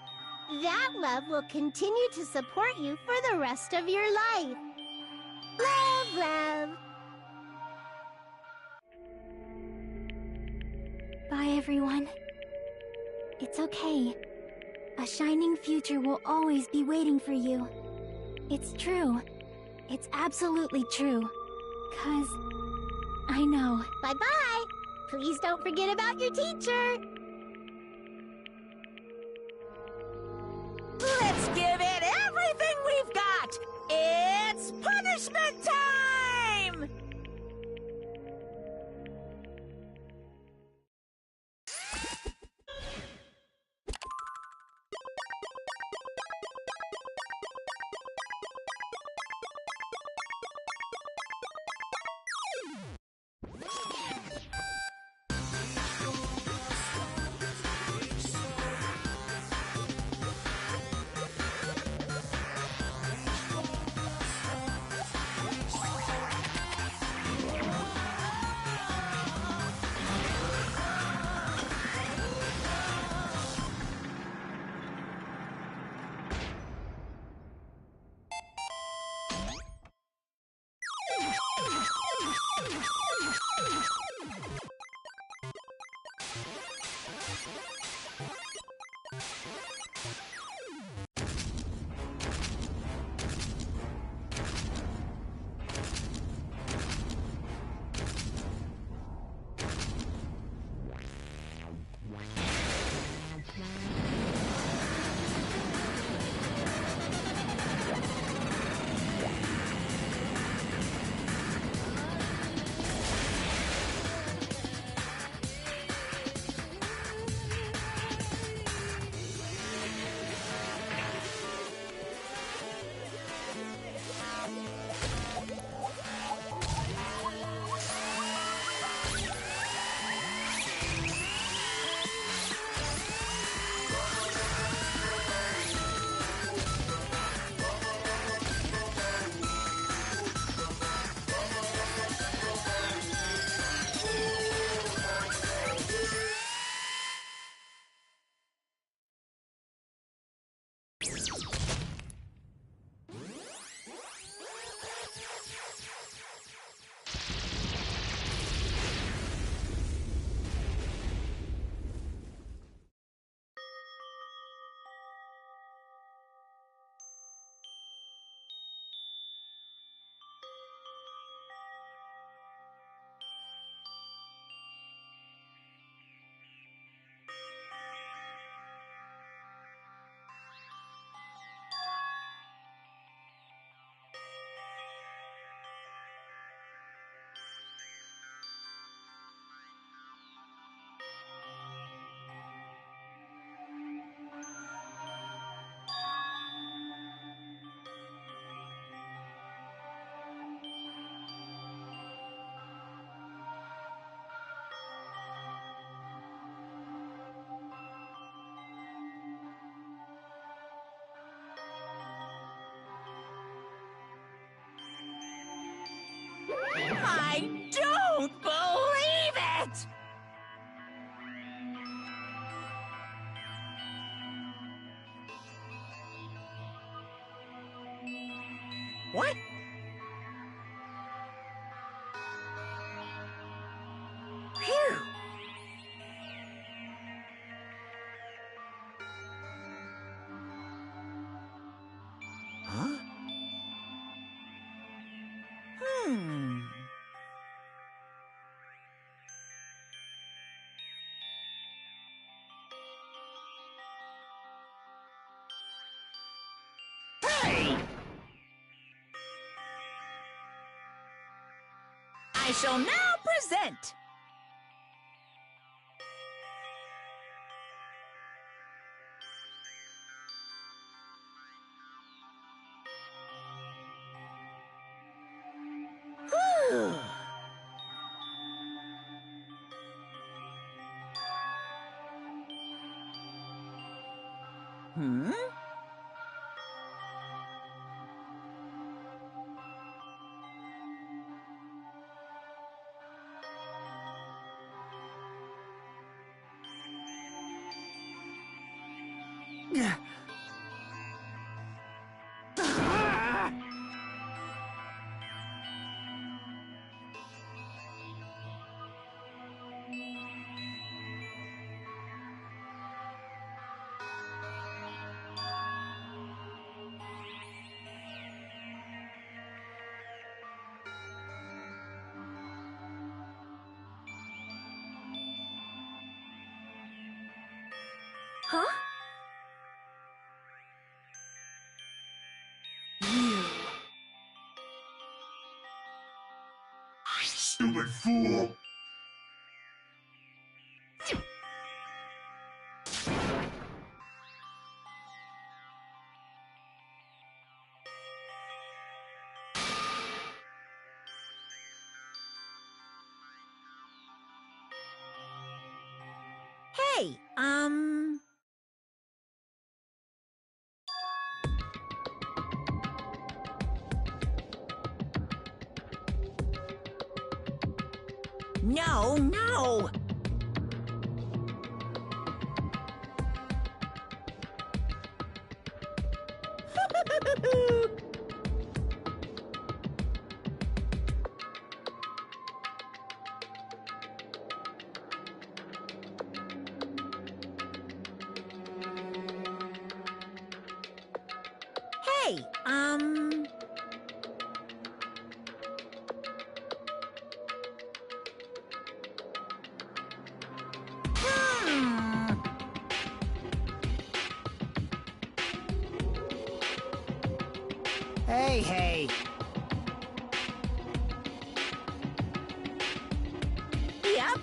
that love will continue to support you for the rest of your life. Love, love. Bye, everyone. It's okay. A shining future will always be waiting for you. It's true. It's absolutely true. 'Cause I know. Bye-bye. Please don't forget about your teacher. Let's give it everything we've got! It's punishment time! I don't believe it! Hmm. Hey! I shall now present. Whew. Hmm? Huh? Stupid fool! Hey, No, no! Hey, Hmm. Hey, hey. Yep.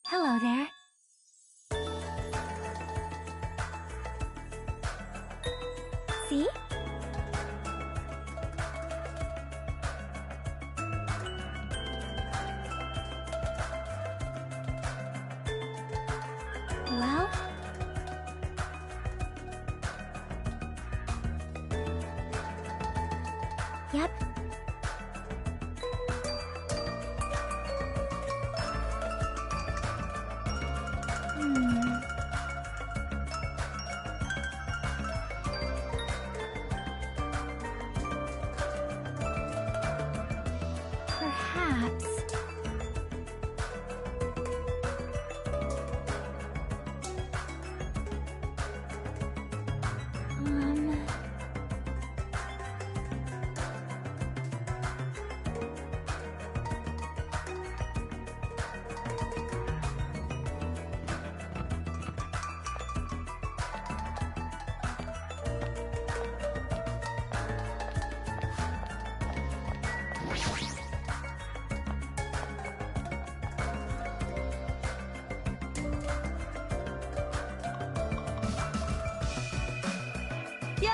Hello there. See? Well? Yep. Perhaps. Yo!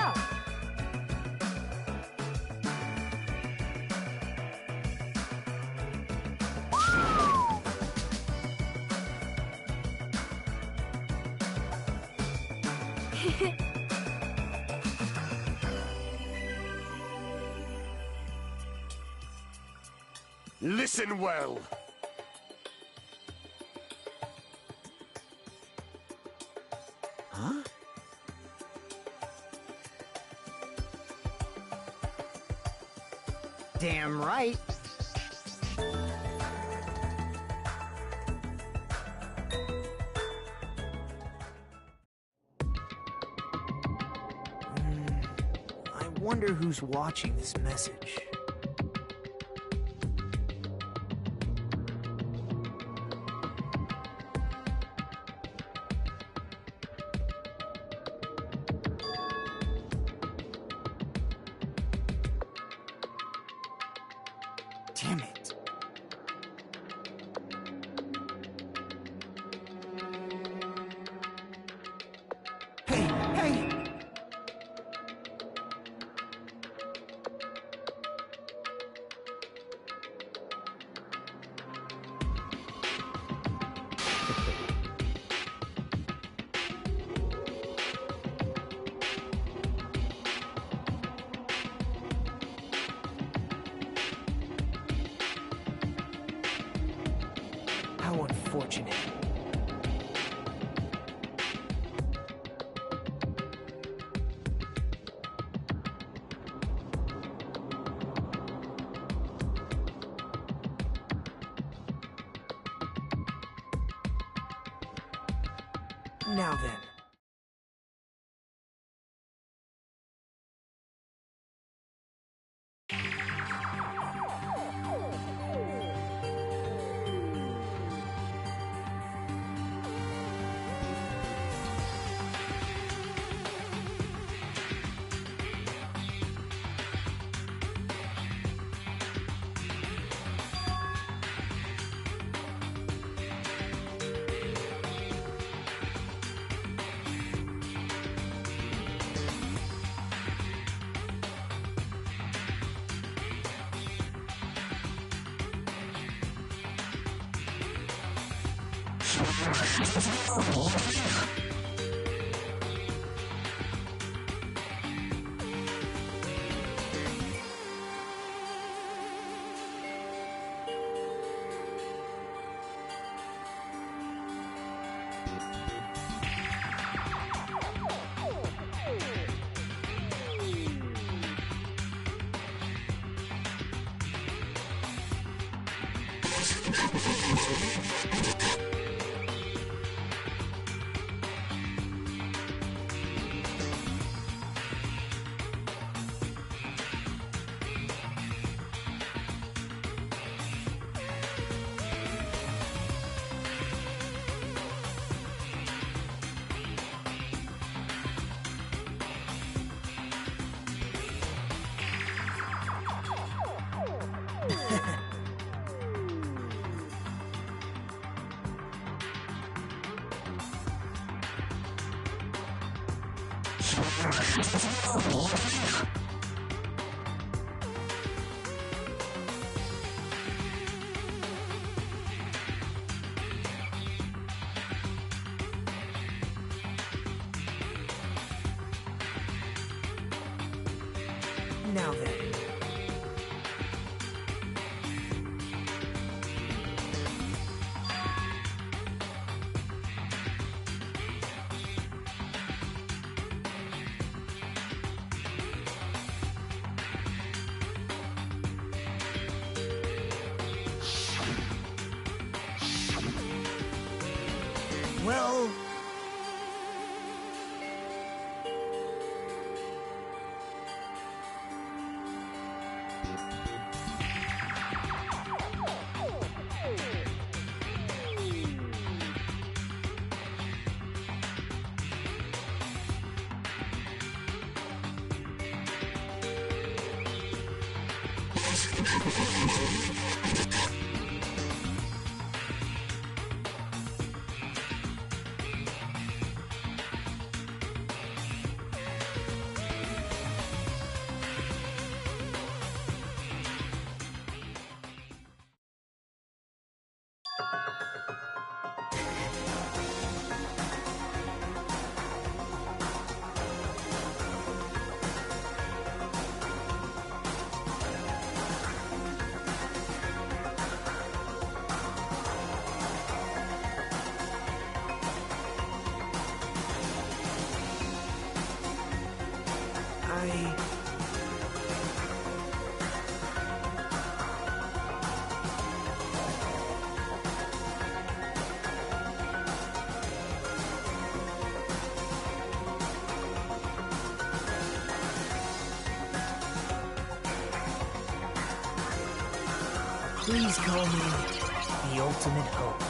Listen well. Huh? Damn right. I wonder who's watching this message. Damn it. Hey, hey! How unfortunate. Now then. Now then. Well... Please call me the ultimate hope.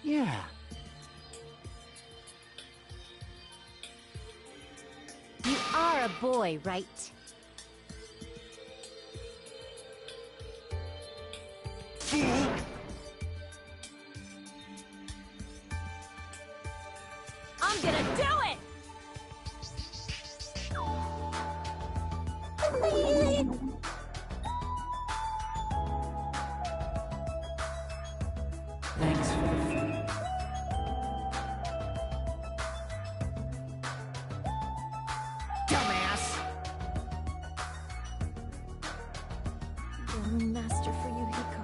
Yeah. You are a boy, right? I'm gonna do it! Thanks for the food. Dumbass! Golden Master for you, Hiko.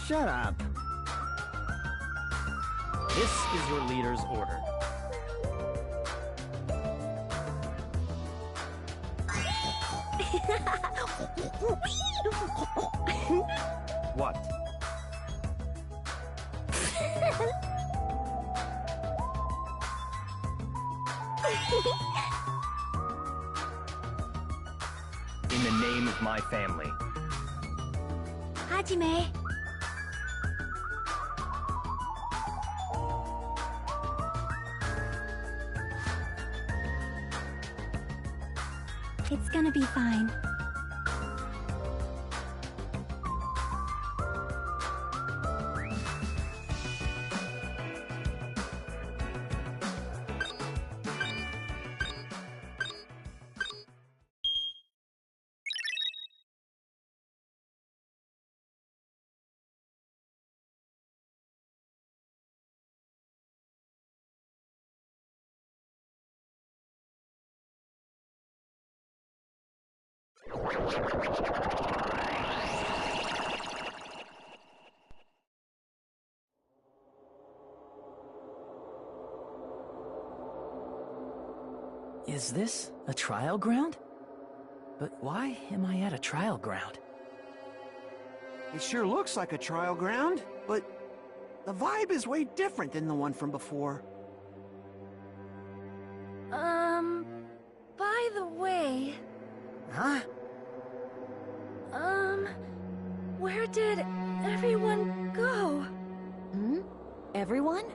Shut up. This is your leader's order. What? In the name of my family. Hajime. It's gonna be fine. Is this a trial ground? But why am I at a trial ground? It sure looks like a trial ground, but the vibe is way different than the one from before. By the way... Huh? Where did everyone go? Hmm? Everyone?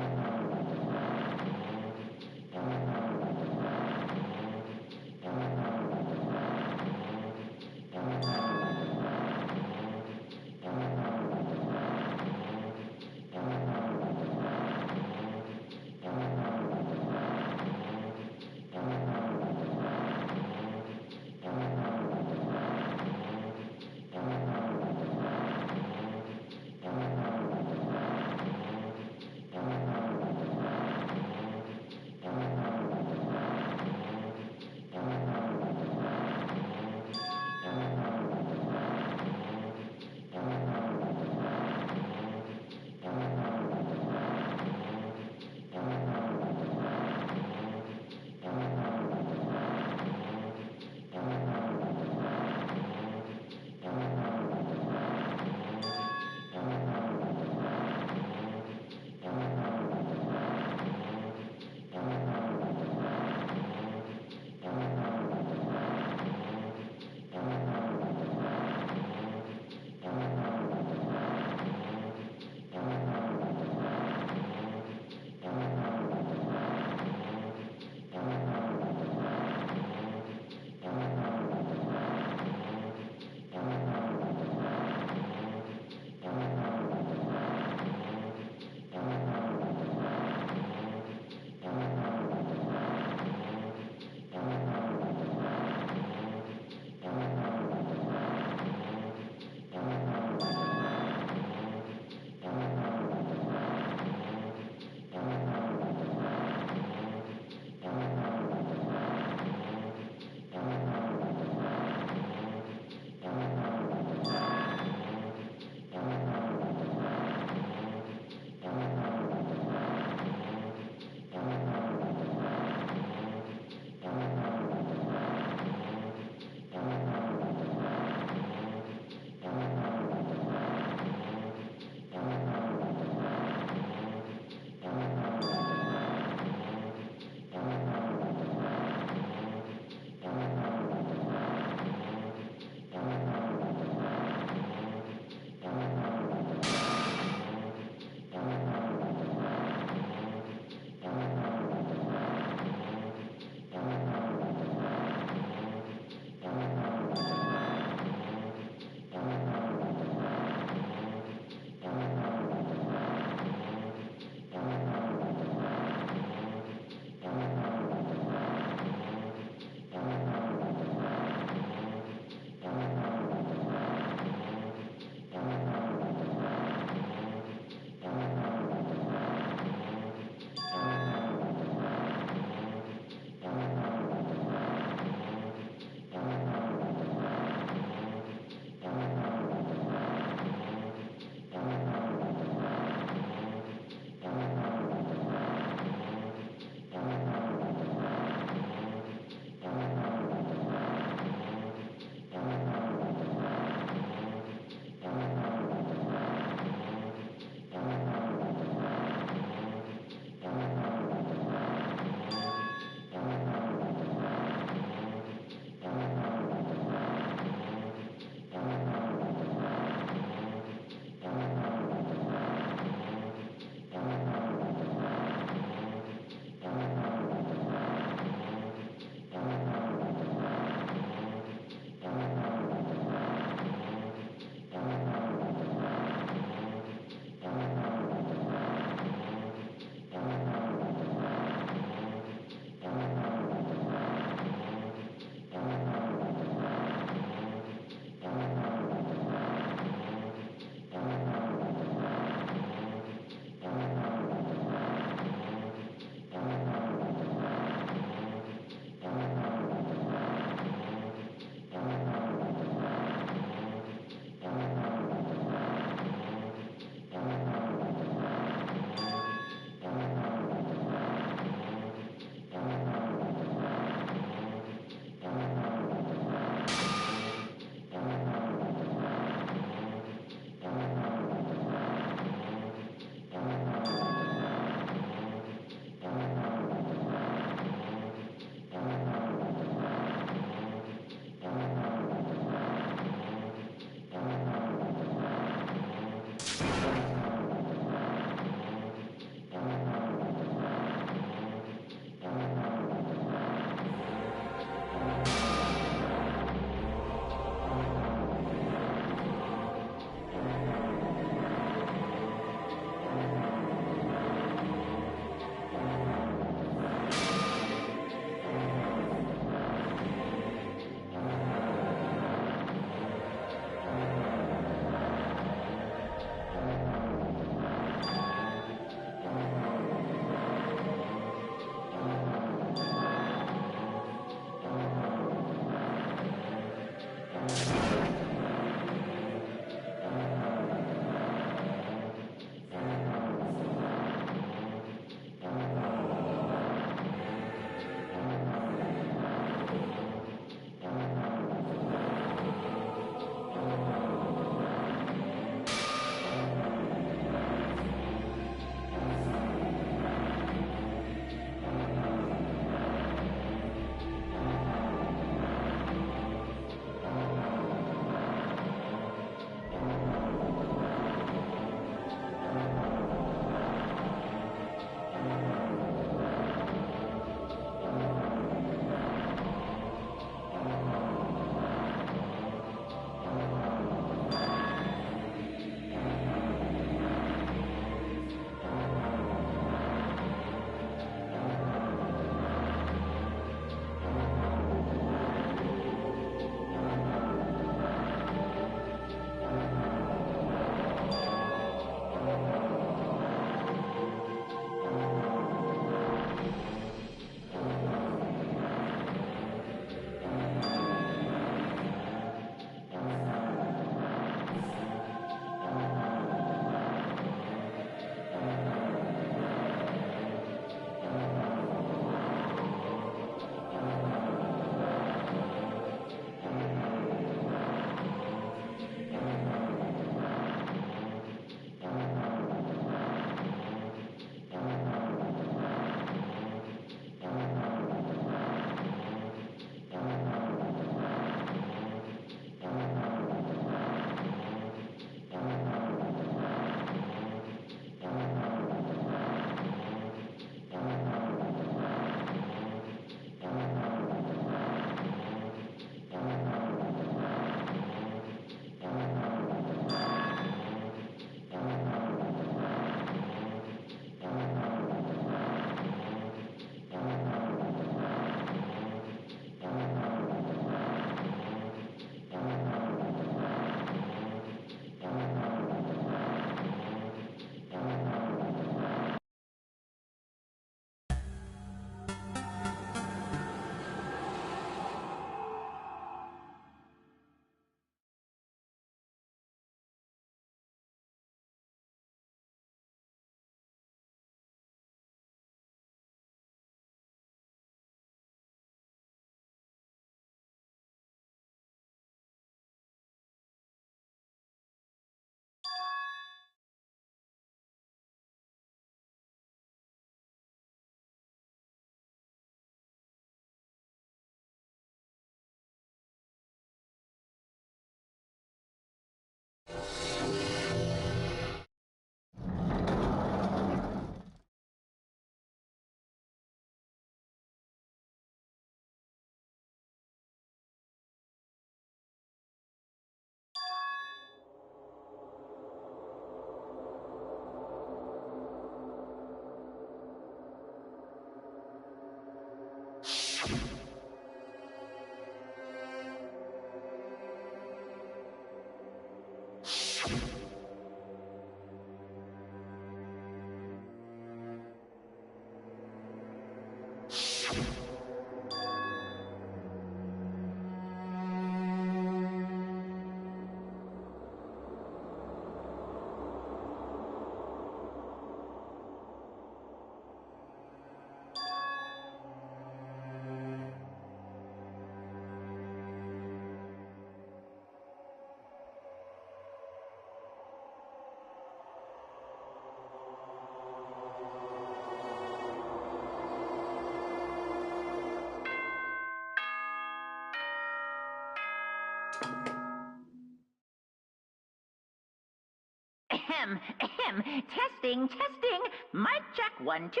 Ahem, ahem. Testing, testing. Mic check 1, 2.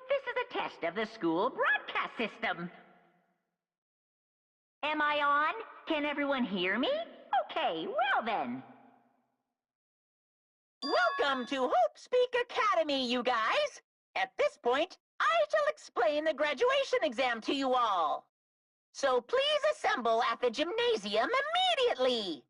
This is a test of the school broadcast system. Am I on? Can everyone hear me? Okay, well then. Welcome to Hope Speak Academy, you guys. At this point, I shall explain the graduation exam to you all. So please assemble at the gymnasium immediately.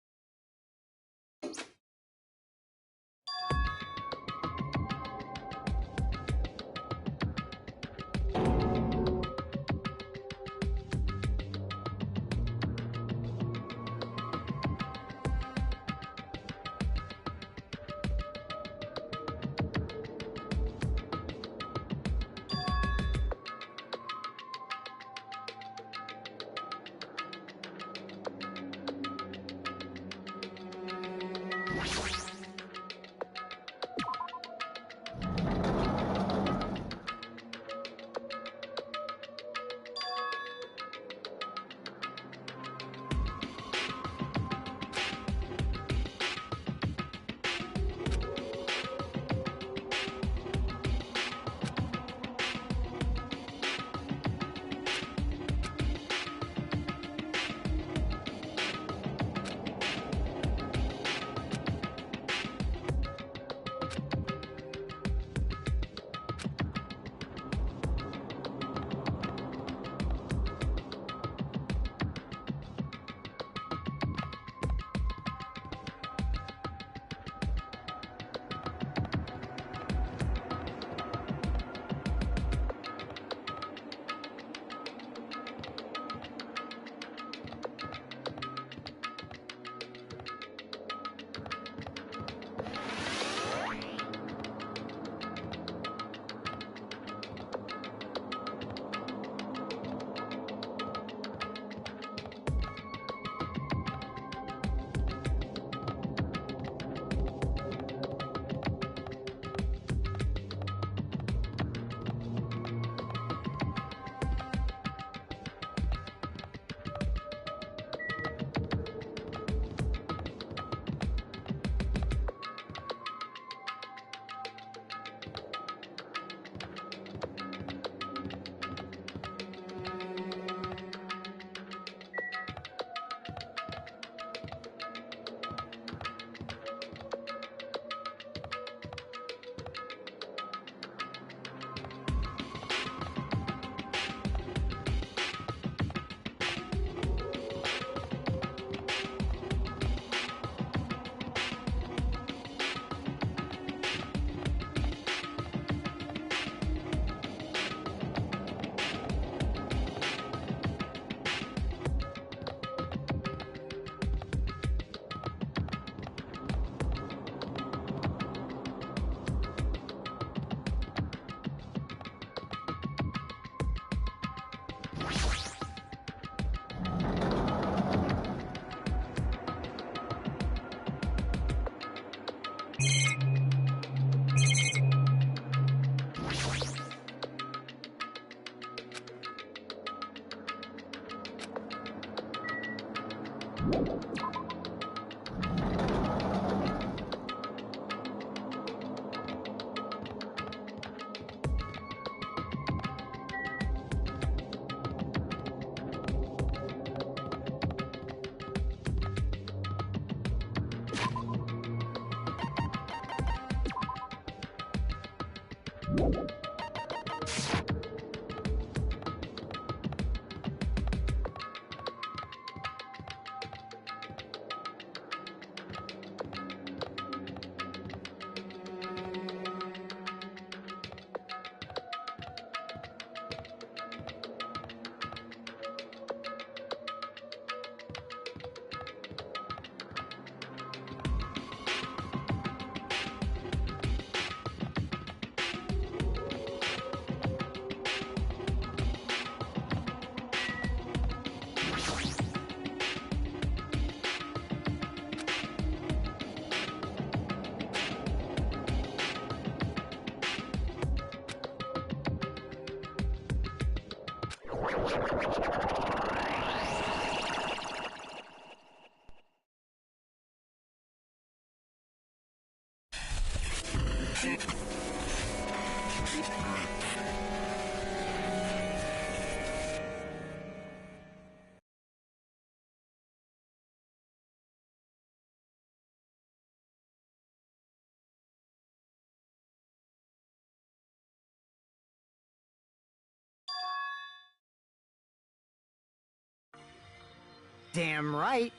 Damn right.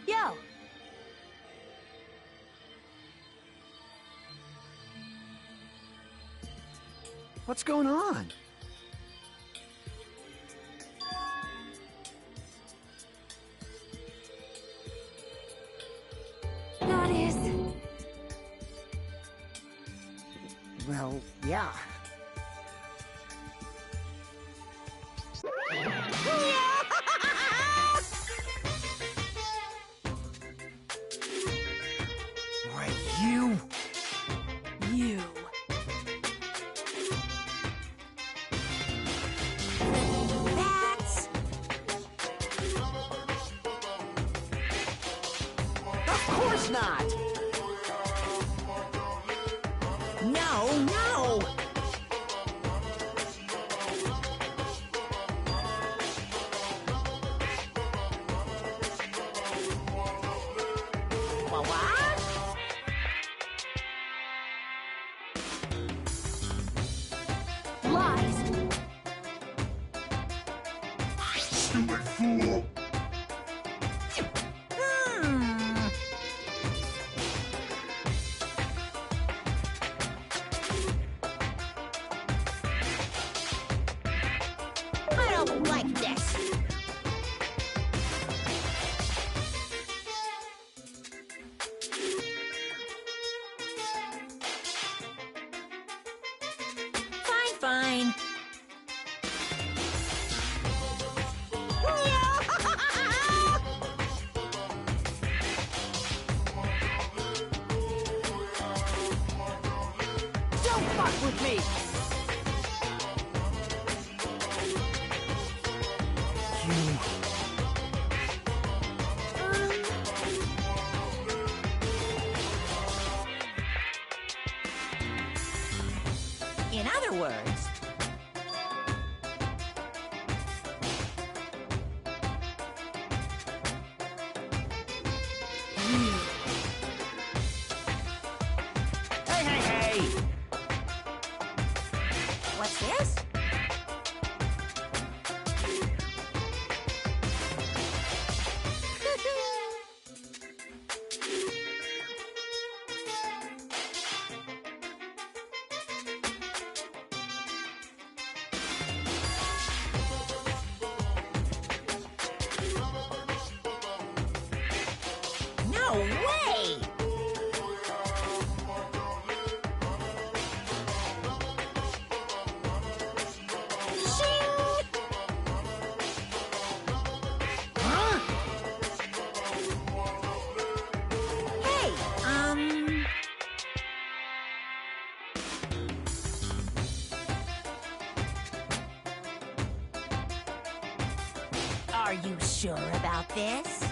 Yo! What's going on? That is... Well, yeah. Why, you... You. That's... Of course not! No, no! What? Lies. Stupid fool! I don't like this. Fine, fine. Don't fuck with me! You... In other words, Hey, hey, hey! what's this? No way! Shing! Huh? Hey, are you sure about this?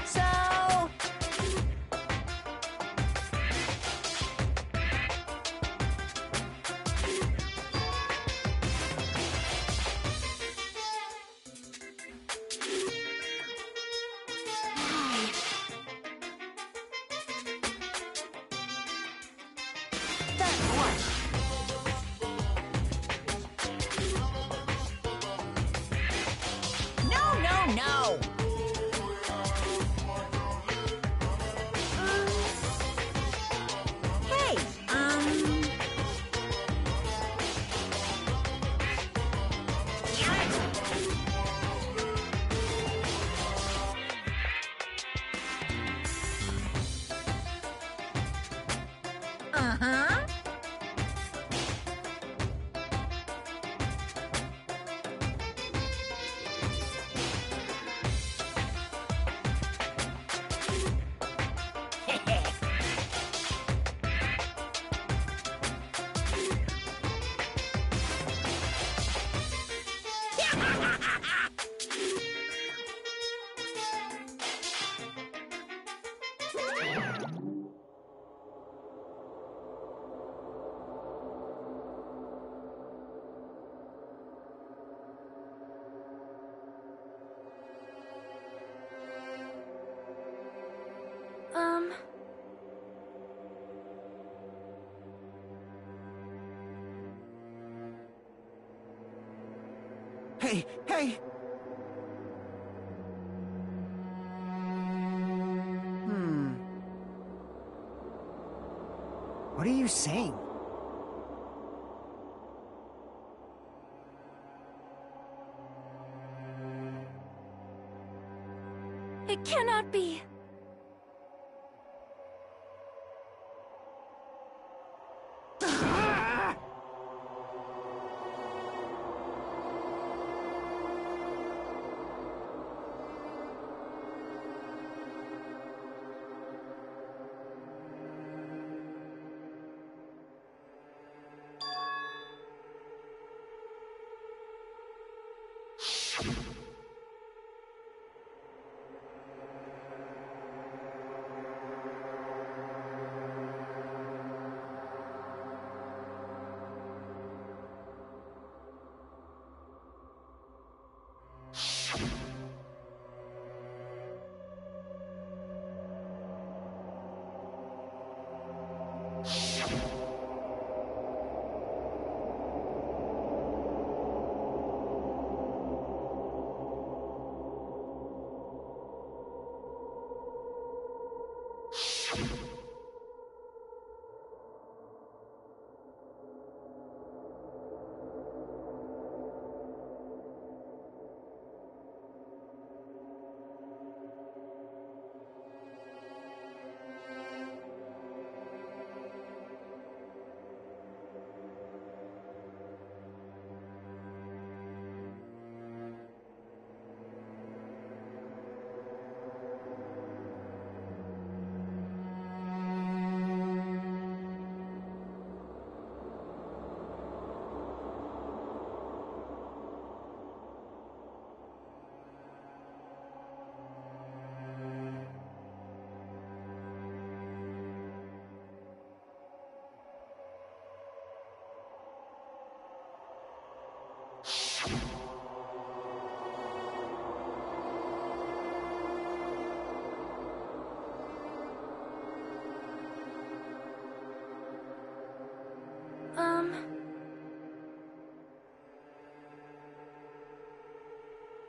So... No, no, no! Hey, Uh-huh. Hey, hey! What are you saying? It cannot be.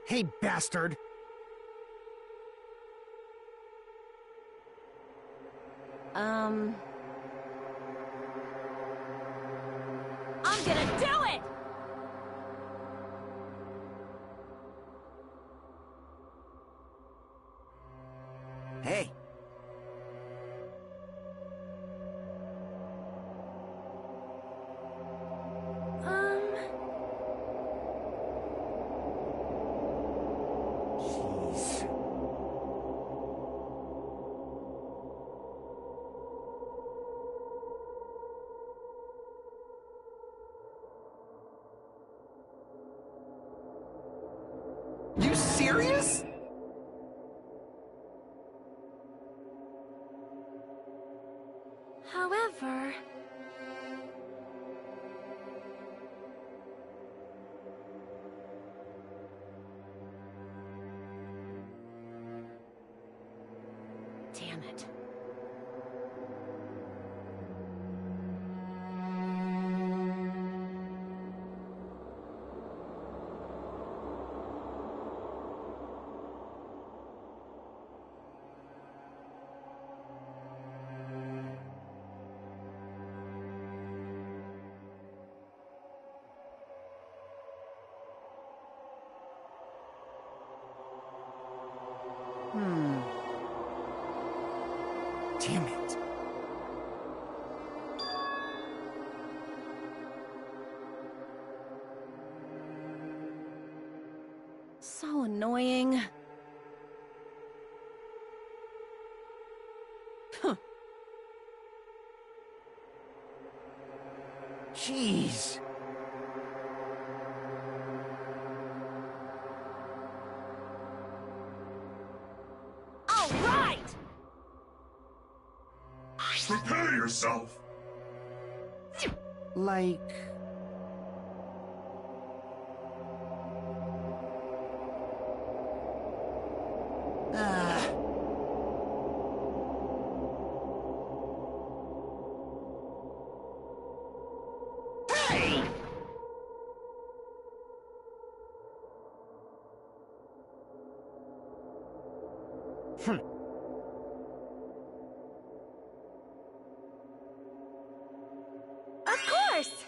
Hey, bastard! I'm gonna do it! Hey. Jeez. You serious? However... Damn it. Damn it. So annoying. Jeez. All right! Prepare yourself! Like... Hey! course!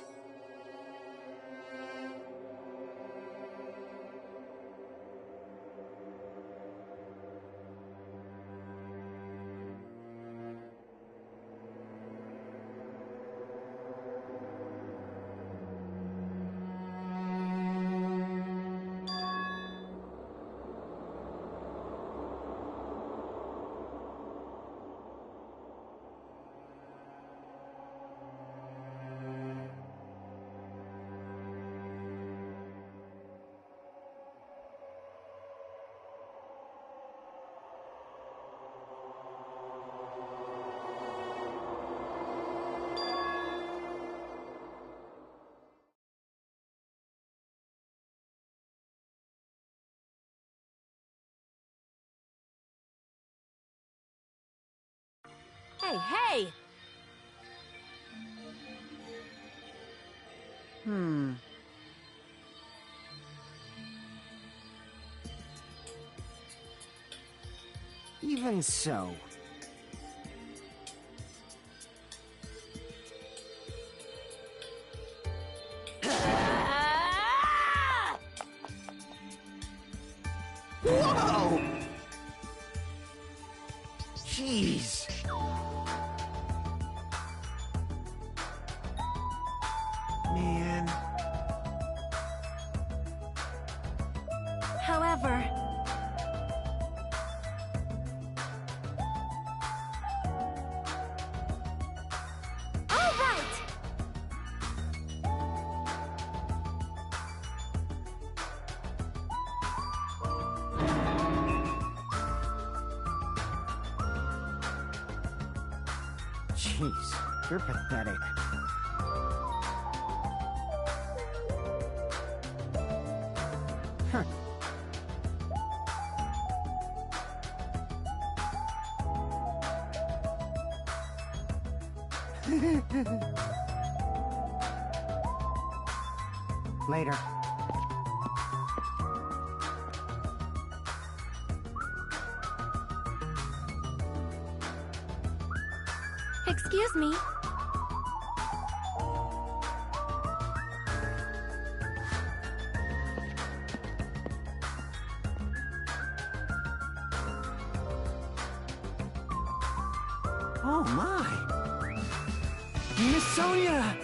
Hey, hey! Even so. Whoa! Jeez. Man. However... All right! Jeez, you're pathetic. Huh. Later. Excuse me. Oh my! Miss Sonia!